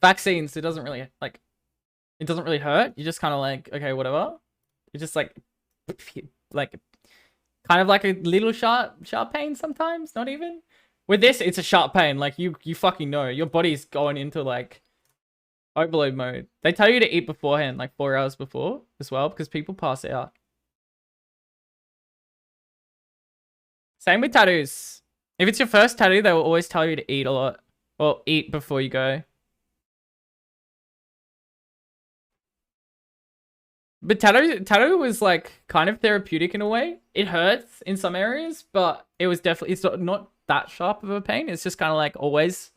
vaccines, it doesn't really, like... It doesn't really hurt. You just kind of like, okay, whatever. It's just like... Kind of like a little sharp pain sometimes. Not even. With this, it's a sharp pain. Like, you fucking know. Your body's going into, like... overload mode. They tell you to eat beforehand, like 4 hours before as well, because people pass out. Same with tattoos. If it's your first tattoo, they will always tell you to eat a lot. Or eat before you go. But tattoo was like kind of therapeutic in a way. It hurts in some areas, but it was definitely, it's not that sharp of a pain. It's just kind of like always,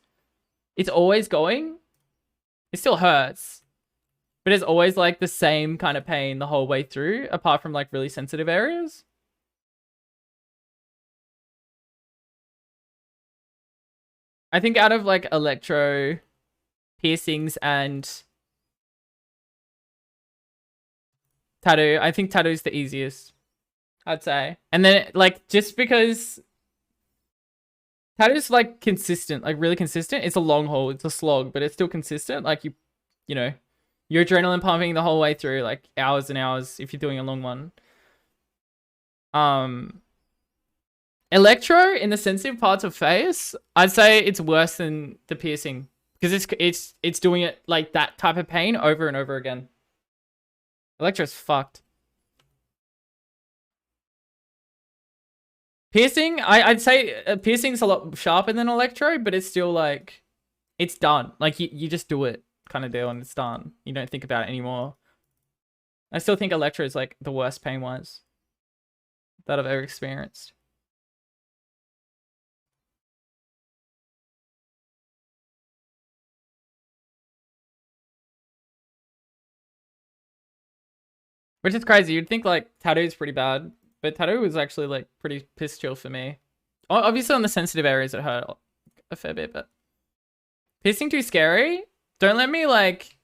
it's always going. It still hurts, but it's always like the same kind of pain the whole way through, apart from like really sensitive areas. I think out of like electro piercings and tattoo, I think tattoo's the easiest, I'd say. And then like, just because tattoo's like consistent, like really consistent. It's a long haul, it's a slog, but it's still consistent. Like you know, your adrenaline pumping the whole way through, like hours and hours if you're doing a long one. Electro in the sensitive parts of face, I'd say it's worse than the piercing because it's doing it like that type of pain over and over again. Electro's fucked. Piercing, I'd say piercing's a lot sharper than electro, but it's still like, it's done. Like you just do it kind of deal and it's done. You don't think about it anymore. I still think electro is like the worst pain-wise that I've ever experienced. Which is crazy. You'd think like tattoo's pretty bad, but tattoo is actually like pretty piss chill for me. Obviously on the sensitive areas it hurt a fair bit, but piercing too scary. Don't let me like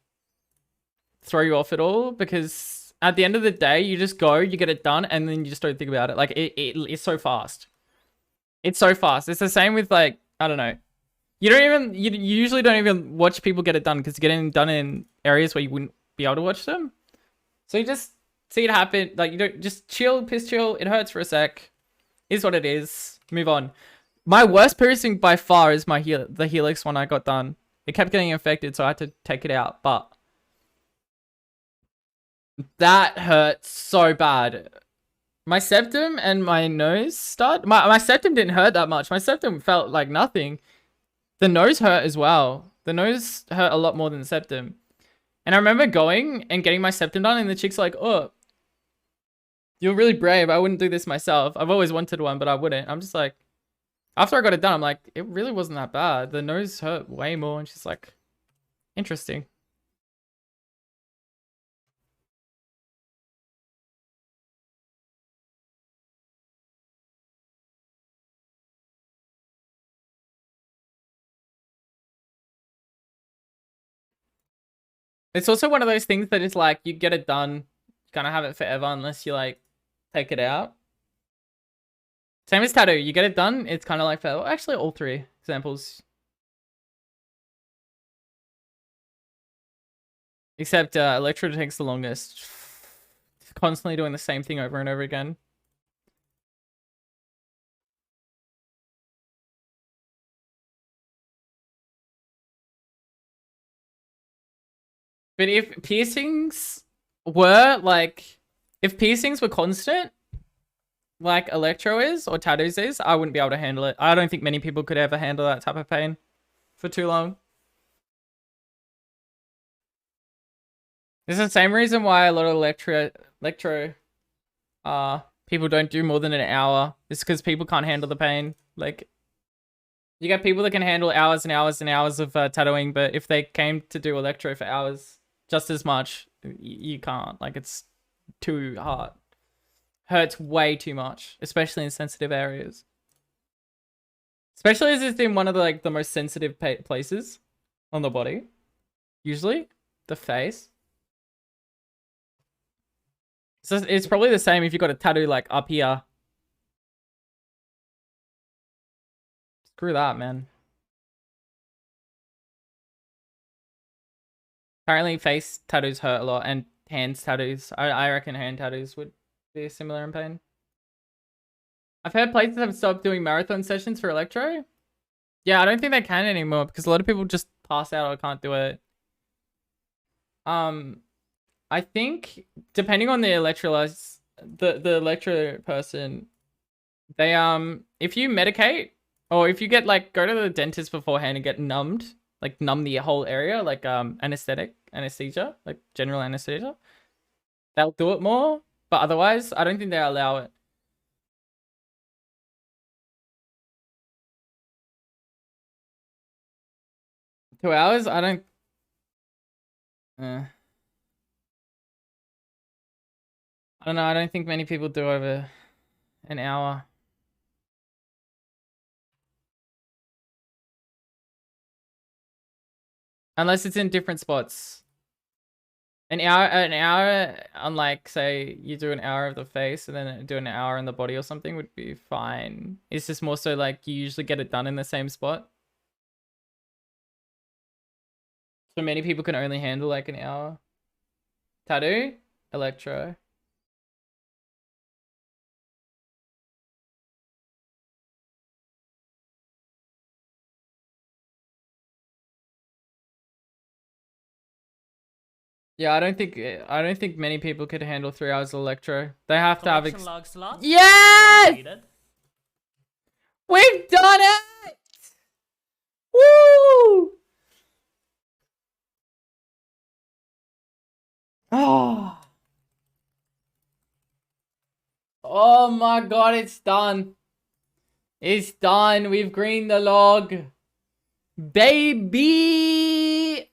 throw you off at all because at the end of the day, you just go, you get it done, and then you just don't think about it. Like it's so fast. It's so fast. It's the same with like, I don't know. You usually don't even watch people get it done because you're getting done in areas where you wouldn't be able to watch them. So you just see it happen. Like you don't just chill, piss chill. It hurts for a sec. Is what it is. Move on. My worst piercing by far is the helix one I got done. It kept getting infected, so I had to take it out. But that hurt so bad. My septum and my nose stud. My septum didn't hurt that much. My septum felt like nothing. The nose hurt as well. The nose hurt a lot more than the septum. And I remember going and getting my septum done, and the chick's like, "Oh, you're really brave. I wouldn't do this myself. I've always wanted one, but I wouldn't." I'm just like, after I got it done, I'm like, it really wasn't that bad. The nose hurt way more. And she's like, interesting. It's also one of those things that is like, you get it done, you kind of have it forever unless you like take it out. Same as tattoo. You get it done, it's kind of like forever. Actually, all three examples. Except Electro takes the longest. Constantly doing the same thing over and over again. But if piercings were like, if piercings were constant, like Electro is or tattoos is, I wouldn't be able to handle it. I don't think many people could ever handle that type of pain for too long. It's the same reason why a lot of electro people don't do more than an hour. It's because people can't handle the pain. Like, you get people that can handle hours and hours and hours of tattooing, but if they came to do electro for hours, just as much, you can't. Like, it's too hard. Hurts way too much, especially in sensitive areas. Especially as it's in one of the like the most sensitive places on the body. Usually, the face. So it's probably the same if you got a tattoo like up here. Screw that, man. Apparently face tattoos hurt a lot, and hands tattoos. I reckon hand tattoos would be similar in pain. I've heard places have stopped doing marathon sessions for electro. Yeah, I don't think they can anymore because a lot of people just pass out or can't do it. I think depending on the electrolytes, the electro person, they if you medicate or if you get like go to the dentist beforehand and get numbed, like numb the whole area, like anesthesia, like general anesthesia, they'll do it more. But otherwise, I don't think they allow it. $2 hours? I don't. I don't know. I don't think many people do over an hour. Unless it's in different spots. An hour on like, say, you do an hour of the face and then do an hour in the body or something would be fine. It's just more so like you usually get it done in the same spot. So many people can only handle like an hour. Tattoo? Electro. Yeah, I don't think many people could handle 3 hours of electro. They have to have log slot Yes! completed. We've done it! Woo! Oh. Oh my god, it's done. It's done. We've greened the log. Baby!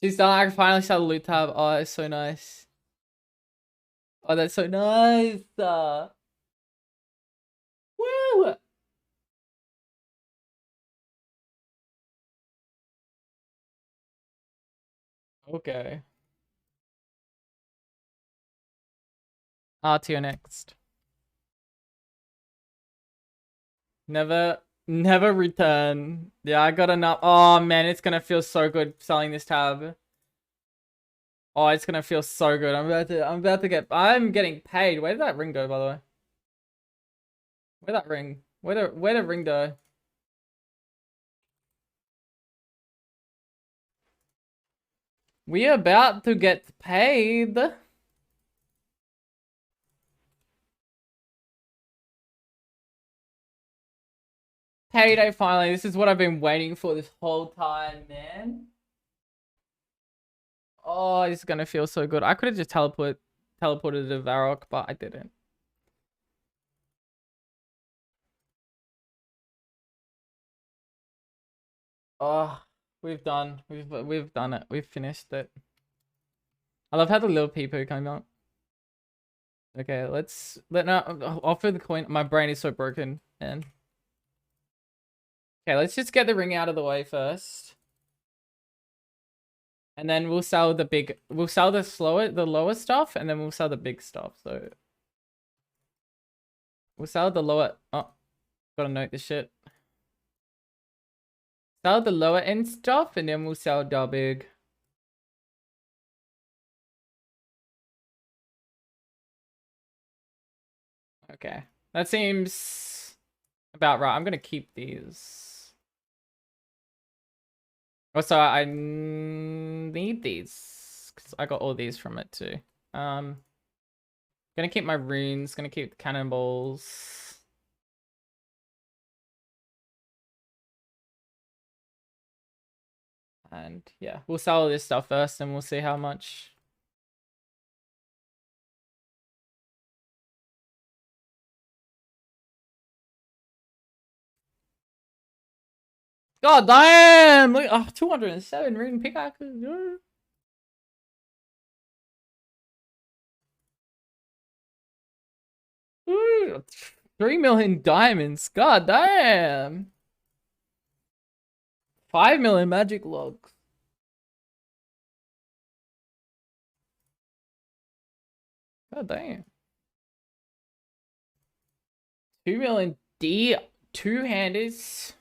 She's done. I can finally start the loot tab. Oh, it's so nice. Oh, that's so nice. Woo! Okay. RTO next. Never return. Yeah, I got enough. Oh man, it's gonna feel so good selling this tab. Oh, it's gonna feel so good. I'm getting paid. Where did that ring go, by the way? Where'd that ring? Where'd the ring go? We are about to get paid. Payday finally. This is what I've been waiting for this whole time, man. Oh, it's gonna feel so good. I could have just teleported to Varrock, but I didn't. Oh, we've done it. We've finished it. I love how the little people came out. Okay, let's offer the coin. My brain is so broken, man. Okay, let's just get the ring out of the way first. And then we'll sell the lower stuff, and then we'll sell the big stuff. So we'll sell the lower. Oh, gotta note this shit. Sell the lower end stuff, and then we'll sell the big. Okay, that seems about right. I'm gonna keep these. Also, I need these because I got all these from it too. Gonna keep my runes. Gonna keep the cannonballs. And yeah, we'll sell all this stuff first, and we'll see how much. God damn! Look, 207 rune pickaxes. Ooh, 3 million diamonds. God damn. 5 million magic logs. God damn. 2 million D two-handers.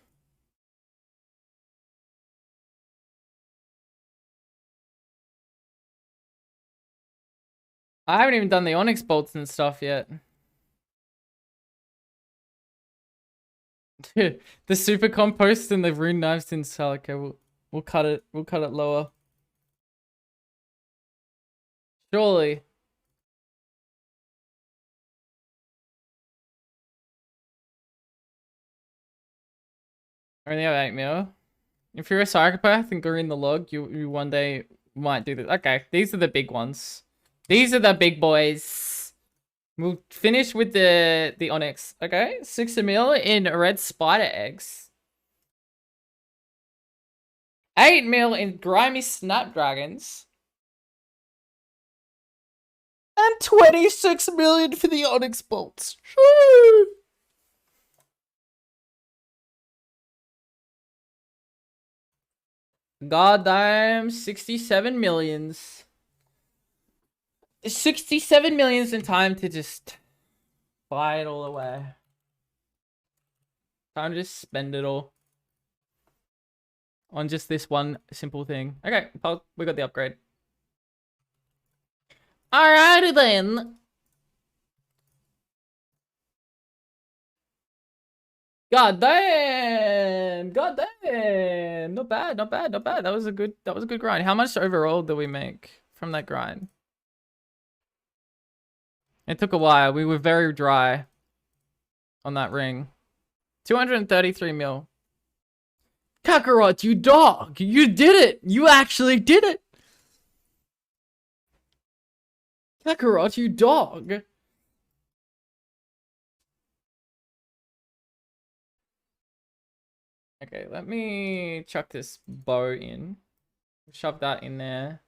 I haven't even done the onyx bolts and stuff yet. Dude, the super compost and the rune knives didn't sell. Okay, we'll cut it. We'll cut it lower. Surely. I only have 8 mil. If you're a psychopath and go in the log, you one day might do this. Okay, these are the big ones. These are the big boys. We'll finish with the onyx. Okay, 6 mil in red spider eggs. 8 mil in grimy snapdragons. And 26 million for the onyx bolts. Woo! Goddamn, 67 millions. 67 millions in time to just buy it all away. Time to just spend it all on just this one simple thing. Okay, we got the upgrade. Alrighty then. God damn! God damn! Not bad, not bad, not bad. That was a good grind. How much overall did we make from that grind? It took a while. We were very dry on that ring. 233 mil. Kakarot, you dog! You did it! You actually did it! Kakarot, you dog! Okay, let me chuck this bow in. Shove that in there.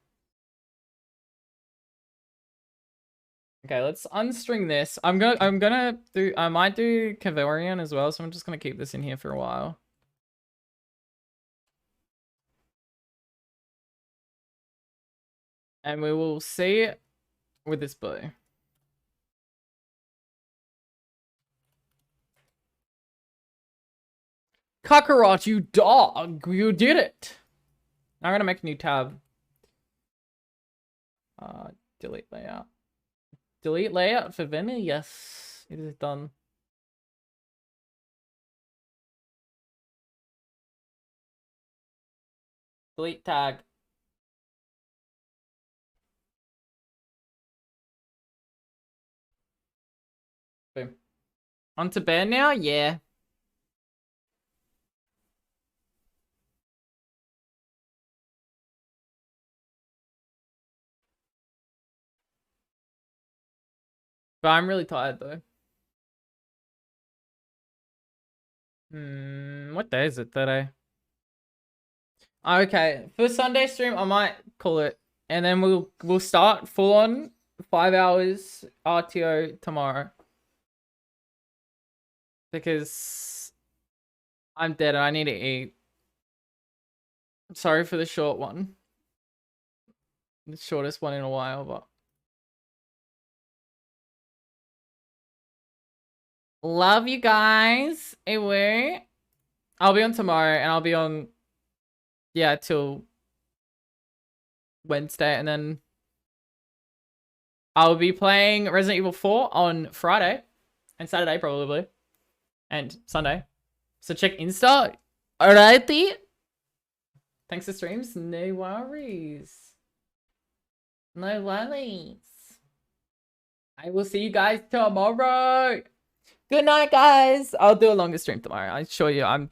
Okay, let's unstring this. I might do Kavarian as well, so I'm just gonna keep this in here for a while. And we will see it with this bow. Kakarot, you dog. You did it. I'm gonna make a new tab. Delete layout. Delete layout for Vimy? Yes, it is done. Delete tag. Boom. On to bed now? Yeah. But I'm really tired though. What day is it today? Okay, for Sunday stream I might call it, and then we'll start full on 5 hours RTO tomorrow. Because I'm dead and I need to eat. Sorry for the short one. The shortest one in a while, but love you guys. Anyway, I'll be on tomorrow and I'll be on, yeah, till Wednesday, and then I'll be playing Resident Evil 4 on Friday and Saturday probably, and Sunday. So check Insta. Alrighty. Thanks for streams. No worries. No worries. I will see you guys tomorrow. Good night, guys. I'll do a longer stream tomorrow. I assure you, I'm